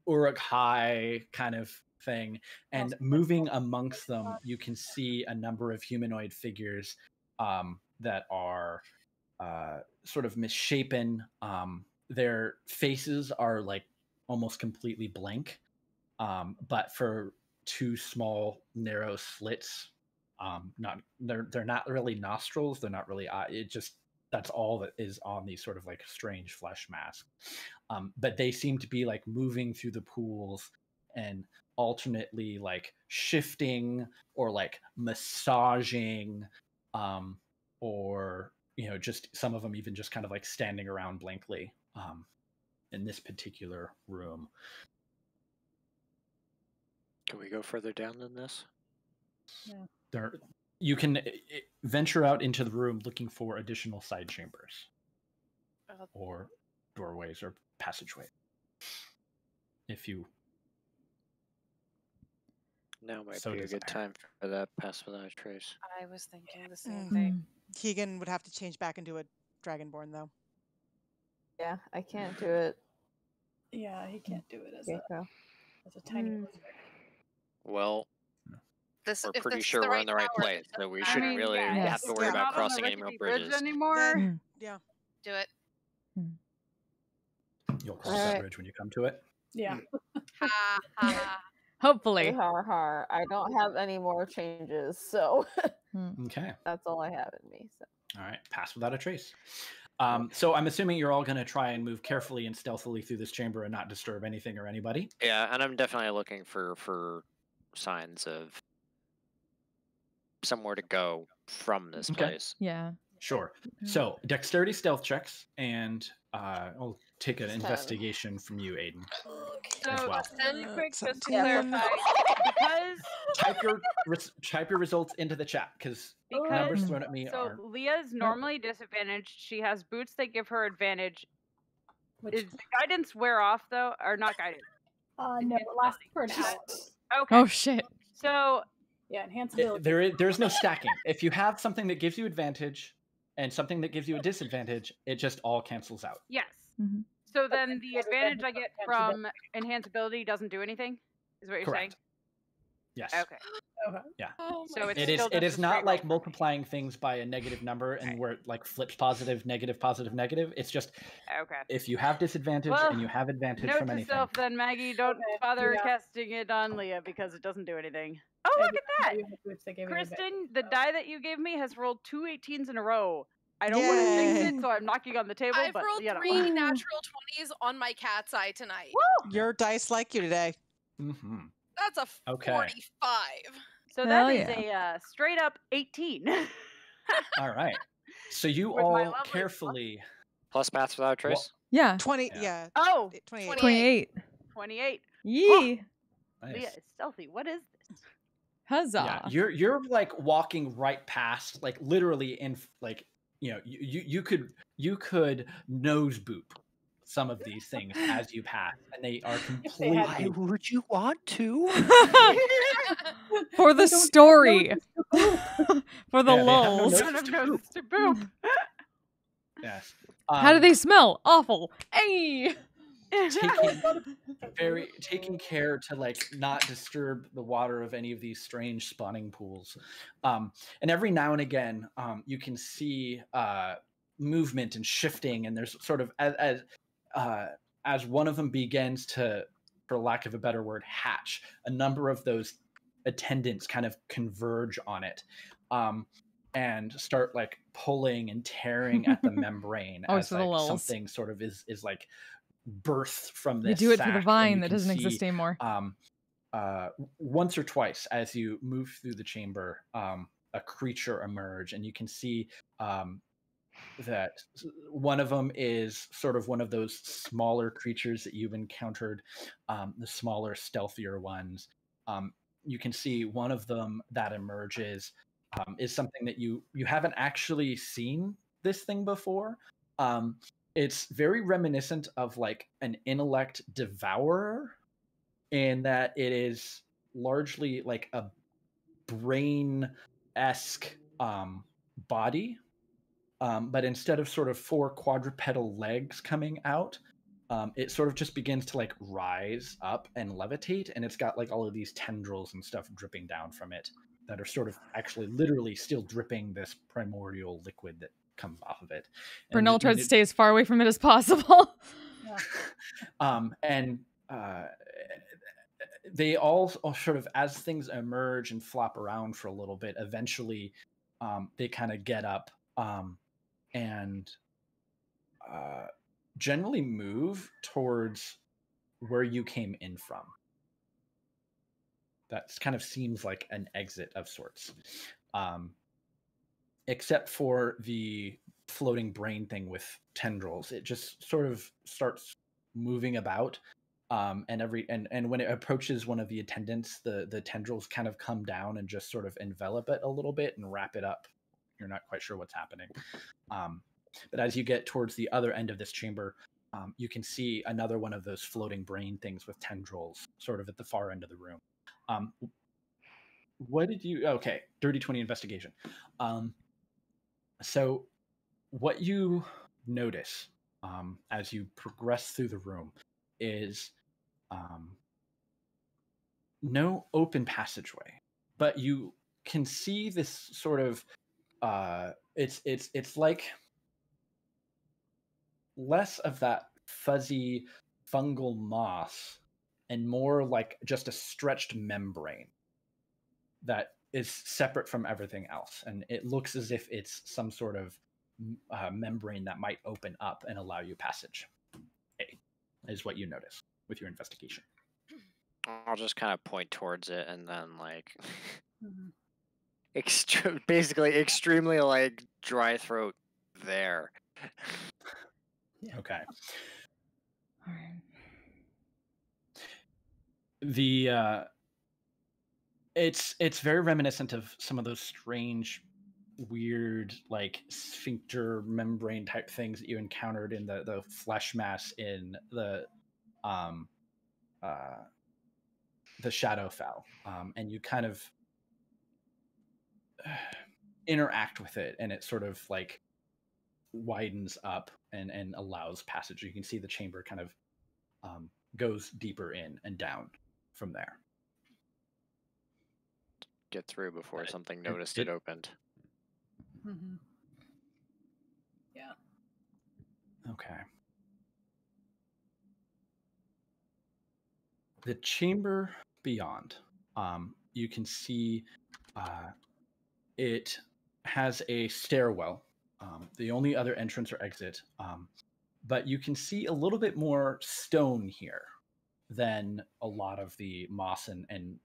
Uruk-hai kind of thing, and moving amongst them you can see a number of humanoid figures that are sort of misshapen. Their faces are like almost completely blank, but for two small narrow slits, they're not really nostrils, they're not really it just that's all that is on these sort of like strange flesh masks. But they seem to be like moving through the pools and alternately like shifting or like massaging, or you know, just some of them even just kind of like standing around blankly in this particular room. Can we go further down than this? Yeah. You can venture out into the room looking for additional side chambers or doorways or passageways. If you Now might so be a desire. good time for that pass without a trace. I was thinking the same thing. Keegan would have to change back into a Dragonborn, though. Yeah, I can't do it. Yeah, he can't do it as Gecko. a tiny lizard. Well, This, we're if pretty this is sure the we're right in the right tower, place, then so we it shouldn't doesn't really matter. have to worry Yeah. about Not on the crossing any more rickety bridge bridges. anymore. Then, yeah. Do it. You'll cross All that right. bridge when you come to it. Yeah. Ha ha. Hopefully. Har har. I don't have any more changes, so Okay. that's all I have in me. So All right. Pass without a trace. So I'm assuming you're all going to try and move carefully and stealthily through this chamber and not disturb anything or anybody. Yeah, and I'm definitely looking for signs of somewhere to go from this Okay. place. Yeah. Sure. So dexterity stealth checks, and I'll take an 10. investigation from you, Aiden. So, as well. really quick, just to 17. clarify, because Type your results into the chat because numbers thrown at me so are Leah's normally disadvantaged. She has boots that give her advantage. Which, Is the guidance wear off though, or not guidance? no, it lasts for an hour. Okay. Oh shit. So Yeah, enhance ability. there's no stacking. If you have something that gives you advantage and something that gives you a disadvantage, it just all cancels out. yes. Mhm. So then the advantage I get from enhance ability doesn't do anything. Is what you're Correct. Yes. saying? Okay. Okay. Oh So my it's It is. still It just is a not straight like roll. multiplying things by a negative number and where it like flips positive, negative, positive, negative. It's just Okay. if you have disadvantage Well, and you have advantage Note from to anything. self then, Maggie, don't Okay, bother yeah. casting it on Leah because it doesn't do anything. Oh, look at that! You have boots that give you advantage. Kristen, the die that you gave me has rolled 2 18s in a row. I don't want to jinx Yay. it, so I'm knocking on the table. I've but rolled you know. 3 natural 20s on my cat's eye tonight. Your dice like you today. Mm-hmm. That's a Okay. 45. So Hell that is yeah. a straight up 18. All right. So you With my all lovely carefully. Plus pass without a trace? Yeah. 20, Yeah. yeah. Oh, 28. 28. 28. Yee. Nice. Leah is stealthy. What is this? Huzzah. Yeah, you're like walking right past, like literally in like you could nose boop some of these things as you pass, and they are they had completely. to. would you want to? For the They don't have story. noses to boop. For the Yeah, they have no lulz. noses. Son of noses to boop. Yes. How do they smell? Awful. Hey. taking care to like not disturb the water of any of these strange spawning pools, and every now and again you can see movement and shifting, and there's sort of as one of them begins to, for lack of a better word, hatch, a number of those attendants kind of converge on it and start like pulling and tearing at the membrane Oh, as so the like lulz. something sort of is like birthed from this. You do it for sac, the and vine you that can doesn't see, exist anymore. once or twice as you move through the chamber, a creature emerge, and you can see that one of them is sort of one of those smaller creatures that you've encountered, the smaller, stealthier ones. You can see one of them that emerges is something that you haven't actually seen this thing before. It's very reminiscent of like an intellect devourer, in that it is largely like a brain-esque body, but instead of sort of 4 quadrupedal legs coming out, it sort of just begins to like rise up and levitate, and it's got like all of these tendrils and stuff dripping down from it that are sort of actually literally still dripping this primordial liquid that comes off of it. Brunel tries to stay as far away from it as possible. And they all sort of, as things emerge and flop around for a little bit, eventually they kind of get up and generally move towards where you came in from. That kind of seems like an exit of sorts, except for the floating brain thing with tendrils. It just sort of starts moving about, and when it approaches one of the attendants, the tendrils kind of come down and just sort of envelop it a little bit and wrap it up. You're not quite sure what's happening. But as you get towards the other end of this chamber, you can see another one of those floating brain things with tendrils sort of at the far end of the room. What did you... Okay, dirty 20 investigation. So what you notice as you progress through the room is no open passageway, but you can see this sort of... it's like less of that fuzzy fungal moss and more like just a stretched membrane that is separate from everything else. And it looks as if it's some sort of membrane that might open up and allow you passage. Is what you notice with your investigation. I'll just kind of point towards it and then like basically extremely like dry throat there. Okay. All right. The it's very reminiscent of some of those strange, weird, like sphincter membrane type things that you encountered in the flesh mass in the Shadowfell, and you kind of interact with it, and it sort of like widens up and allows passage. You can see the chamber kind of goes deeper in and down from there. Get through before something noticed it opened. Yeah. Okay. The chamber beyond, you can see it has a stairwell, the only other entrance or exit, but you can see a little bit more stone here than a lot of the moss and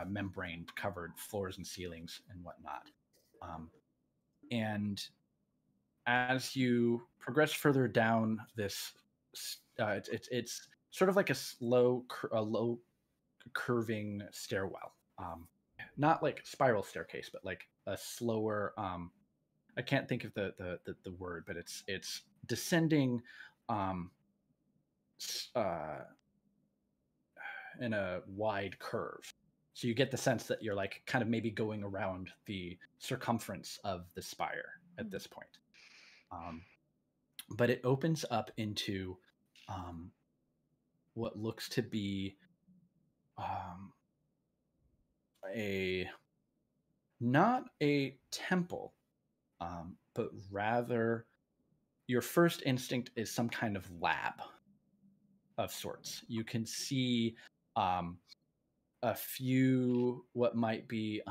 membrane covered floors and ceilings and whatnot. And as you progress further down this, it's sort of like a low curving stairwell, not like spiral staircase, but like a slower. I can't think of the word, but it's descending in a wide curve. So you get the sense that you're like kind of maybe going around the circumference of the spire at this point. But it opens up into what looks to be not a temple, but rather your first instinct is some kind of lab of sorts. You can see a few what might be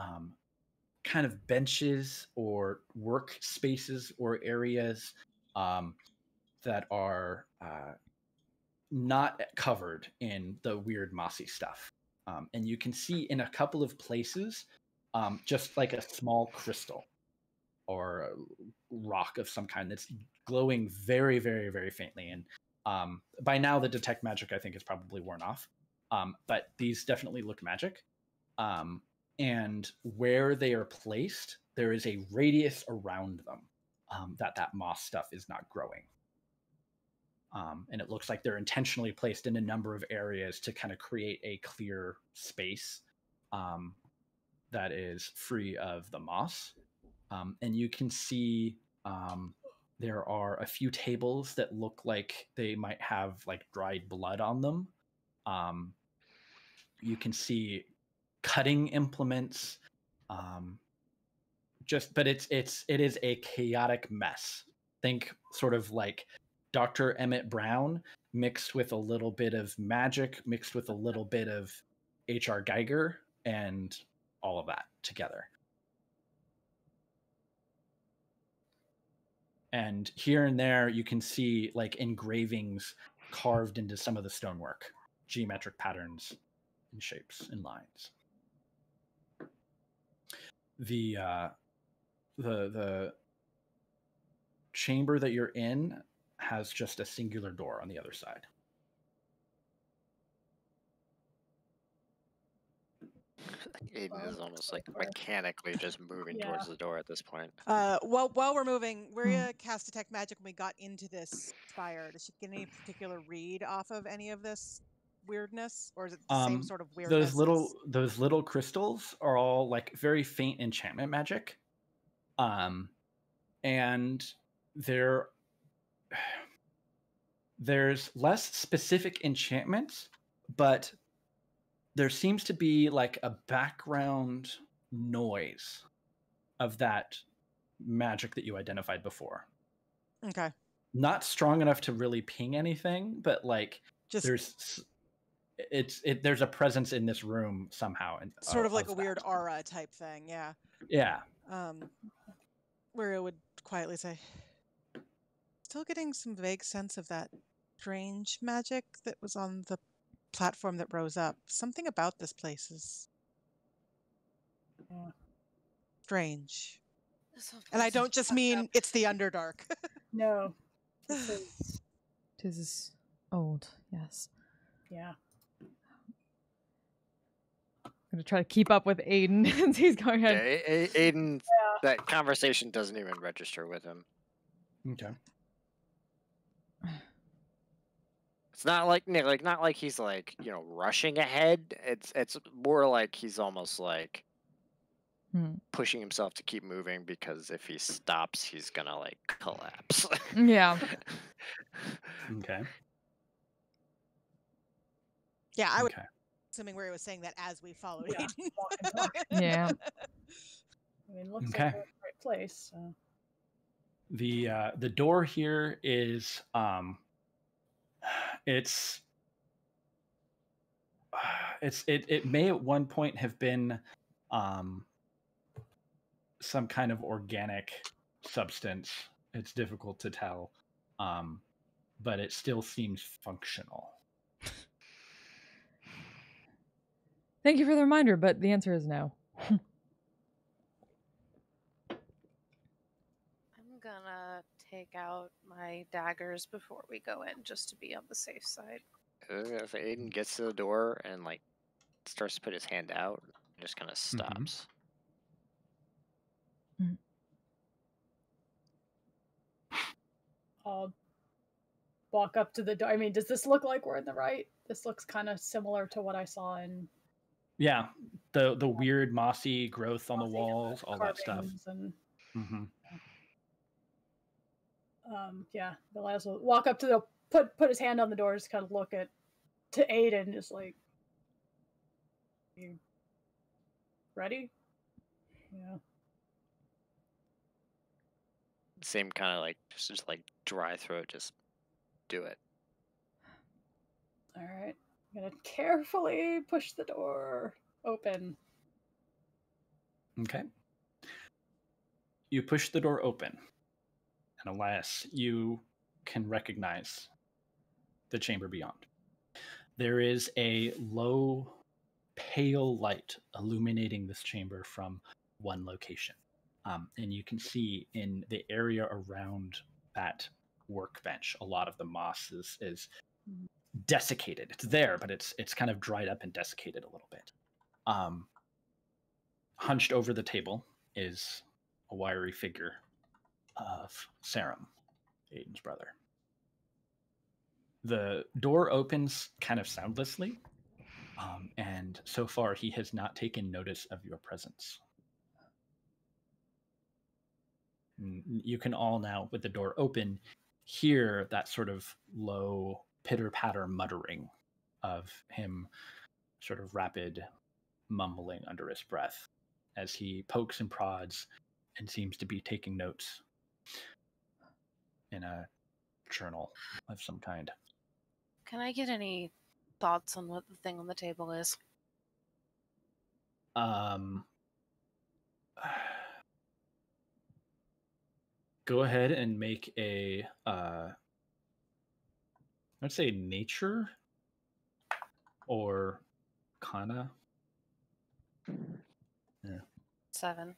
kind of benches or workspaces or areas that are not covered in the weird mossy stuff. And you can see in a couple of places just like a small crystal or a rock of some kind that's glowing very, very, very faintly. And by now, the detect magic, I think, is probably worn off. But these definitely look magic. And where they are placed, there is a radius around them that moss stuff is not growing. And it looks like they're intentionally placed in a number of areas to kind of create a clear space that is free of the moss. And you can see there are a few tables that look like they might have like dried blood on them. You can see cutting implements. But it is a chaotic mess. Think sort of like Dr. Emmett Brown mixed with a little bit of magic, mixed with a little bit of H.R. Geiger, and all of that together. And here and there, you can see like engravings carved into some of the stonework, geometric patterns and shapes and lines. The chamber that you're in has just a singular door on the other side. Aiden is almost like mechanically just moving towards the door at this point. While we're moving, Maria cast Detect Magic when we got into this spire. Does she get any particular read off of any of this weirdness, or is it the same sort of weirdness? Those little crystals are all like very faint enchantment magic, and there's less specific enchantments, but there seems to be like a background noise of that magic that you identified before. Okay. Not strong enough to really ping anything, but like just there's a presence in this room somehow, and sort of like a weird aura type thing. Yeah. Yeah. Where it would quietly say, still getting some vague sense of that strange magic that was on the platform that rose up. Something about this place is strange. And I don't just mean it's the Underdark. No. This is old, yes. Yeah. I'm going to try to keep up with Aiden as he's going ahead. Yeah, Aiden, that conversation doesn't even register with him. Okay. It's not like he's like, rushing ahead. It's more like he's almost like pushing himself to keep moving, because if he stops, he's gonna like collapse. Yeah. Okay. Yeah, I would. Assuming where he was saying that as we followed. Yeah. I mean, looks like we're in the right place. So. The door here is it may at one point have been some kind of organic substance. It's difficult to tell, but it still seems functional. Thank you for the reminder, but the answer is no. I'm gonna take out my daggers before we go in, just to be on the safe side. If Aiden gets to the door and like starts to put his hand out, just kind of stops. I'll walk up to the door. I mean, does this look like we're in the right? This looks kind of similar to what I saw in. Yeah, the weird mossy growth on the walls, all that stuff. And, yeah, Elias will walk up to the put his hand on the door, just kind of look to Aiden, just like, you ready? Yeah. Same kind of like just like dry throat, just do it. All right. I'm gonna carefully push the door open. Okay. You push the door open, and Elias, you can recognize the chamber beyond. There is a low pale light illuminating this chamber from one location. And you can see in the area around that workbench, a lot of the moss is desiccated. It's there, but it's kind of dried up and desiccated a little bit. Hunched over the table is a wiry figure of Sarum, Aiden's brother. The door opens kind of soundlessly, and so far he has not taken notice of your presence. You can all now, with the door open, hear that sort of low pitter-patter muttering of him, sort of rapid mumbling under his breath as he pokes and prods and seems to be taking notes in a journal of some kind. Can I get any thoughts on what the thing on the table is? Go ahead and make a let's say nature or Kana. Yeah. 7.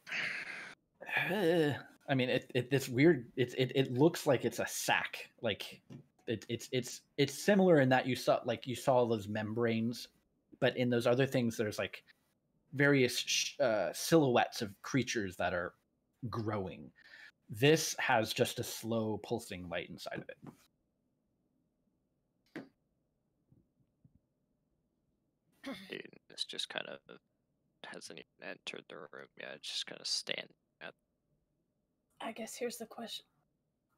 I mean, it's weird. It looks like it's a sack. Like it's similar in that you saw those membranes, but in those other things, there's like various silhouettes of creatures that are growing. This has just a slow pulsing light inside of it. It's just kind of hasn't even entered the room yet. It's just kind of standing at. I guess here's the question.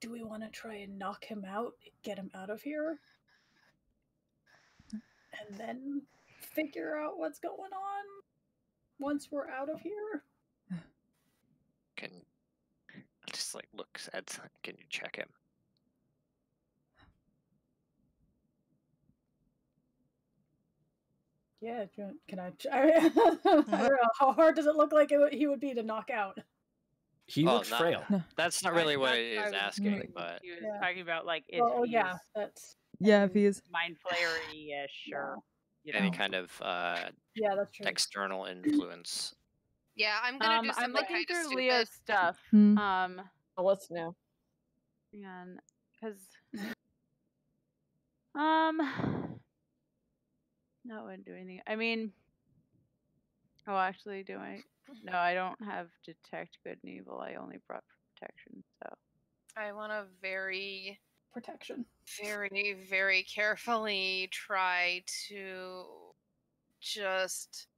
Do we want to try and knock him out, get him out of here? And then figure out what's going on once we're out of here? Can just like look at. Can you check him? Yeah, can I don't know, how hard does it look like he would be to knock out? He looks not- frail. That's not really what he That's is what I was asking, thinking. but He was Yeah. talking about like if Oh, he's yeah, that's Yeah, if he is. mind flayery-ish or you know. any kind of yeah, that's true. external influence. Yeah, I'm gonna do I'm something looking kind of through stupid. Leo's stuff. Hmm. Oh, let's know. And because no, I wouldn't do anything. I mean, oh, actually, do I? No, I don't have detect good and evil. I only brought protection. So I want to very, Protection. very, very carefully try to just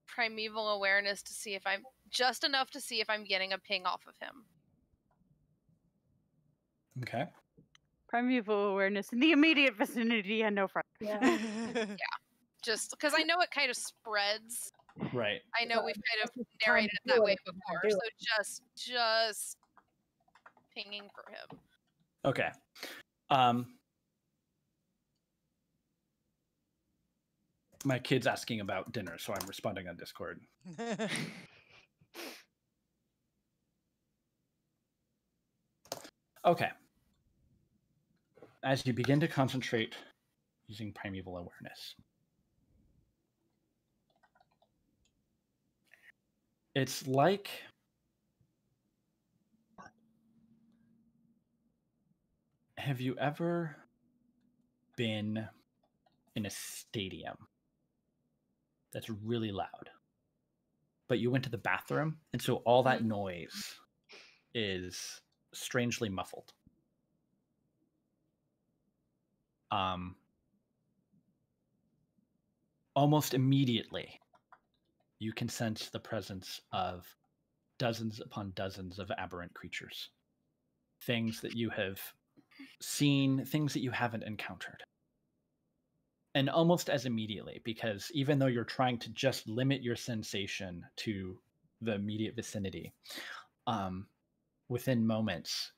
primeval awareness to see if I'm just enough to see if I'm getting a ping off of him. Okay. primeval awareness in the immediate vicinity and no front. Yeah. Just because I know it kind of spreads. Right. I know we've kind of Time narrated to it that do way it if you wanna do before, so just pinging for him. Okay. My kid's asking about dinner, so I'm responding on Discord. Okay. As you begin to concentrate using primeval awareness, it's like have you ever been in a stadium that's really loud, but you went to the bathroom, and so all that noise is strangely muffled? Almost immediately, you can sense the presence of dozens upon dozens of aberrant creatures. Things that you have seen, things that you haven't encountered. And almost as immediately, because even though you're trying to just limit your sensation to the immediate vicinity, within moments,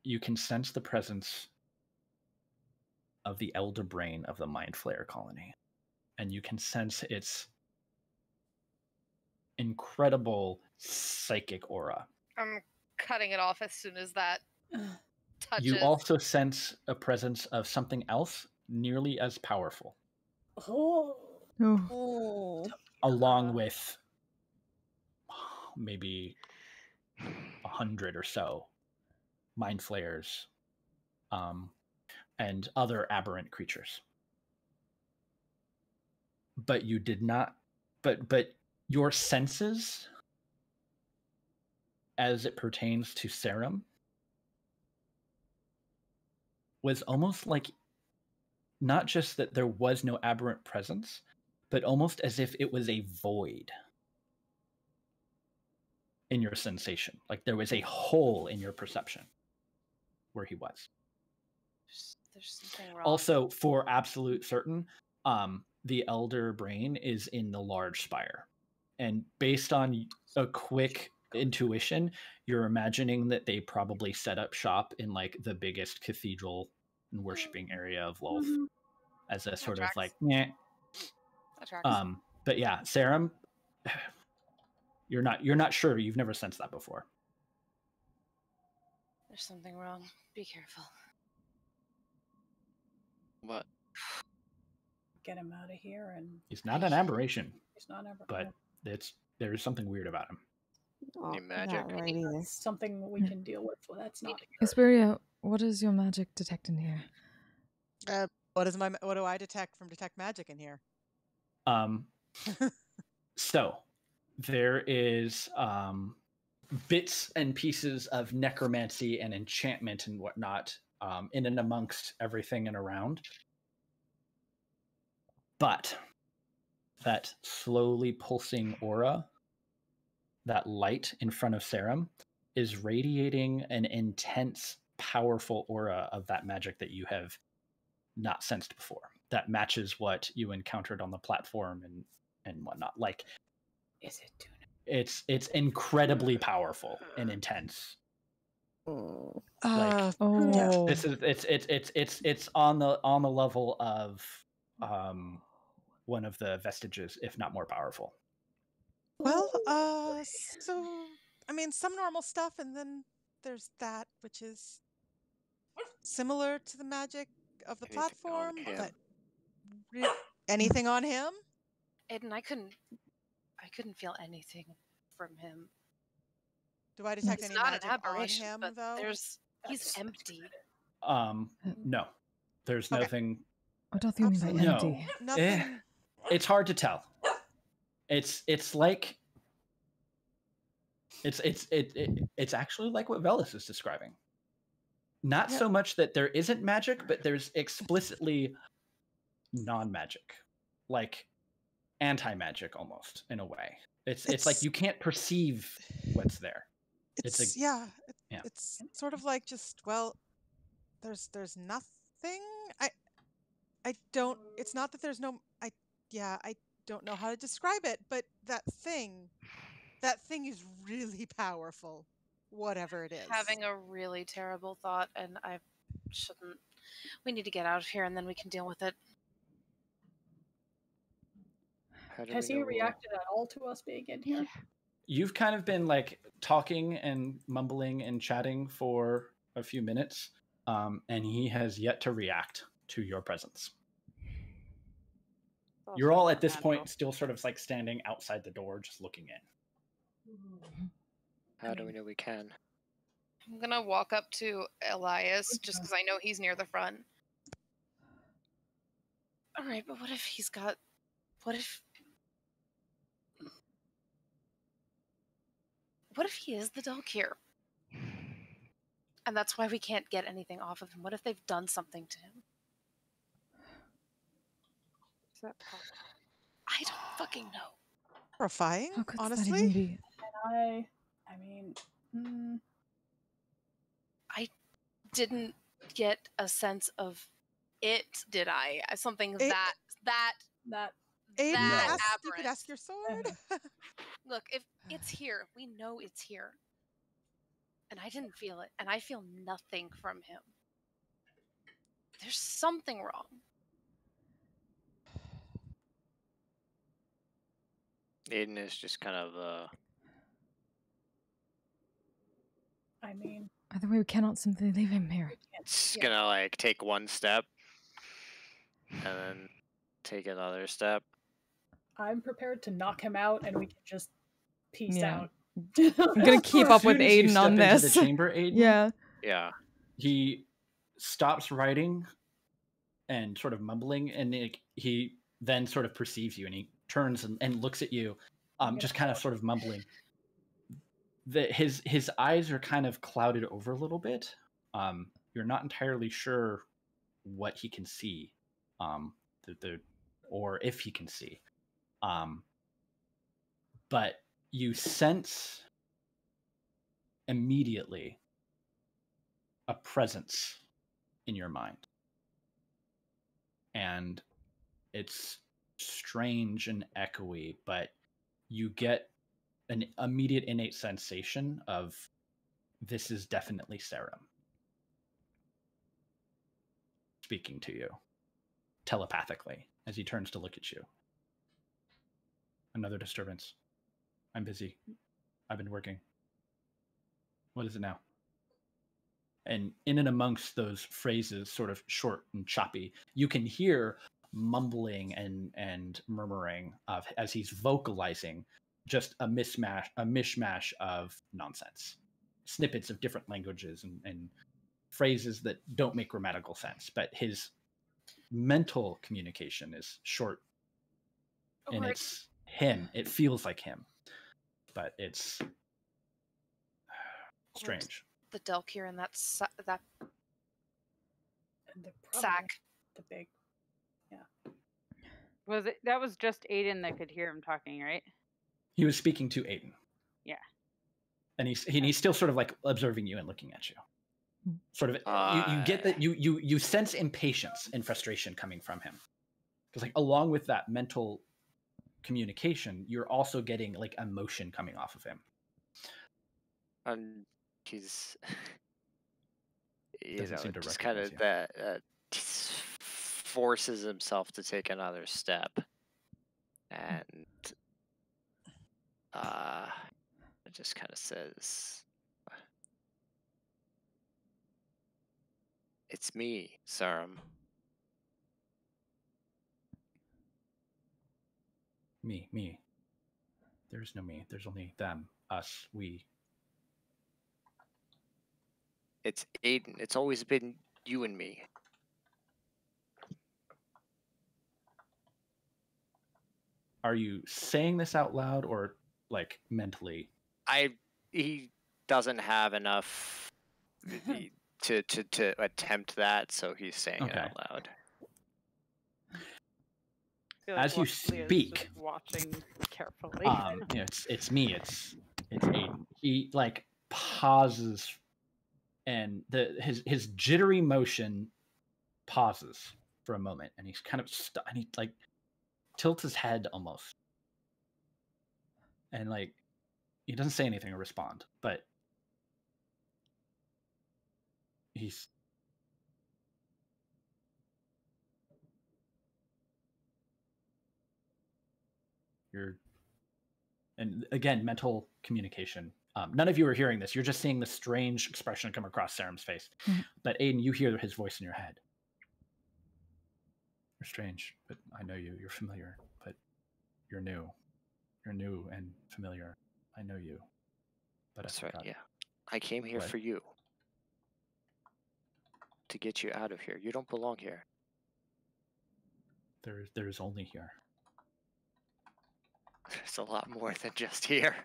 you can sense the presence of the elder brain of the Mind Flayer colony. And you can sense its incredible psychic aura. I'm cutting it off as soon as that touches. You also sense a presence of something else nearly as powerful. Oh. Oh. Oh. along with maybe 100 or so mind flayers, and other aberrant creatures. But you did not. But your senses, as it pertains to Serum, was almost like not just that there was no aberrant presence, but almost as if it was a void in your sensation. Like there was a hole in your perception where he was. There's something wrong. Also, for absolute certain, the elder brain is in the large spire. And based on a quick intuition, you're imagining that they probably set up shop in like the biggest cathedral and worshipping area of Lolth as a sort of tracks. like, meh. That tracks. But yeah, Serum, you're not sure. You've never sensed that before. There's something wrong. Be careful. What? Get him out of here, and He's not an aberration, he's not ever. but there is something weird about him. Oh, magic? not right either. Something we can deal with. Well, that's not. Asperia, what does your magic detect in here? What do I detect from detect magic in here? So there is bits and pieces of necromancy and enchantment and whatnot in and amongst everything and around. But that slowly pulsing aura, that light in front of Serum, is radiating an intense, powerful aura of that magic that you have not sensed before. That matches what you encountered on the platform and whatnot. Like, Is it tuna? it's incredibly powerful and intense. Like, Oh. this is it's on the level of one of the vestiges, if not more powerful. Well, so I mean, some normal stuff, and then there's that which is similar to the magic of the Anything on platform, him? but anything on him? Aiden, I couldn't feel anything from him. Do I detect He's any not magic an on aberration, him, but though? he's empty. No, there's Okay. nothing. What do you mean by Absolutely. No. empty? Nothing. It's hard to tell. It's like it's actually like what Velis is describing. Not so much that there isn't magic, but there's explicitly non-magic, like anti-magic almost in a way. It's like you can't perceive what's there. It's yeah. It's sort of like just, well, there's nothing. I don't. It's not that there's no. I don't know how to describe it, but that thing is really powerful, whatever it is. Having a really terrible thought, and I shouldn't. We need to get out of here, and then we can deal with it. Has he reacted at all to us being in here? You've kind of been like talking and mumbling and chatting for a few minutes, and he has yet to react to your presence. You're all at this point still sort of like standing outside the door, just looking in. How do we know we can? I'm gonna walk up to Elias just because I know he's near the front. All right, but what if he's got? What if he is the Dalkir? And that's why we can't get anything off of him. What if they've done something to him? Is that possible? I don't fucking know. Horrifying, How could that honestly. even be? I mean, I didn't get a sense of it, did I? Something It- that Aiden, that you could aberrant. ask your sword. Look, if it's here, we know it's here. And I didn't feel it, and I feel nothing from him. There's something wrong. Aiden is just kind of I mean, Either way, we cannot simply leave him here. just gonna like take one step and then take another step I'm prepared to knock him out, and we can just peace Yeah. out. I'm gonna keep up with As soon as you Aiden on step into this. the chamber, Aiden, Yeah. Yeah. he stops writing and sort of mumbling, and he then sort of perceives you, and he turns and looks at you, just kind of sort of mumbling. His eyes are kind of clouded over a little bit. You're not entirely sure what he can see, or if he can see. But you sense immediately a presence in your mind. And it's strange and echoey, but you get an immediate innate sensation of this is definitely Sarum speaking to you telepathically as he turns to look at you. Another disturbance. I'm busy. I've been working. What is it now? And in and amongst those phrases, sort of short and choppy, you can hear mumbling and murmuring of as he's vocalizing just a mishmash of nonsense, snippets of different languages and phrases that don't make grammatical sense. But his mental communication is short, and it's him. It feels like him, but it's strange. The Delkir and that And the sack. The big. That was just Aiden that could hear him talking, right? He was speaking to Aiden. Yeah. And he's still sort of like observing you and looking at you. Sort of, you get that you sense impatience and frustration coming from him, because like along with that mental communication, you're also getting like emotion coming off of him. And he's, Doesn't seem to just kind of recognize that forces himself to take another step, and it just kind of says, "It's me, Sarum." Me. There's no me. There's only them, us, we. It's Aiden. It's always been you and me. Are you saying this out loud or like mentally? He doesn't have enough to attempt that, so he's saying it out loud. I feel like As you Leah's just speak, watching carefully. it's me. It's Aiden. He like pauses, and his jittery motion pauses for a moment, and he's kind of and he like tilts his head almost, and like he doesn't say anything or respond, but and again, mental communication. None of you are hearing this. You're just seeing the strange expression come across Sarum's face. Mm-hmm. But Aiden, you hear his voice in your head. You're strange, but I know you. You're familiar, but you're new. You're new and familiar. I know you. But That's right, yeah. I came here for you. To get you out of here. You don't belong here. There is only here. There's a lot more than just here.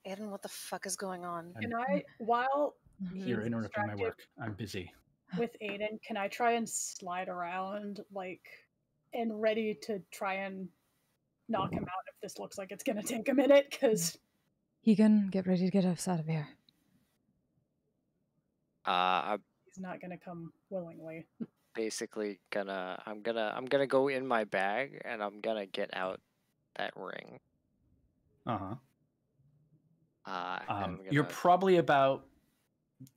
Aiden, what the fuck is going on? Can I, while You're he's interrupting my distracted work. I'm busy. with Aiden, can I try and slide around, like, and ready to try and knock him out if this looks like it's gonna take a minute? Because Egan, get ready to get us out of here. he's not gonna come willingly. Basically I'm gonna go in my bag and I'm gonna get out that ring. You're probably about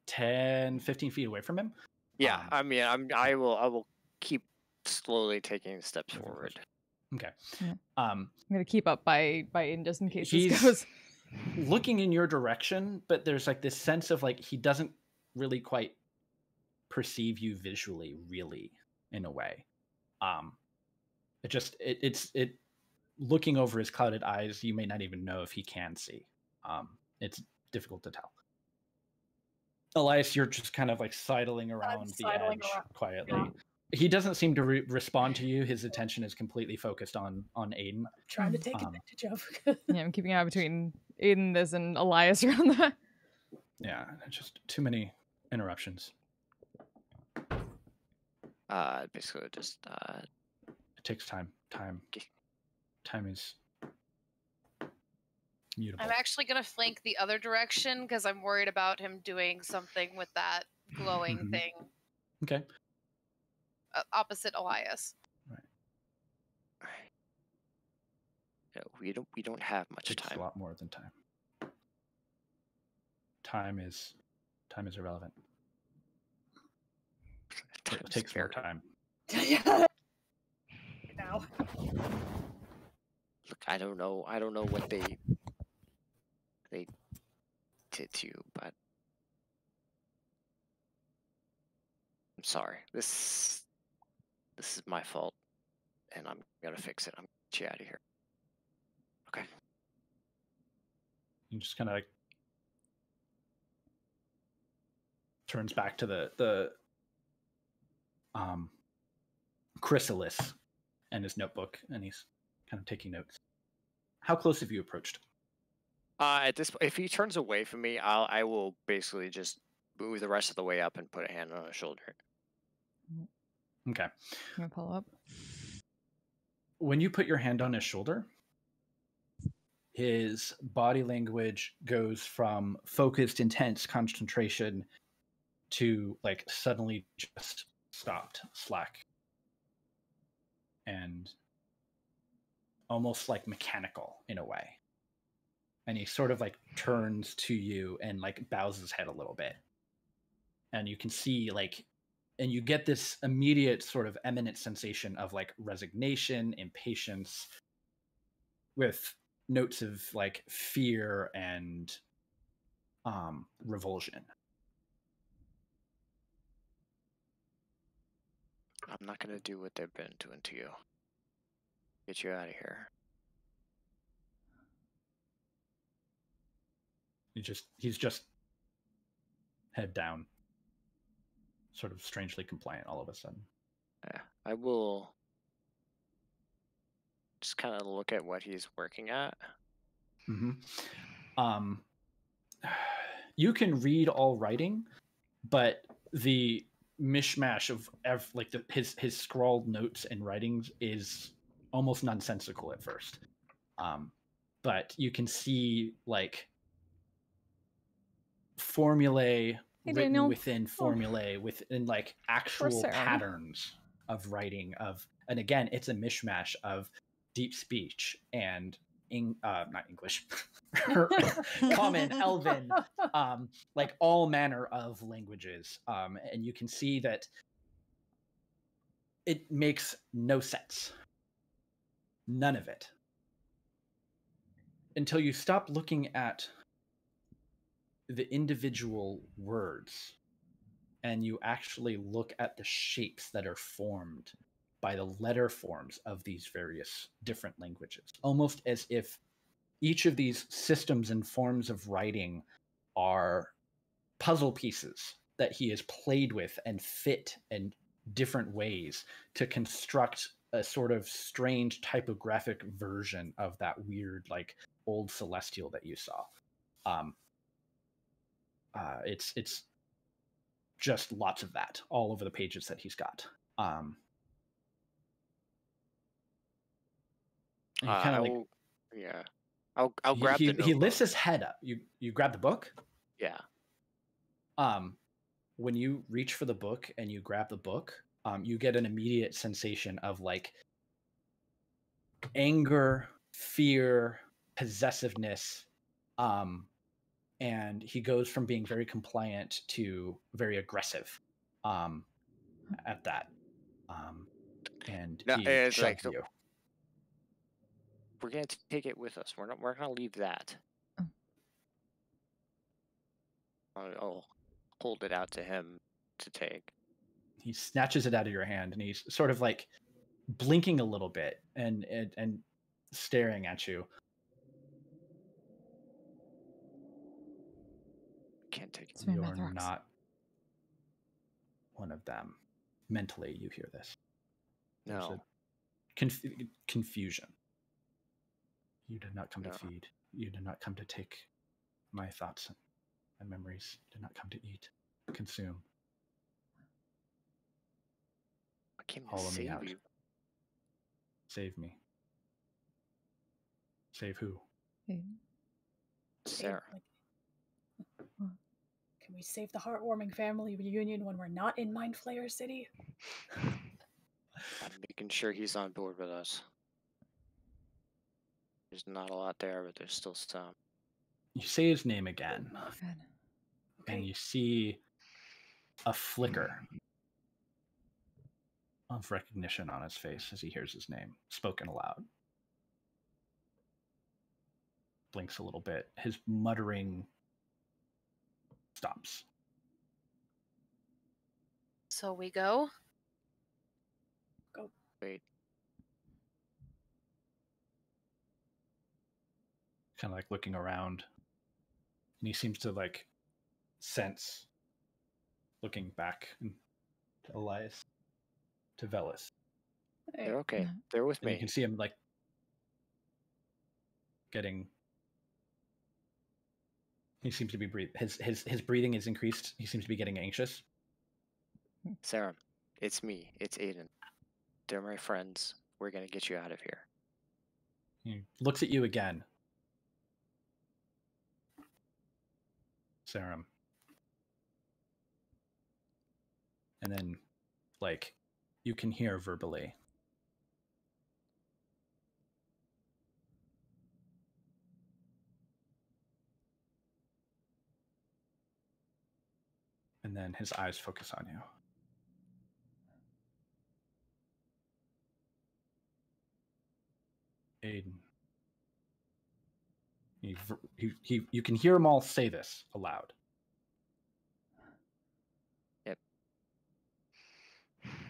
10, 15 feet away from him. Yeah, I mean, I will keep slowly taking steps forward. Okay. Yeah. I'm gonna keep up by Aiden just in case He's this goes. looking in your direction, but there's like this sense of like he doesn't really quite perceive you visually, really, in a way. It looking over his clouded eyes, you may not even know if he can see. It's difficult to tell. Elias, you're just kind of like sidling around the sidling edge around, quietly. yeah. He doesn't seem to respond to you. His attention is completely focused on Aiden. Trying to take advantage of. Yeah, I'm keeping an eye between Aiden, this, and Elias around that. Yeah, just too many interruptions. Basically just It takes time. Time is mutable. I'm actually going to flank the other direction because I'm worried about him doing something with that glowing Mhm. thing. Okay. Opposite Elias. Right. No, we don't have much Takes time. a lot more than time. Time is irrelevant. It takes more time. Now. Look, I don't know what they did to you, but I'm sorry. This is my fault, and I'm gonna fix it. I'm gonna get you out of here. Okay. You just kind of like turns back to the chrysalis and his notebook, and he's kind of taking notes. How close have you approached? At this, if he turns away from me, I will basically just move the rest of the way up and put a hand on his shoulder. Okay. I'm gonna follow up. When you put your hand on his shoulder, his body language goes from focused, intense concentration to like suddenly just stopped, slack, and almost like mechanical in a way. And he sort of like turns to you and like bows his head a little bit. And you can see like, and you get this immediate sort of eminent sensation of like resignation, impatience, with notes of like fear and revulsion. I'm not gonna do what they've been doing to you. Get you out of here. He's just head down, sort of strangely compliant all of a sudden. Yeah, I will just kind of look at what he's working at. Mm-hmm. You can read all writing, but the mishmash of his scrawled notes and writings is almost nonsensical at first. But you can see like formulae written Daniel. within formulae within like actual Sarah. patterns of writing and again, it's a mishmash of deep speech and not English, common, Elven, like all manner of languages. And you can see that it makes no sense. None of it. Until you stop looking at the individual words and you actually look at the shapes that are formed by the letter forms of these various different languages, almost as if each of these systems and forms of writing are puzzle pieces that he has played with and fit in different ways to construct a sort of strange typographic version of that weird, like, old celestial that you saw. It's just lots of that all over the pages that he's got. I'll grab the notebook. He lifts his head up. You grab the book? Yeah. When you reach for the book and you grab the book, you get an immediate sensation of like anger, fear, possessiveness, and he goes from being very compliant to very aggressive at that. And No, he it's shoves like you. We're gonna take it with us. We're gonna leave that. I'll hold it out to him to take. He snatches it out of your hand and he's sort of like blinking a little bit and staring at you. Can't take it. It's my You're Mithrax. not one of them. Mentally, you hear this. There's No. a confusion. You did not come to feed. You did not come to take my thoughts and memories. You did not come to eat, consume. I came to Hollow me save out. you. Save me. Save who? Sarah. Can we save the heartwarming family reunion when we're not in Mind Flayer City? I'm making sure he's on board with us. There's not a lot there, but there's still some. You say his name again, Good. and you see a flicker of recognition on his face as he hears his name spoken aloud. Blinks a little bit. His muttering stops. So we go? Wait. Kind of like looking around, and he seems to like sense, looking back to Elias, to Velis. They're okay. Yeah. They're with And you me. can see him like getting. He seems to be his breathing is increased. He seems to be getting anxious. Sarah, it's me. It's Aiden. They're my friends. We're gonna get you out of here. He looks at you again. Sarum. And then, like, you can hear verbally. And then his eyes focus on you. Aiden. You can hear them all say this aloud. Yep.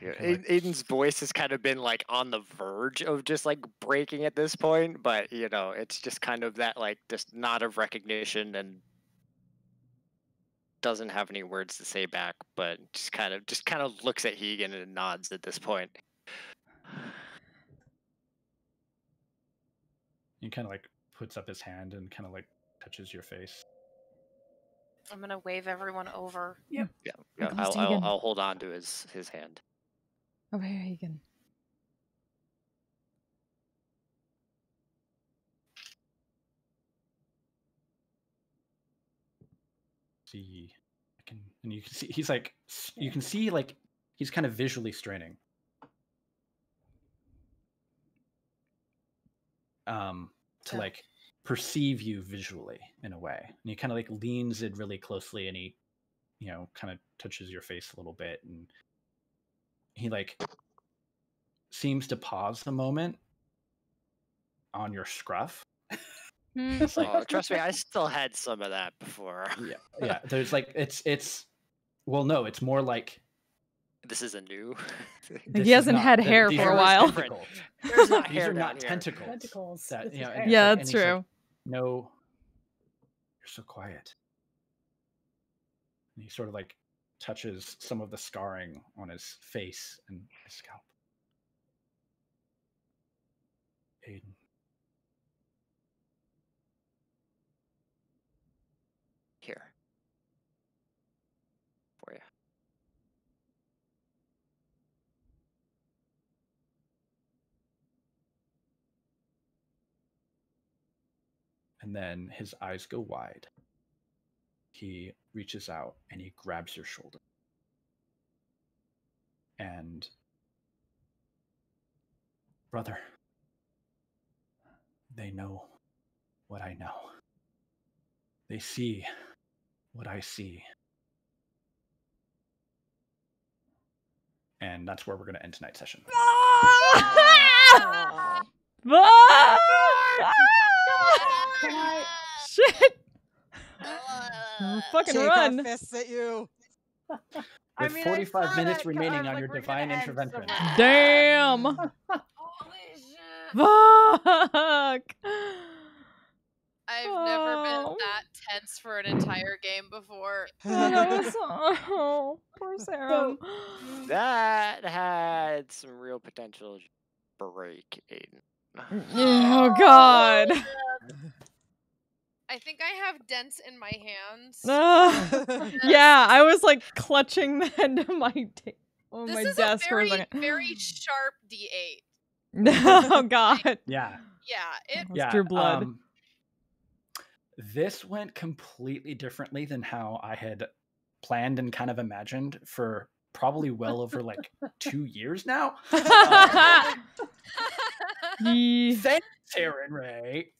Yeah, Kinda like- Aiden's voice has kind of been like on the verge of just like breaking at this point, but you know, it's just kind of that like just nod of recognition and doesn't have any words to say back, but just kind of looks at Hegan and nods at this point. He kind of like puts up his hand and kind of like touches your face. I'm gonna wave everyone over. Yeah, close to Hegan. I'll hold on to his hand. Over here, Hegan. See, and you can see he's like, you can see like he's kind of visually straining. To Yeah. like perceive you visually in a way, and he kind of like leans it really closely, and he, you know, kind of touches your face a little bit, and he like seems to pause the moment on your scruff. It's like, Oh, trust me, I still had some of that before. yeah. There's like it's well, no, it's more like This is a new. this He is hasn't not- had th- hair these for a are while. tentacles. There's not These hair are down not here. tentacles. Tentacles. That, This you know, is and hair. it's Yeah, like- that's and he's like, true. no, you're so quiet. And he sort of like touches some of the scarring on his face and his scalp. Aiden. Here. For you. And then his eyes go wide. He reaches out and he grabs your shoulder. And, brother, they know what I know. They see what I see. And that's where we're going to end tonight's session. Can I? Shit! Fucking Shake run! our fists at you. With 45 minutes remaining on your divine intervention. Damn! Holy shit! Fuck. I've never been Oh. that tense for an entire game before. Oh, that was poor Sarah. That had some real potential to break, Aiden. Oh God. I think I have dents in my hands. Yeah, I was like clutching the end of my This my is desk a for a very, second. very sharp D8. Oh God. Yeah. Yeah, it. Almost drew blood. This went completely differently than how I had planned and kind of imagined for probably well over like 2 years now. Thanks, Taryn Ray.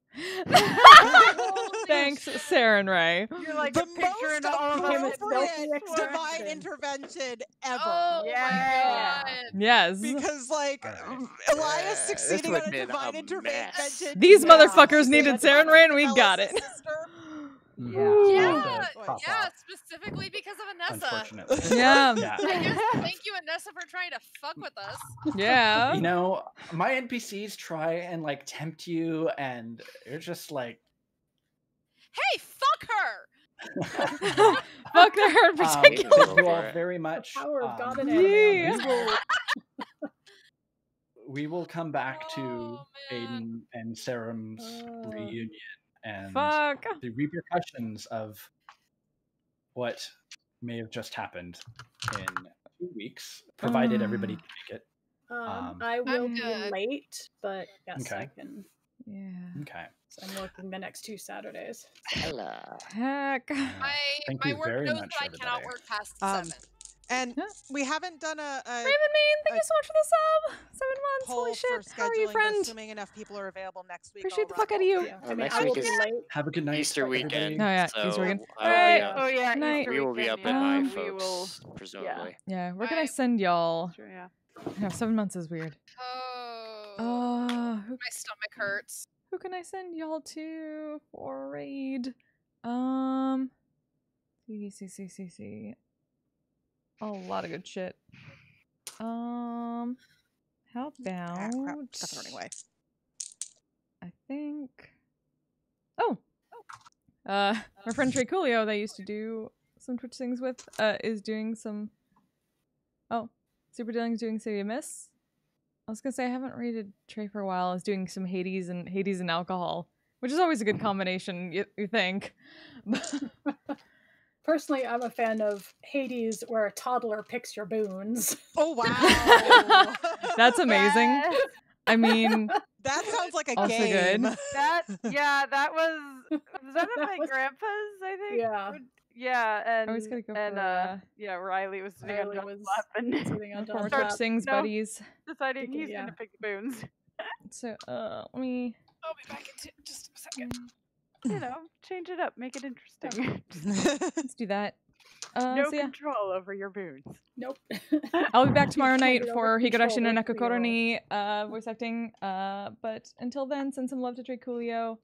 Thanks, Sarah and Ray. You're like The picturing most all of us. appropriate divine intervention ever. Oh Yeah. my god. Yes. Because, like, Alright. Elias succeeding would've on a been divine a intervention. mess. These Yeah. motherfuckers needed Sarah and Ray, and we Alice's got it. sister. Yeah. Yeah, Pop yeah, off, specifically because of Anessa. unfortunately. Yeah. Yeah. I guess thank you, Anessa, for trying to fuck with us. Yeah. You know, my NPCs try and like tempt you, and you're just like, Hey, fuck her! Fuck her in particular. thank you all very much. Power of God and Yeah. anime. We will come back to Oh, man. Aiden and Sarum's reunion and Fuck. the repercussions of what may have just happened in 2 weeks, provided everybody can make it. I will be good. late, but yes, I Okay. can. Yeah. Okay. So I'm working the next 2 Saturdays. Hello. Heck. Thank My you work very knows much, that I cannot everybody. work past Um, 7. And Huh? we haven't done a Raven Main, thank you so much for the sub. 7 months. poll Holy for shit. scheduling, How are you, but friend? assuming enough people are available next week. Appreciate I'll the fuck run out of you. both I mean, next I will week be is- late. Have a good night. Easter everybody. weekend. Oh, yeah, So Easter weekend. I will Alright. be up. Oh yeah, Night. Easter We will be weekend, up at my we folks, will. presumably. Yeah, where can I Right. send y'all? Sure, yeah. No, 7 months is weird. Oh, Who my stomach hurts. can I send y'all to for a raid? See. A lot of good shit. How Ah, about crap. Stuff's running away. I think. Oh, my friend Trey Coolio that I used to do some Twitch things with, is doing some. Oh, Super Dealing's doing City of Miss. I was gonna say I haven't rated Trey for a while. Is doing some Hades and alcohol, which is always a good combination. You think? Personally, I'm a fan of Hades, where a toddler picks your boons. Oh wow! That's amazing. Yes. I mean, That sounds like a Also game. good. That that was that at my was- grandpa's, I think. Yeah. Yeah, and I always gotta go and for yeah, Riley was sitting Riley on was John's lap and Sitting on former John's Twitch lap. things No. buddies. deciding Picking- he's yeah. gonna pick the boons. So, let me. I'll be back in just a second. You know, change it up, make it interesting. Let's do that. No So yeah, control over your boons. Nope. I'll be back tomorrow Hand night it for over Higurashi no control to the Nakakoroni voice acting. But until then, send some love to Trey Coolio.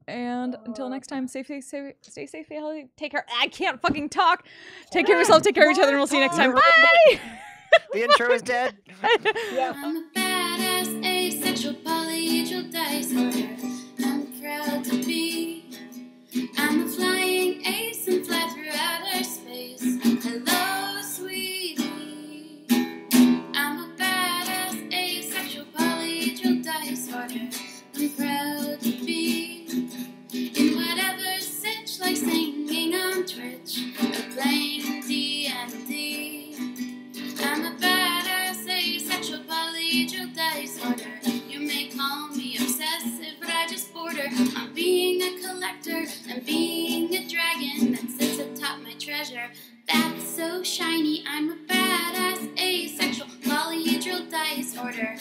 And until next time, stay safe, healthy, take care. I can't fucking talk. Take care of yourself, take care of each other, and we'll see you next time. Bye! The intro is dead. Yeah. I'm a badass asexual polyhedral dice holder. I'm proud to be. I'm a flying ace and fly through outer space. Hello, sweetie. I'm a badass asexual polyhedral dice holder. I'm proud to be in whatever sitch, like singing on Twitch or playing D&D. I'm a badass asexual polyhedral dice holder. You may call me obsessive, but I just border on being a collector and being a dragon that sits atop my treasure. That's so shiny. I'm a badass asexual polyhedral dice holder,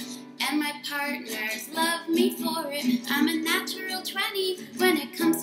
and my partners love me for it. I'm a natural 20 when it comes